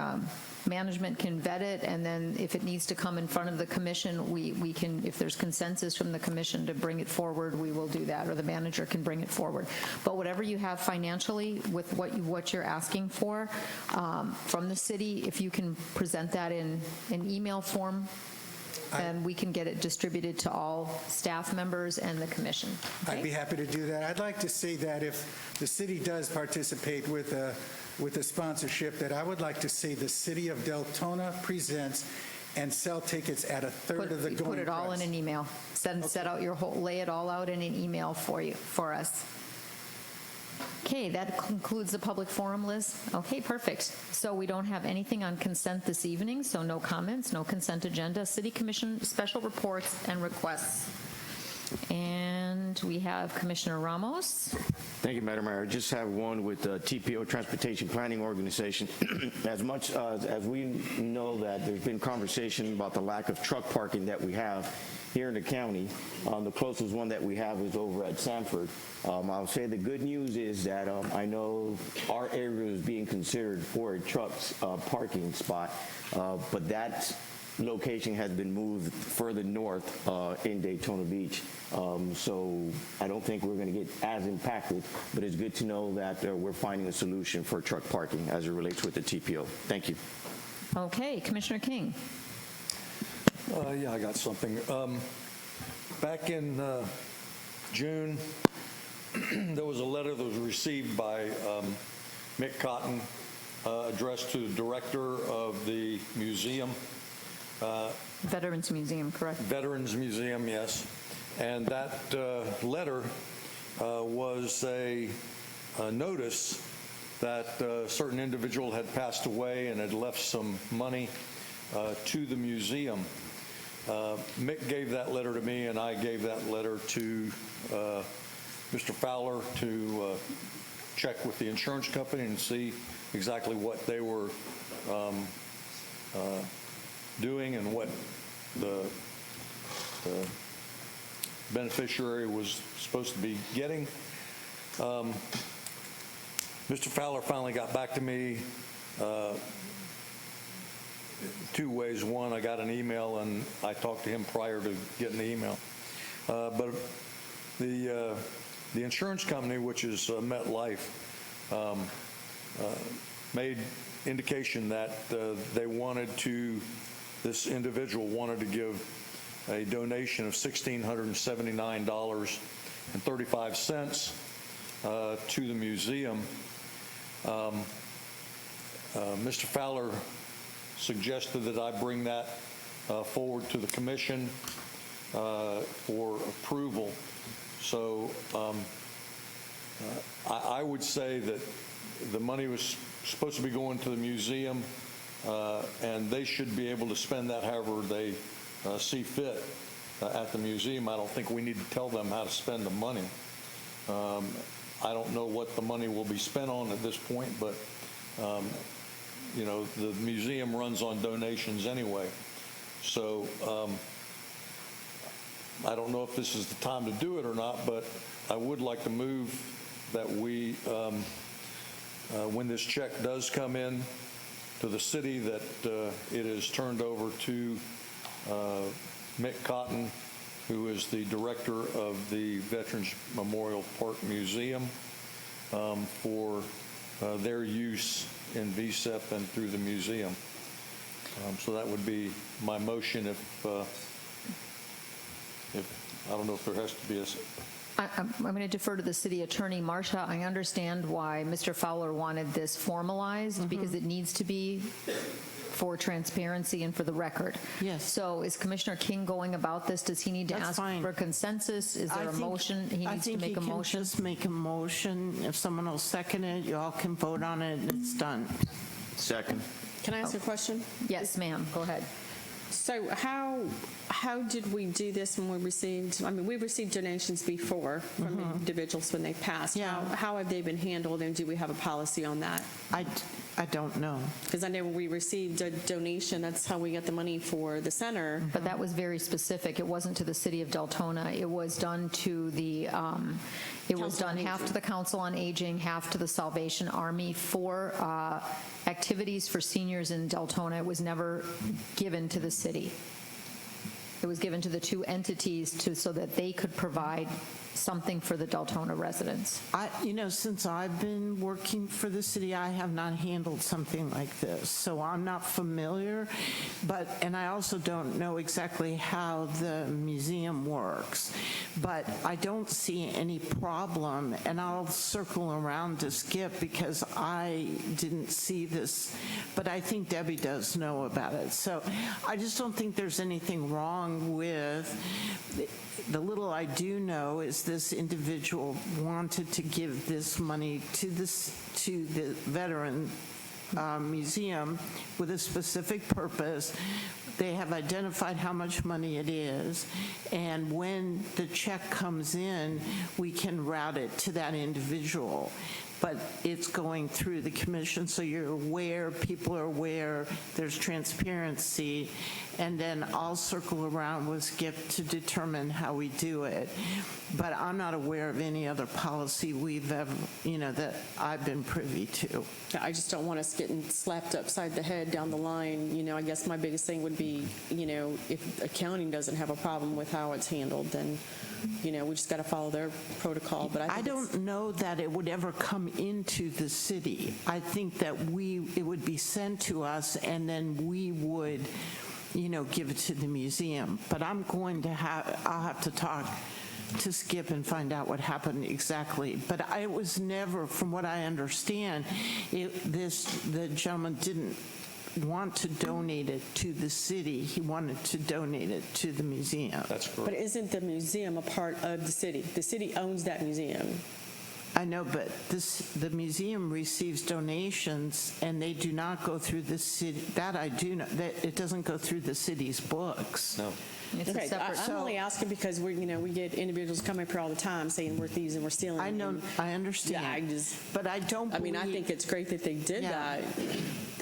management can vet it, and then if it needs to come in front of the commission, we can, if there's consensus from the commission to bring it forward, we will do that, or the manager can bring it forward. But whatever you have financially with what you're asking for from the city, if you can present that in an email form, and we can get it distributed to all staff members and the commission. Okay? I'd be happy to do that. I'd like to say that if the city does participate with a sponsorship, that I would like to say the city of Deltona presents and sell tickets at 1/3 of the going price. Put it all in an email. Set out your whole, lay it all out in an email for us. Okay, that concludes the public forum, Liz. Okay, perfect. So we don't have anything on consent this evening, so no comments, no consent agenda. City Commission special reports and requests. And we have Commissioner Ramos. Thank you, Madam Mayor. I just have one with the TPO Transportation Planning Organization. As much as we know that there's been conversation about the lack of truck parking that we have here in the county, the closest one that we have is over at Sanford. I'll say the good news is that I know our area is being considered for a truck parking spot, but that location has been moved further north in Daytona Beach. So I don't think we're going to get as impacted, but it's good to know that we're finding a solution for truck parking as it relates with the TPO. Thank you. Okay, Commissioner King. Yeah, I got something. Back in June, there was a letter that was received by Mick Cotton addressed to the director of the museum. Veterans Museum, correct? Veterans Museum, yes. And that letter was a notice that a certain individual had passed away and had left some money to the museum. Mick gave that letter to me, and I gave that letter to Mr. Fowler to check with the insurance company and see exactly what they were doing and what the beneficiary was supposed to be getting. Mr. Fowler finally got back to me two ways. One, I got an email, and I talked to him prior to getting the email. But the insurance company, which is MetLife, made indication that this individual wanted to give a donation of $1,679.35 to the museum. Mr. Fowler suggested that I bring that forward to the commission for approval. So I would say that the money was supposed to be going to the museum, and they should be able to spend that however they see fit at the museum. I don't think we need to tell them how to spend the money. I don't know what the money will be spent on at this point, but you know, the museum runs on donations anyway. So I don't know if this is the time to do it or not, but I would like to move that we, when this check does come in to the city, that it is turned over to Mick Cotton, who is the director of the Veterans Memorial Park Museum, for their use in VSEP and through the museum. So that would be my motion if I don't know if there has to be a... I'm going to defer to the city attorney. Marcia, I understand why Mr. Fowler wanted this formalized, because it needs to be for transparency and for the record. Yes. So is Commissioner King going about this? Does he need to ask for consensus? Is there a motion? He needs to make a motion? I think he can just make a motion. If someone will second it, you all can vote on it, and it's done. Second. Can I ask a question? Yes, ma'am. Go ahead. So how did we do this when we received, I mean, we've received donations before from individuals when they passed. Yeah. How have they been handled, and do we have a policy on that? I don't know. Because I know when we received a donation, that's how we got the money for the center. But that was very specific. It wasn't to the city of Deltona. It was done to the, it was done half to the Council on Aging, half to the Salvation Army for activities for seniors in Deltona. It was never given to the city. It was given to the two entities so that they could provide something for the Deltona residents. You know, since I've been working for the city, I have not handled something like this, so I'm not familiar. And I also don't know exactly how the museum works. But I don't see any problem, and I'll circle around to Skip because I didn't see this, but I think Debbie does know about it. So I just don't think there's anything wrong with the little I do know is this individual wanted to give this money to the veteran museum with a specific purpose. They have identified how much money it is, and when the check comes in, we can route it to that individual. But it's going through the commission, so you're aware, people are aware, there's transparency, and then I'll circle around with Skip to determine how we do it. But I'm not aware of any other policy we've ever, that I've been privy to. I just don't want us getting slapped upside the head down the line. I guess my biggest thing would be, if accounting doesn't have a problem with how it's handled, then, we just got to follow their protocol. But I don't know that it would ever come into the city. I think that it would be sent to us, and then we would, give it to the museum. But I'll have to talk to Skip and find out what happened exactly. But it was never, from what I understand, the gentleman didn't want to donate it to the city. He wanted to donate it to the museum. That's correct. But isn't the museum a part of the city? The city owns that museum. I know, but the museum receives donations, and they do not go through the city. That I do know. That it doesn't go through the city's books. No. Okay, I'm only asking because we get individuals coming up here all the time saying we're thieves and we're stealing. I know, I understand. But I don't. I mean, I think it's great that they did that.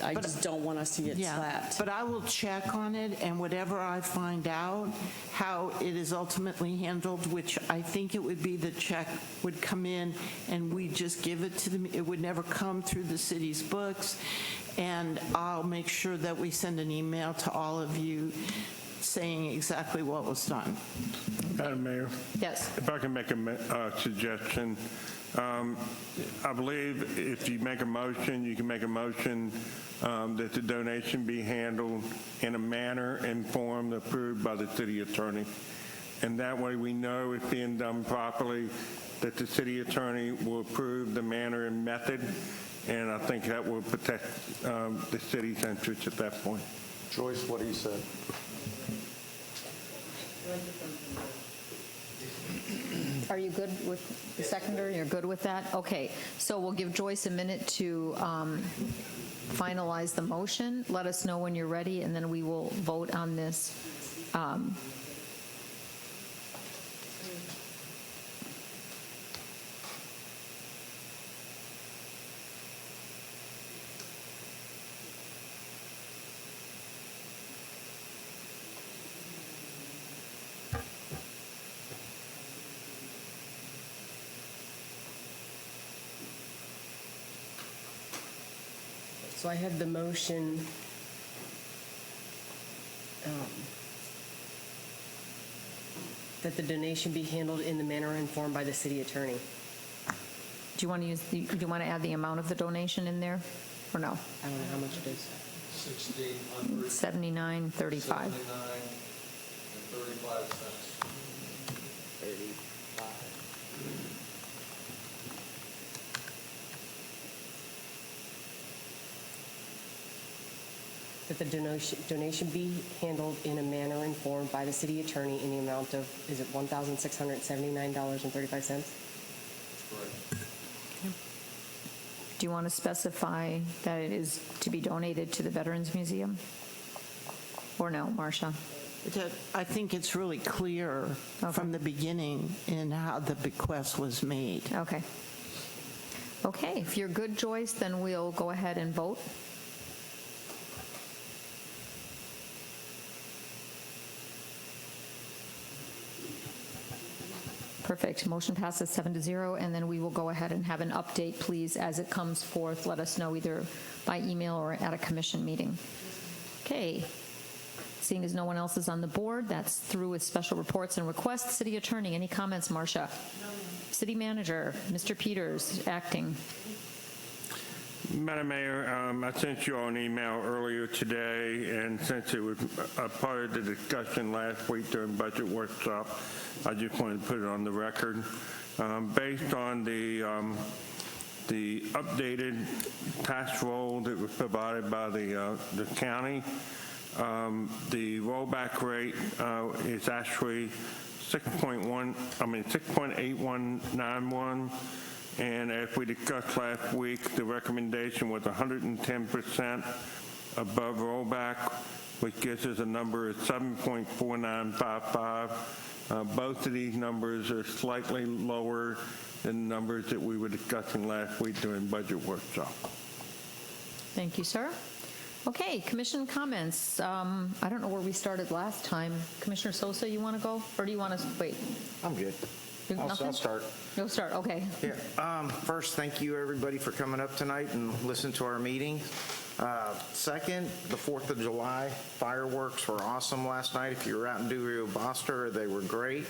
I just don't want us to get slapped. But I will check on it, and whatever I find out, how it is ultimately handled, which I think it would be the check would come in, and we just give it to them. It would never come through the city's books, and I'll make sure that we send an email to all of you saying exactly what was done. Madam Mayor? Yes. If I can make a suggestion, I believe if you make a motion, you can make a motion that the donation be handled in a manner and form approved by the city attorney. And that way we know it's being done properly, that the city attorney will approve the manner and method, and I think that will protect the city's interests at that point. Joyce, what he said. Are you good with the seconder? You're good with that? Okay, so we'll give Joyce a minute to finalize the motion. Let us know when you're ready, and then we will vote on this. So I have the motion that the donation be handled in the manner informed by the city attorney. Do you want to use? Do you want to add the amount of the donation in there, or no? I don't know how much it is. $79.35. $79.35. That the donation be handled in a manner informed by the city attorney in the amount of, is it $1,679.35? Do you want to specify that it is to be donated to the Veterans Museum? Or no, Marcia? I think it's really clear from the beginning in how the bequest was made. Okay. Okay, if you're good, Joyce, then we'll go ahead and vote. Perfect. Motion passes 7-0, and then we will go ahead and have an update, please, as it comes forth. Let us know either by email or at a commission meeting. Okay. Seeing as no one else is on the board, that's through with special reports and requests. City Attorney, any comments, Marcia? City Manager, Mr. Peters, acting. Madam Mayor, I sent you all an email earlier today, and since it was a part of the discussion last week during budget workshop, I just wanted to put it on the record. Based on the updated tax roll that was provided by the county, the rollback rate is actually 6.8191. And as we discussed last week, the recommendation was 110% above rollback, which gives us a number of 7.4955. Both of these numbers are slightly lower than the numbers that we were discussing last week during budget workshop. Thank you, sir. Okay, commission comments. I don't know where we started last time. Commissioner Sosa, you want to go? Or do you want to wait? I'm good. I'll start. You'll start, okay. Yeah. First, thank you, everybody, for coming up tonight and listening to our meeting. Second, the 4th of July fireworks were awesome last night. If you were out in Rio Boston, they were great.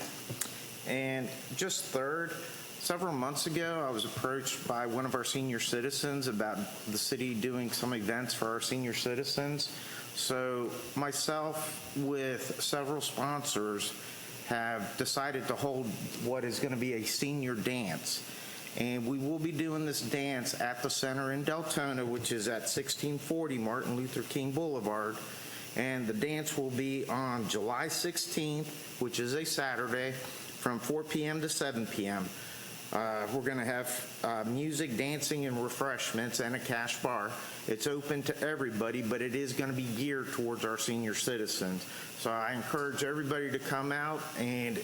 And just third, several months ago, I was approached by one of our senior citizens about the city doing some events for our senior citizens. So myself, with several sponsors, have decided to hold what is going to be a senior dance. And we will be doing this dance at the center in Deltona, which is at 1640 Martin Luther King Boulevard. And the dance will be on July 16th, which is a Saturday, from 4 p.m. to 7 p.m. We're going to have music, dancing, and refreshments, and a cash bar. It's open to everybody, but it is going to be geared towards our senior citizens. So I encourage everybody to come out and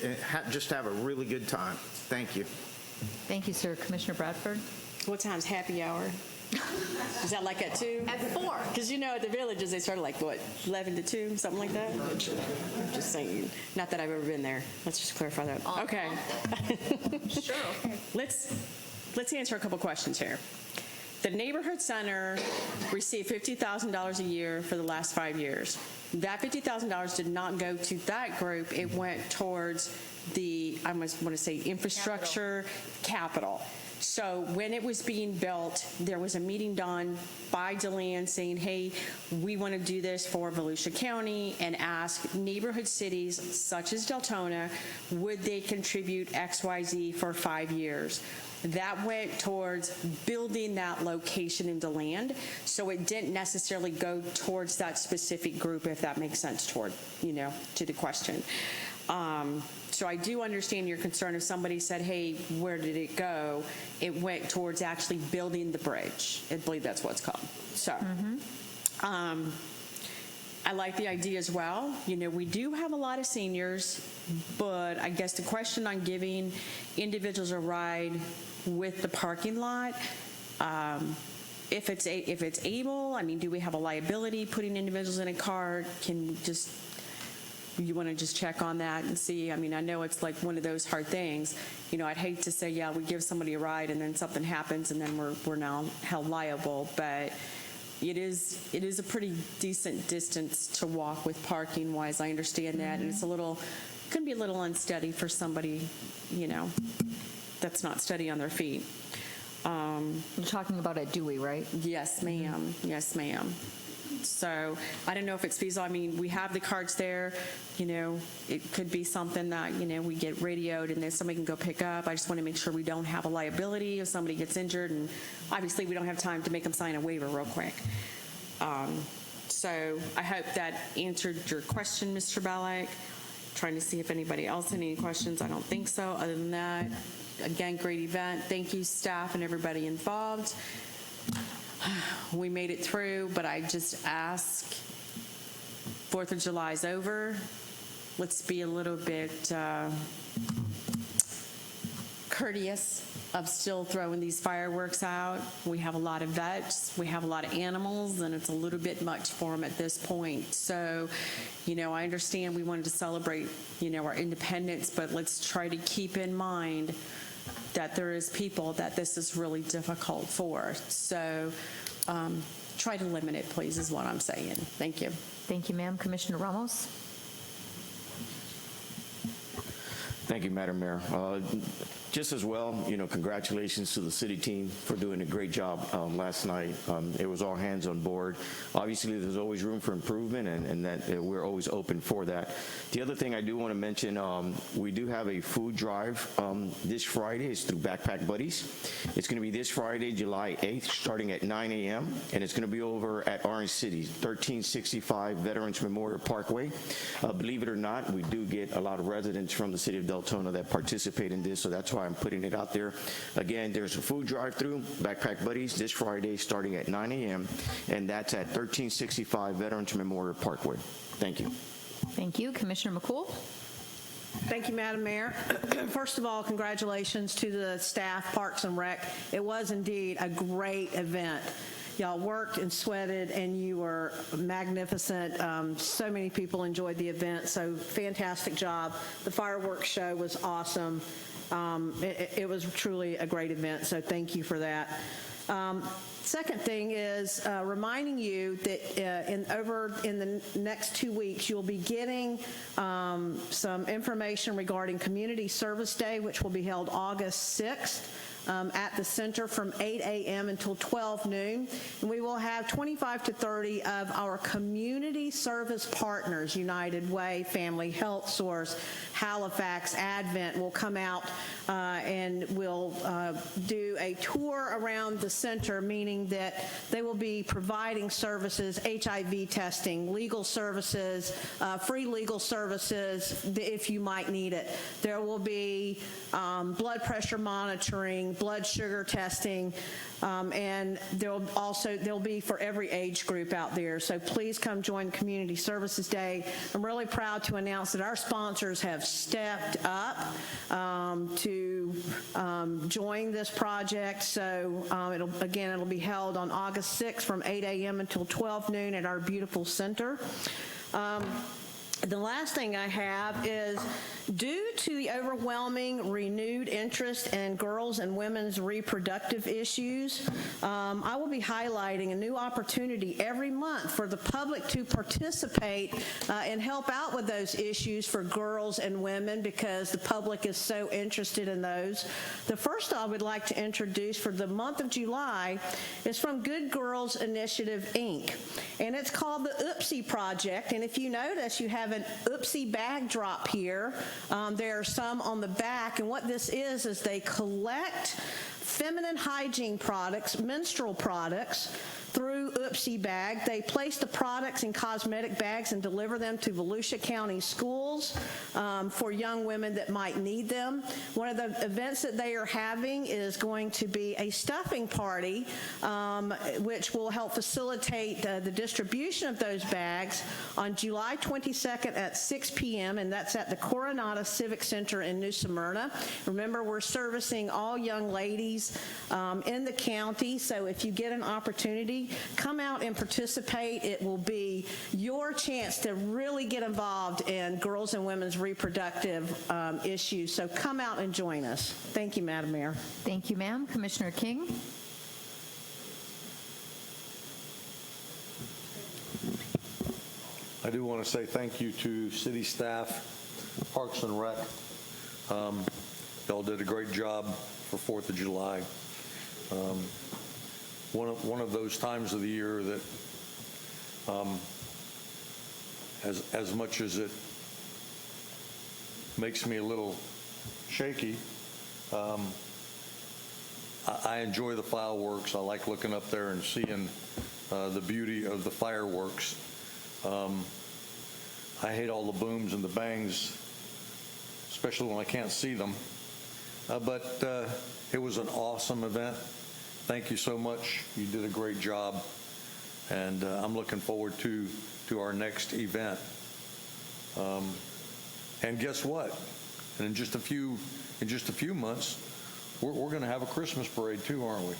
just have a really good time. Thank you. Thank you, sir. Commissioner Bradford? What time's happy hour? Is that like at 2? At 4. Because you know at the Villages they start like what, 11 to 2, something like that? I'm just saying, not that I've ever been there. Let's just clarify that. Okay. Sure. Let's answer a couple questions here. The neighborhood center received $50,000 a year for the last 5 years. That $50,000 did not go to that group. It went towards the, I want to say, infrastructure capital. So when it was being built, there was a meeting done by DeLeon saying, hey, we want to do this for Volusia County, and ask neighborhood cities such as Deltona, would they contribute XYZ for 5 years? That went towards building that location in DeLand, so it didn't necessarily go towards that specific group, if that makes sense toward, to the question. So I do understand your concern. If somebody said, hey, where did it go? It went towards actually building the bridge. I believe that's what it's called. So I like the idea as well. We do have a lot of seniors, but I guess the question on giving individuals a ride with the parking lot, if it's able, I mean, do we have a liability putting individuals in a car? You want to just check on that and see? I mean, I know it's like one of those hard things. I'd hate to say, yeah, we give somebody a ride and then something happens and then we're now held liable, but it is a pretty decent distance to walk with parking wise. I understand that, and it's can be a little unsteady for somebody, that's not steady on their feet. You're talking about at Dewey, right? Yes, ma'am. Yes, ma'am. So I don't know if it's feasible. I mean, we have the carts there. It could be something that, we get radioed and then somebody can go pick up. I just want to make sure we don't have a liability if somebody gets injured. And obviously, we don't have time to make them sign a waiver real quick. So I hope that answered your question, Mr. Balak. Trying to see if anybody else had any questions. I don't think so. Other than that, again, great event. Thank you, staff and everybody involved. We made it through, but I just ask, 4th of July is over. Let's be a little bit courteous of still throwing these fireworks out. We have a lot of vets, we have a lot of animals, and it's a little bit much for them at this point. So, I understand we wanted to celebrate, our independence, but let's try to keep in mind that there is people that this is really difficult for. So try to limit it, please, is what I'm saying. Thank you. Thank you, ma'am. Commissioner Ramos? Thank you, Madam Mayor. Just as well, congratulations to the city team for doing a great job last night. It was all hands on board. Obviously, there's always room for improvement, and that we're always open for that. The other thing I do want to mention, we do have a food drive this Friday. It's through Backpack Buddies. It's going to be this Friday, July 8th, starting at 9 a.m., and it's going to be over at Orange City, 1365 Veterans Memorial Parkway. Believe it or not, we do get a lot of residents from the city of Deltona that participate in this, so that's why I'm putting it out there. Again, there's a food drive-through, Backpack Buddies, this Friday starting at 9 a.m., and that's at 1365 Veterans Memorial Parkway. Thank you. Thank you. Commissioner McCool? Thank you, Madam Mayor. First of all, congratulations to the staff, Parks and Rec. It was indeed a great event. Y'all worked and sweated, and you were magnificent. So many people enjoyed the event, so fantastic job. The fireworks show was awesome. It was truly a great event, so thank you for that. Second thing is reminding you that over in the next 2 weeks, you'll be getting some information regarding Community Service Day, which will be held August 6th. at the center from 8 a.m. until 12 noon. And we will have 25 to 30 of our community service partners, United Way, Family Health Source, Halifax, Advent, will come out and will do a tour around the center, meaning that they will be providing services, HIV testing, legal services, free legal services if you might need it. There will be blood pressure monitoring, blood sugar testing, and there'll be for every age group out there. So please come join Community Services Day. I'm really proud to announce that our sponsors have stepped up to join this project. So it'll be held on August 6th from 8 a.m. until 12 noon at our beautiful center. The last thing I have is, due to the overwhelming renewed interest in girls' and women's reproductive issues, I will be highlighting a new opportunity every month for the public to participate and help out with those issues for girls and women, because the public is so interested in those. The first I would like to introduce for the month of July is from Good Girls Initiative, Inc., and it's called the Oopsie Project. And if you notice, you have an Oopsie bag drop here. There are some on the back, and what this is they collect feminine hygiene products, menstrual products, through Oopsie Bag. They place the products in cosmetic bags and deliver them to Volusia County schools for young women that might need them. One of the events that they are having is going to be a stuffing party, which will help facilitate the distribution of those bags on July 22nd at 6 p.m., and that's at the Coronado Civic Center in New Smyrna. Remember, we're servicing all young ladies in the county, so if you get an opportunity, come out and participate. It will be your chance to really get involved in girls' and women's reproductive issues. So come out and join us. Thank you, Madam Mayor. Thank you, ma'am. Commissioner King? I do want to say thank you to city staff, Parks and Rec. Y'all did a great job for 4th of July. One of those times of the year that, as much as it makes me a little shaky, I enjoy the fireworks. I like looking up there and seeing the beauty of the fireworks. I hate all the booms and the bangs, especially when I can't see them. But it was an awesome event. Thank you so much. You did a great job, and I'm looking forward to our next event. And guess what? And in just a few months, we're going to have a Christmas parade too, aren't we?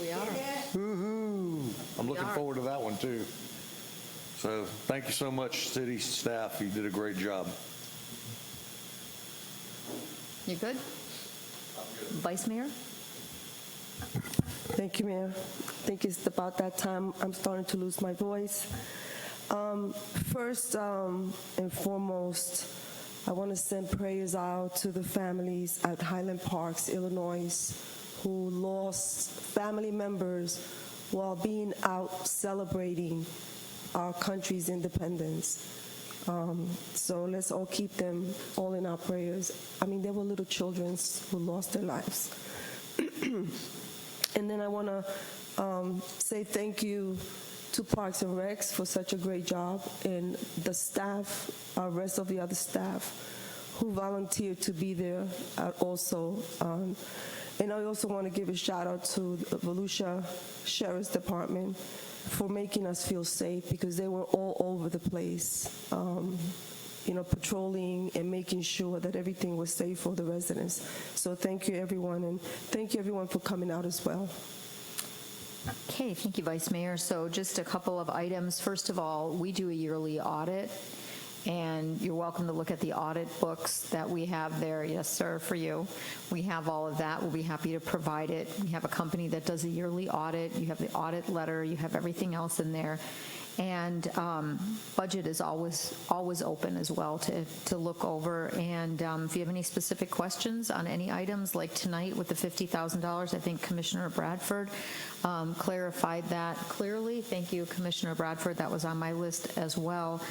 We are. Woohoo! I'm looking forward to that one too. So thank you so much, city staff. You did a great job. You good? Vice Mayor? Thank you, Mayor. I think it's about that time I'm starting to lose my voice. First and foremost, I want to send prayers out to the families at Highland Parks, Illinois, who lost family members while being out celebrating our country's independence. So let's all keep them all in our prayers. I mean, there were little children who lost their lives. And then I want to say thank you to Parks and Recs for such a great job, and the staff, rest of the other staff who volunteered to be there also. And I also want to give a shout out to the Volusia Sheriff's Department for making us feel safe, because they were all over the place, patrolling and making sure that everything was safe for the residents. So thank you, everyone, and thank you, everyone, for coming out as well. Okay, thank you, Vice Mayor. So just a couple of items. First of all, we do a yearly audit, and you're welcome to look at the audit books that we have there. Yes, sir, for you. We have all of that. We'll be happy to provide it. We have a company that does a yearly audit. You have the audit letter. You have everything else in there. And budget is always open as well to look over. And if you have any specific questions on any items, like tonight with the $50,000, I think Commissioner Bradford clarified that clearly. Thank you, Commissioner Bradford. That was on my list as well.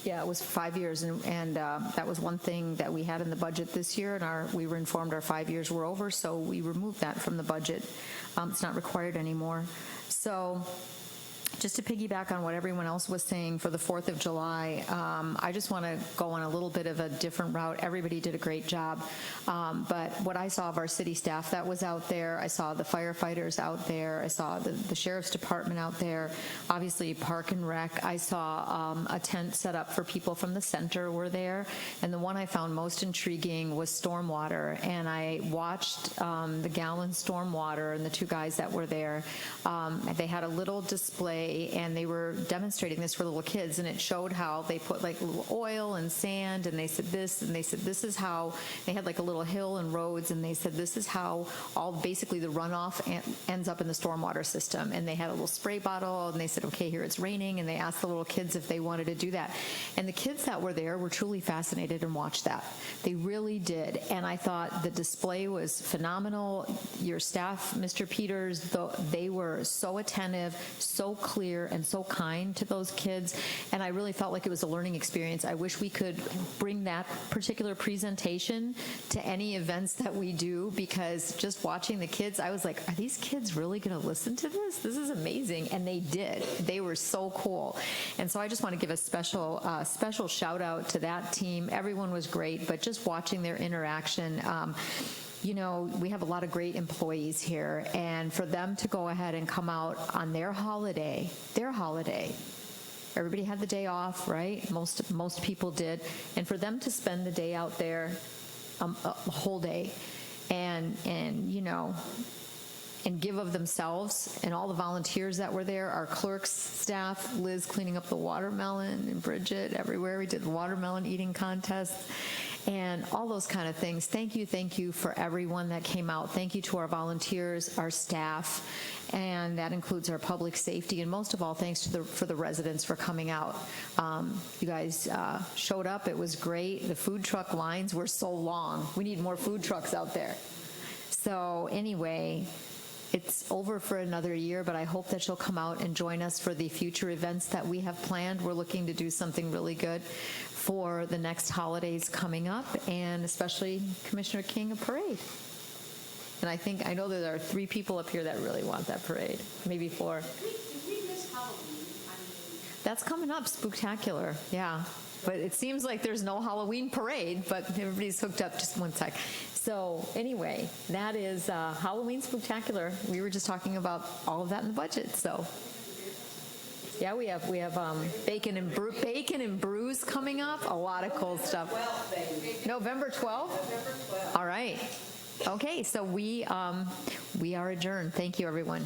Yeah, it was 5 years, and that was one thing that we had in the budget this year, and we were informed our 5 years were over, so we removed that from the budget. It's not required anymore. So just to piggyback on what everyone else was saying for the 4th of July, I just want to go on a little bit of a different route. Everybody did a great job, but what I saw of our city staff that was out there, I saw the firefighters out there, I saw the sheriff's department out there, obviously Park and Rec. I saw a tent set up for people from the center were there, and the one I found most intriguing was stormwater, and I watched the gallon stormwater and the two guys that were there. They had a little display, and they were demonstrating this for little kids, and it showed how they put like little oil and sand, and they said this, and they said this is how they had like a little hill and roads, and they said this is how basically the runoff ends up in the stormwater system. And they had a little spray bottle, and they said, okay, here it's raining, and they asked the little kids if they wanted to do that. And the kids that were there were truly fascinated and watched that. They really did. And I thought the display was phenomenal. Your staff, Mr. Peters, they were so attentive, so clear, and so kind to those kids, and I really felt like it was a learning experience. I wish we could bring that particular presentation to any events that we do, because just watching the kids, I was like, are these kids really going to listen to this? This is amazing. And they did. They were so cool. And so I just want to give a special shout out to that team. Everyone was great, but just watching their interaction, you know, we have a lot of great employees here, and for them to go ahead and come out on their holiday, everybody had the day off, right? Most people did. And for them to spend the day out there, a whole day, and you know, and give of themselves, and all the volunteers that were there, our clerks, staff, Liz cleaning up the watermelon, and Bridget everywhere. We did the watermelon eating contest and all those kind of things. Thank you for everyone that came out. Thank you to our volunteers, our staff, and that includes our public safety, and most of all, thanks for the residents for coming out. You guys showed up. It was great. The food truck lines were so long. We need more food trucks out there. So anyway, it's over for another year, but I hope that you'll come out and join us for the future events that we have planned. We're looking to do something really good for the next holidays coming up, and especially Commissioner King, a parade. And I know that there are 3 people up here that really want that parade, maybe 4. Did we miss Halloween? That's coming up, Spooktacular, yeah. But it seems like there's no Halloween parade, but everybody's hooked up. Just one sec. So anyway, that is Halloween Spooktacular. We were just talking about all of that in the budget. So yeah, we have bacon and brews coming up. A lot of cool stuff. November 12th. All right. Okay, so we are adjourned. Thank you, everyone.